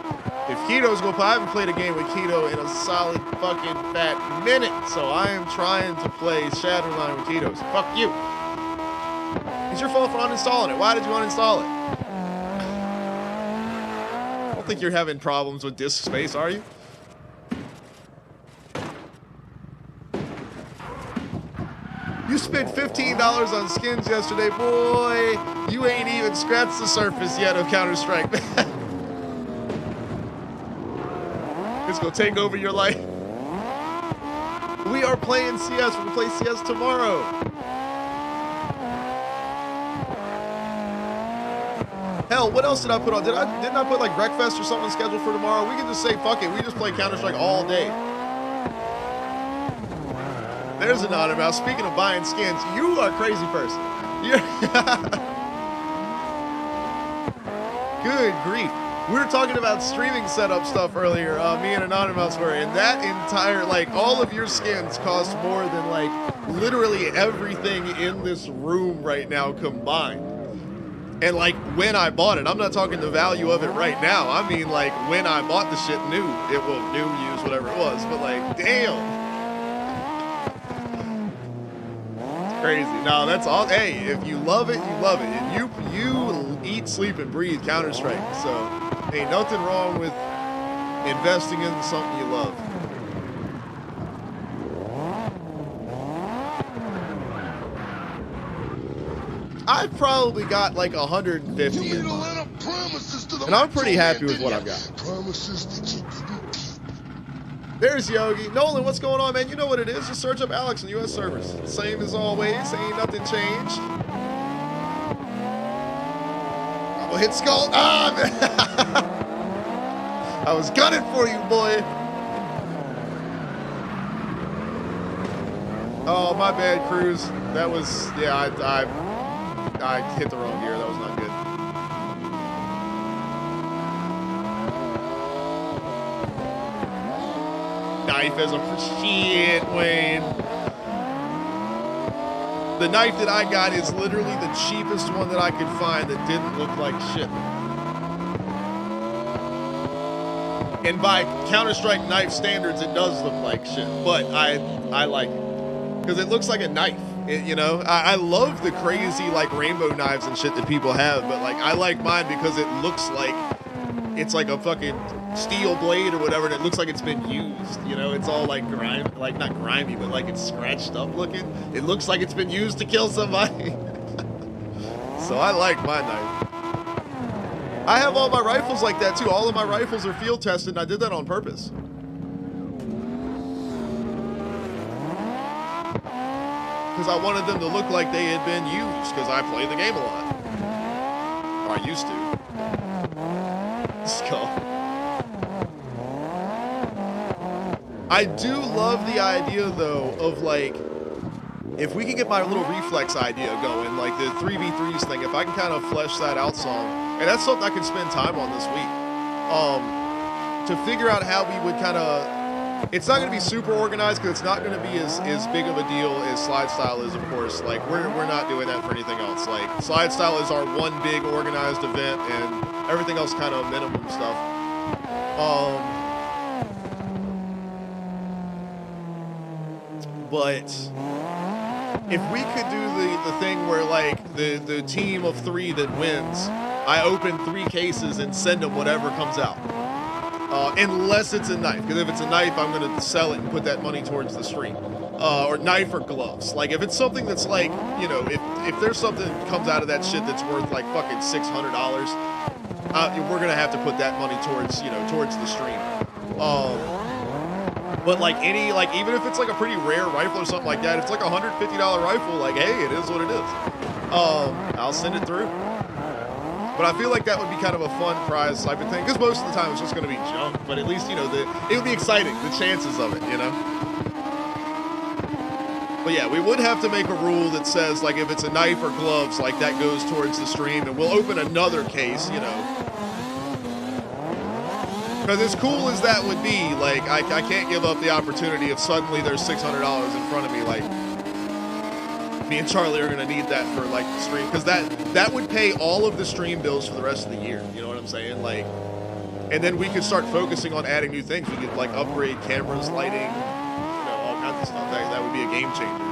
if Keto's gonna play, I haven't played a game with Keto in a solid fucking fat minute. So I am trying to play Shadowline with Keto's. Fuck you. It's your fault for uninstalling it. Why did you uninstall it? I don't think you're having problems with disk space, are you? You spent $15 on skins yesterday, boy. You ain't even scratched the surface yet of Counter-Strike. It's gonna take over your life. We are playing CS. We're gonna play CS tomorrow. Hell, what else did I put on? Didn't I put like Breakfast or something scheduled for tomorrow? We can just say fuck it. We just play Counter-Strike all day. There's Anonymous. Speaking of buying skins, you are a crazy person. Good grief. We were talking about streaming setup stuff earlier, me and Anonymous were, and that entire, like, all of your skins cost more than, like, literally everything in this room right now combined. And, like, when I bought it, I'm not talking the value of it right now. I mean, like, when I bought the shit new, used, whatever it was, but, like, damn. Crazy. No, that's all. Hey, if you love it, you love it. And you eat, sleep, and breathe Counter-Strike. So, ain't nothing wrong with investing in something you love. I've probably got like 150 in mine. And I'm pretty happy with what I've got. There's Yogi. Nolan, what's going on, man? You know what it is. Just search up Alex on US servers. Same as always. Ain't nothing changed. I'm gonna hit Skull. Ah, man. I was gunning for you, boy. Oh, my bad, Cruz. That was, yeah, I hit the wrong gear. That was not good. Knife as a shit, Wayne. The knife that I got is literally the cheapest one that I could find that didn't look like shit. And by Counter-Strike knife standards, it does look like shit, but I like it because it looks like a knife. You know, I love the crazy like rainbow knives and shit that people have, but like I like mine because it looks like it's like a fucking steel blade or whatever, and it looks like it's been used. You know, it's all like grimy, like not grimy, but like it's scratched up looking. It looks like it's been used to kill somebody. So I like my knife. I have all my rifles like that too. All of my rifles are field tested, and I did that on purpose. Because I wanted them to look like they had been used, because I play the game a lot. Or I used to. Skull. I do love the idea, though, of, like, if we can get my little reflex idea going, like the 3v3s thing, if I can kind of flesh that out some, and that's something I can spend time on this week, to figure out how we would kind of, it's not going to be super organized because it's not going to be as big of a deal as SLIDESTYLE is, of course. Like, we're not doing that for anything else. Like, SLIDESTYLE is our one big organized event, and everything else kind of minimum stuff. But if we could do the thing where, like, the team of 3 that wins, I open 3 cases and send them whatever comes out. Unless it's a knife, because if it's a knife, I'm going to sell it and put that money towards the stream. Or knife or gloves. Like, if it's something that's like, you know, if there's something that comes out of that shit that's worth like fucking $600, we're going to have to put that money towards, you know, towards the stream. But like even if it's like a pretty rare rifle or something like that, if it's like a $150 rifle, like, hey, it is what it is. I'll send it through. But I feel like that would be kind of a fun prize type of thing, because most of the time it's just going to be junk, but at least, you know, it would be exciting, the chances of it, you know? But yeah, we would have to make a rule that says, like, if it's a knife or gloves, like, that goes towards the stream, and we'll open another case, you know? Because as cool as that would be, like, I can't give up the opportunity if suddenly there's $600 in front of me, like, Me and Charlie are gonna need that for like the stream, because that would pay all of the stream bills for the rest of the year. You know what I'm saying? Like, and then we could start focusing on adding new things. We could like upgrade cameras, lighting, all kinds of stuff. That would be a game changer.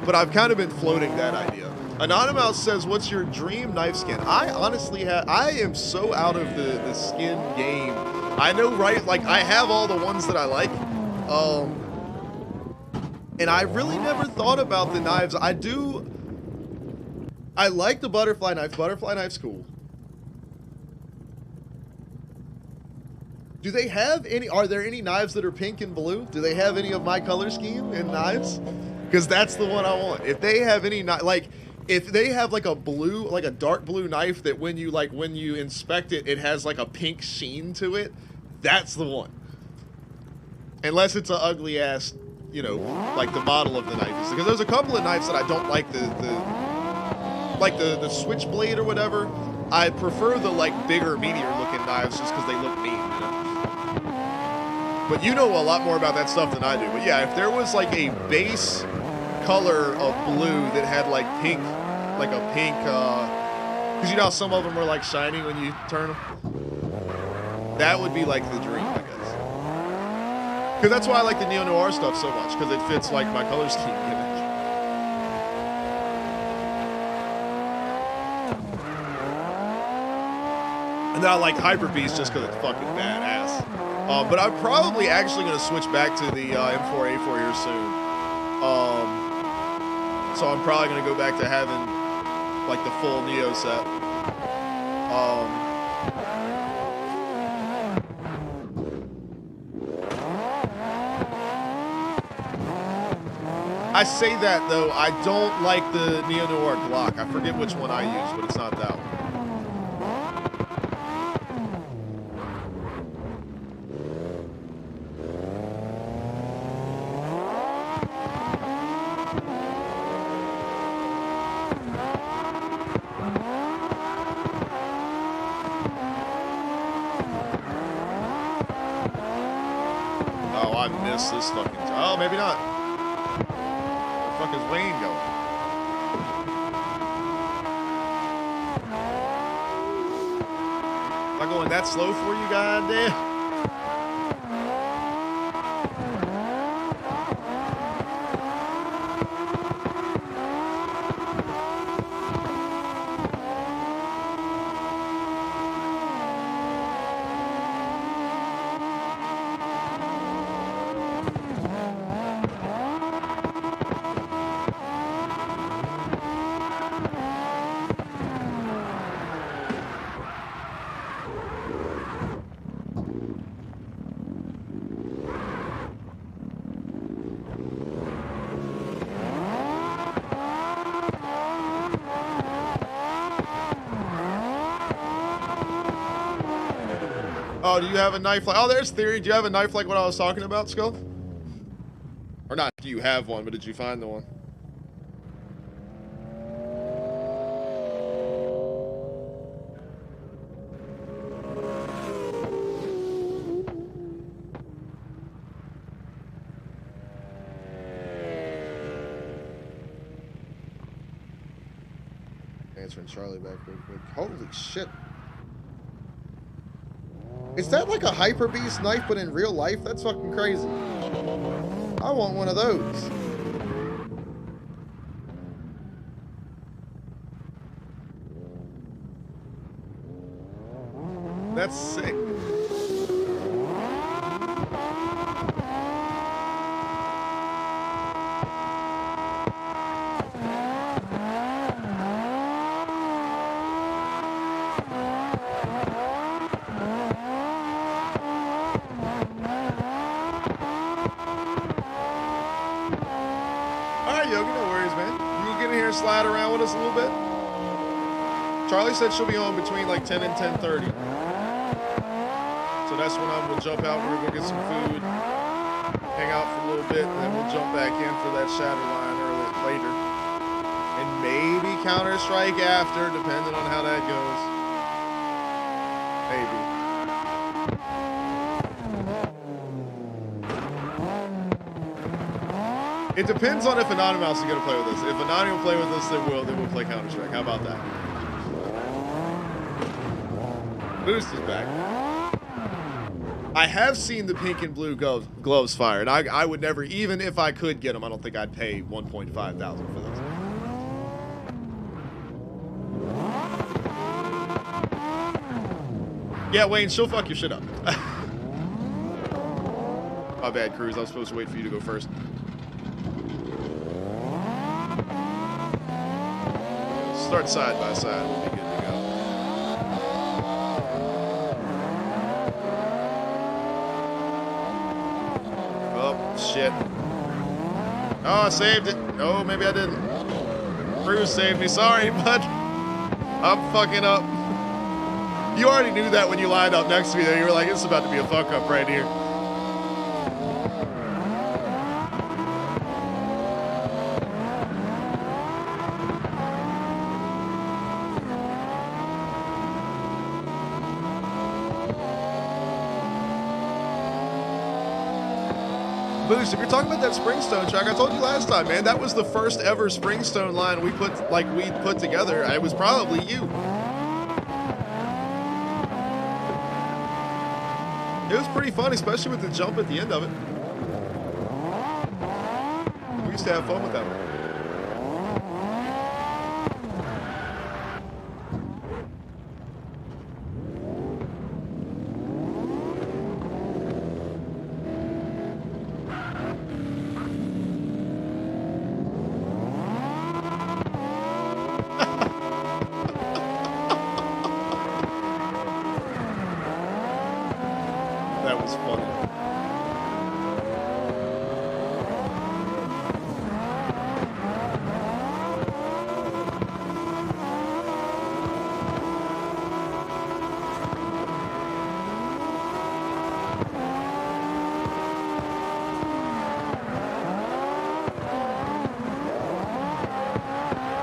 But I've kind of been floating that idea. Anonymous says, "What's your dream knife skin?" I honestly I am so out of the skin game. I know, right? Like, I have all the ones that I like. And I really never thought about the knives. I like the butterfly knife. Butterfly knife's cool. Do they have any, are there any knives that are pink and blue? Do they have any of my color scheme in knives? Because that's the one I want. If they have any, like, if they have like a blue, like a dark blue knife that when you inspect it, it has like a pink sheen to it, that's the one. Unless it's an ugly ass, like the model of the knife is. Because there's a couple of knives that I don't like, the switchblade or whatever. I prefer the like bigger, meatier looking knives just because they look mean, But you know a lot more about that stuff than I do. But yeah, if there was like a base color of blue that had like pink, like a pink, because you know how some of them are like shiny when you turn them? That would be like the dream, I guess. Because that's why I like the neo-noir stuff so much, because it fits like my color scheme gimmick. And then I like Hyper Beast just because it's fucking badass. But I'm probably actually going to switch back to the M4A4 here soon. So I'm probably going to go back to having like the full Neo set. I say that though, I don't like the neo-noir Glock. I forget which one I use, but it's not that one. Oh, I missed this fucking... Oh, maybe not. Where the fuck is Wayne going? Am I going that slow for you, goddamn? Oh, do you have a knife like... Oh, there's Theory. Do you have a knife like what I was talking about, Skull? Or not, do you have one, but did you find the one? Answering Charlie back real quick. Holy shit. Is that like a Hyper Beast knife, but in real life? That's fucking crazy. I want one of those. That's sick. Slide around with us a little bit. Charlie said she'll be on between like 10 and 10:30. So that's when we'll jump out. We're gonna go get some food, hang out for a little bit, and then we'll jump back in for that Shadowline later. And maybe Counter-Strike after, depending on how that goes. Maybe. It depends on if Anonymous is going to play with us. If Anonymous will play with us, then we'll play Counter-Strike. How about that? Boost is back. I have seen the pink and blue gloves fire, and I would never, even if I could get them, I don't think I'd pay 1.5 thousand for those. Yeah, Wayne, she'll fuck your shit up. My bad, Cruz. I was supposed to wait for you to go first. Start side by side. We'll be good to go. Oh, shit. Oh, I saved it. Oh, maybe I didn't. Cruz saved me. Sorry, bud. I'm fucking up. You already knew that when you lined up next to me, though. You were like, it's about to be a fuck up right here. Boost, if you're talking about that Springstone track, I told you last time, man, that was the first ever Springstone line we put together. It was probably you. It was pretty fun, especially with the jump at the end of it. We used to have fun with that one. That was funny.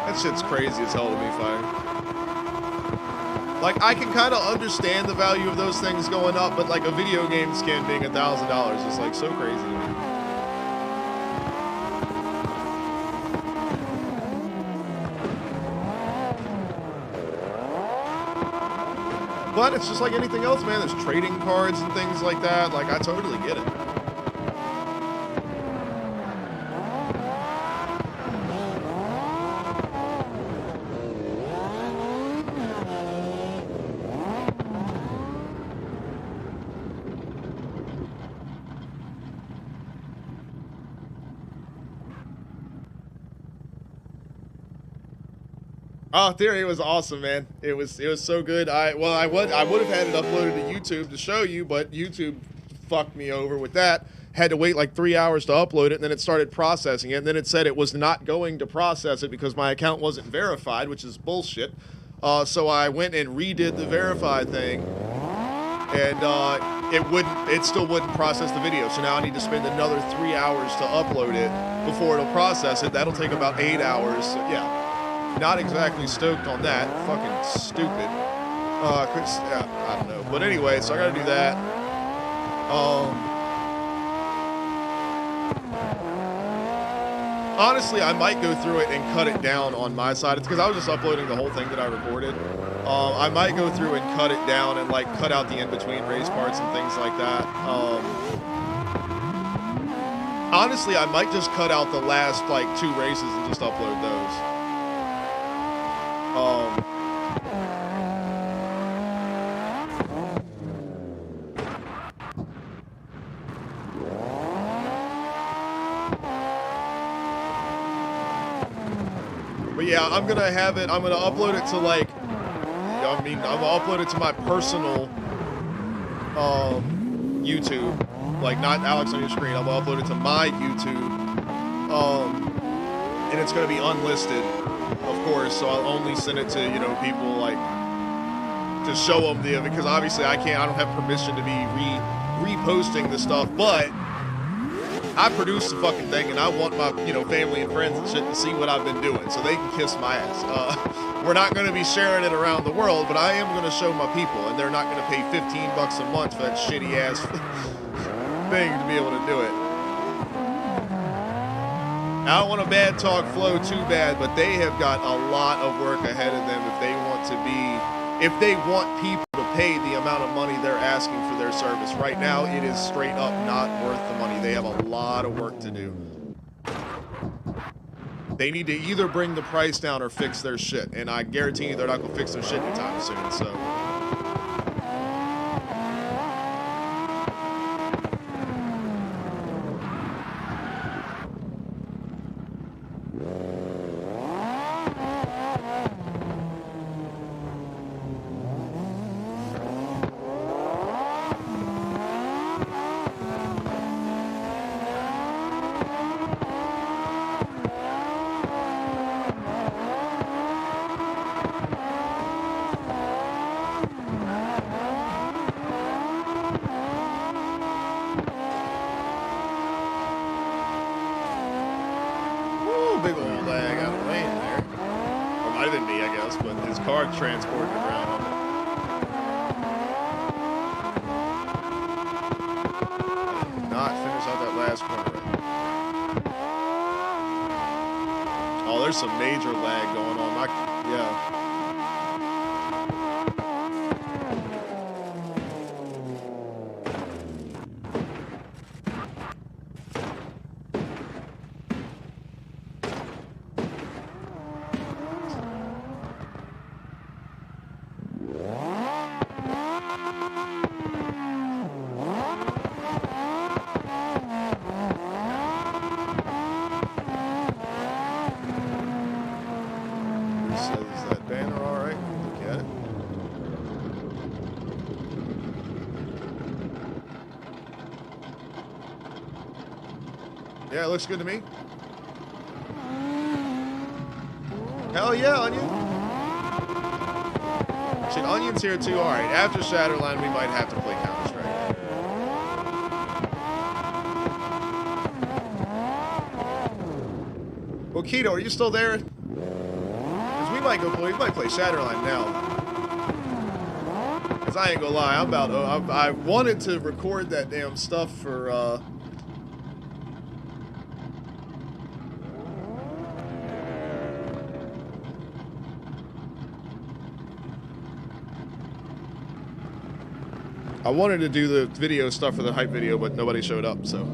That shit's crazy as hell to me, Fire. Like, I can kind of understand the value of those things going up, but like a video game skin being $1,000 is like so crazy to me. But it's just like anything else, man. There's trading cards and things like that. Like, I totally get it. Oh, Theory was awesome, man. It was so good. I would have had it uploaded to YouTube to show you, but YouTube fucked me over with that. Had to wait like 3 hours to upload it, and then it started processing it, and then it said it was not going to process it because my account wasn't verified, which is bullshit. So I went and redid the verify thing, and it still wouldn't process the video. So now I need to spend another 3 hours to upload it before it'll process it. That'll take about 8 hours. So yeah. Not exactly stoked on that. Fucking stupid. I don't know. But anyway, so I gotta do that. Honestly, I might go through it and cut it down on my side. It's because I was just uploading the whole thing that I recorded. I might go through and cut it down and like cut out the in-between race parts and things like that. Honestly, I might just cut out the last like 2 races and just upload those. But yeah, I'm gonna have it. I'm gonna upload it to like, I'm gonna upload it to my personal YouTube, like not Alex on your screen. I'm gonna upload it to my YouTube, and it's gonna be unlisted, of course. So I'll only send it to people like to show them because obviously I don't have permission to be reposting the stuff, but I produced the fucking thing, and I want my, family and friends and shit to see what I've been doing, so they can kiss my ass. We're not going to be sharing it around the world, but I am going to show my people, and they're not going to pay $15 a month for that shitty ass thing to be able to do it. I don't want to bad talk Flow too bad, but they have got a lot of work ahead of them if they want people to pay the amount of money they're asking for their service. Right now, it is straight up not worth the money. They have a lot of work to do. They need to either bring the price down or fix their shit, and I guarantee you they're not going to fix their shit anytime soon, so... Big old lag out of lane there. Or might have been me, I guess, but his car transported around on it. Did not finish out that last corner. Oh, there's some major lag going on. Yeah. Is that banner all right? Look at it. Yeah, it looks good to me. Hell yeah, Onion. Shit, Onion's here too. All right, after Shatterline, we might have to play Counter-Strike. Well, Keto, are you still there? We might play Shatterline now. Cause I ain't gonna lie, I wanted to record that damn stuff for I wanted to do the video stuff for the hype video, but nobody showed up, so.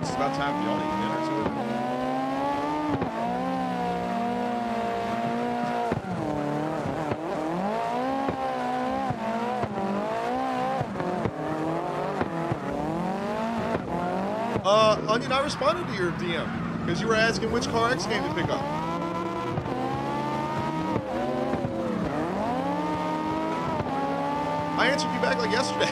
It's about time for y'all to eat dinner too. Onion, I responded to your DM because you were asking which Car X game to pick up. I answered you back like yesterday.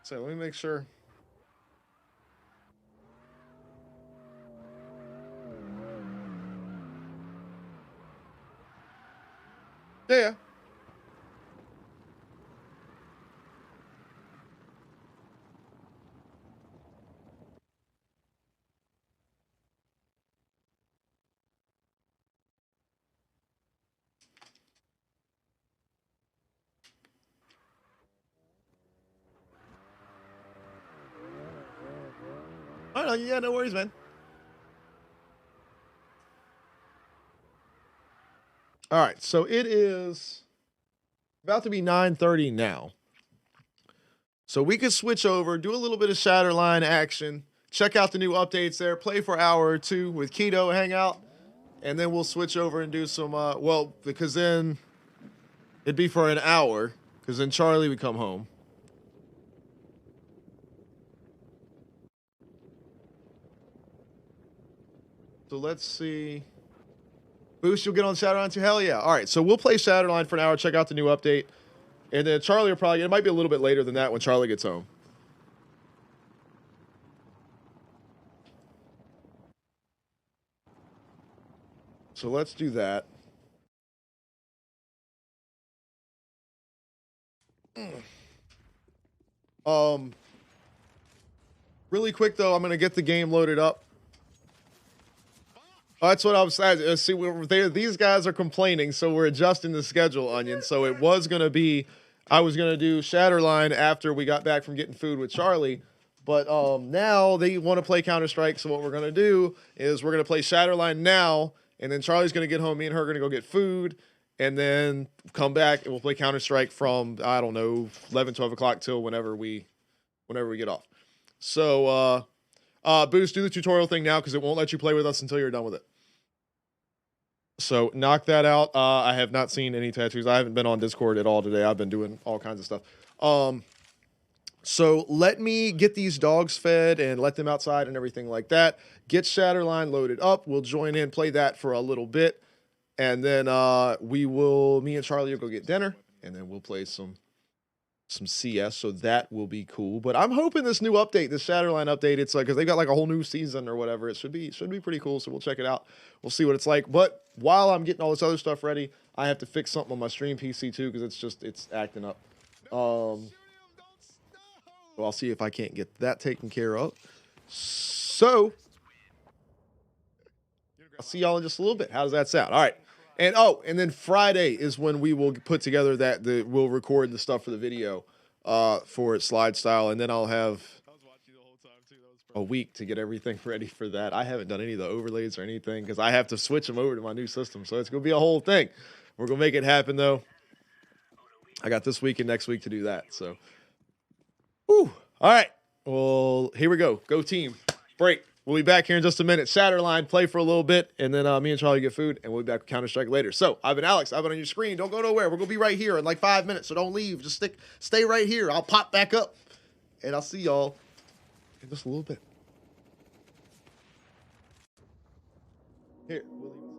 So let me make sure. Yeah. I know, yeah, no worries, man. All right, so it is about to be 9:30 now. So we could switch over, do a little bit of Shatterline action, check out the new updates there, play for an hour or two with Keto, hang out, and then we'll switch over and do some, well, because then it'd be for an hour, because then Charlie would come home. So let's see. Boost, you'll get on Shatterline too? Hell yeah. All right, so we'll play Shatterline for an hour, check out the new update. And then Charlie will probably, it might be a little bit later than that when Charlie gets home. So let's do that. Really quick though, I'm gonna get the game loaded up. Oh, that's what I was saying. See, these guys are complaining, so we're adjusting the schedule, Onion. So it was gonna be, I was gonna do Shatterline after we got back from getting food with Charlie, but now they want to play Counter-Strike. So what we're gonna do is we're gonna play Shatterline now, and then Charlie's gonna get home. Me and her are gonna go get food, and then come back and we'll play Counter-Strike from, I don't know, 11, 12 o'clock till whenever we get off. So Boost, do the tutorial thing now because it won't let you play with us until you're done with it. So knock that out. I have not seen any tattoos. I haven't been on Discord at all today. I've been doing all kinds of stuff. So let me get these dogs fed and let them outside and everything like that. Get Shatterline loaded up. We'll join in, play that for a little bit. And then me and Charlie will go get dinner. And then we'll play some CS, so that will be cool. But I'm hoping this new update, this Shatterline update, it's like, because they got like a whole new season or whatever, it should be pretty cool. So we'll check it out. We'll see what it's like. But while I'm getting all this other stuff ready, I have to fix something on my stream PC too, because it's acting up. So I'll see if I can't get that taken care of. So I'll see y'all in just a little bit. How does that sound? All right. And and then Friday is when we will put together we'll record the stuff for the video for SLIDESTYLE, and then I'll have a week to get everything ready for that. I haven't done any of the overlays or anything because I have to switch them over to my new system, so it's gonna be a whole thing. We're gonna make it happen though. I got this week and next week to do that. So, whew. All right. Well, here we go. Go team. Break. We'll be back here in just a minute. Shatterline, play for a little bit, and then me and Charlie get food, and we'll be back with Counter-Strike later. So, I've been Alex. I've been on your screen. Don't go nowhere. We're going to be right here in like 5 minutes, so don't leave. Just stay right here. I'll pop back up, and I'll see y'all in just a little bit. Here, Willie.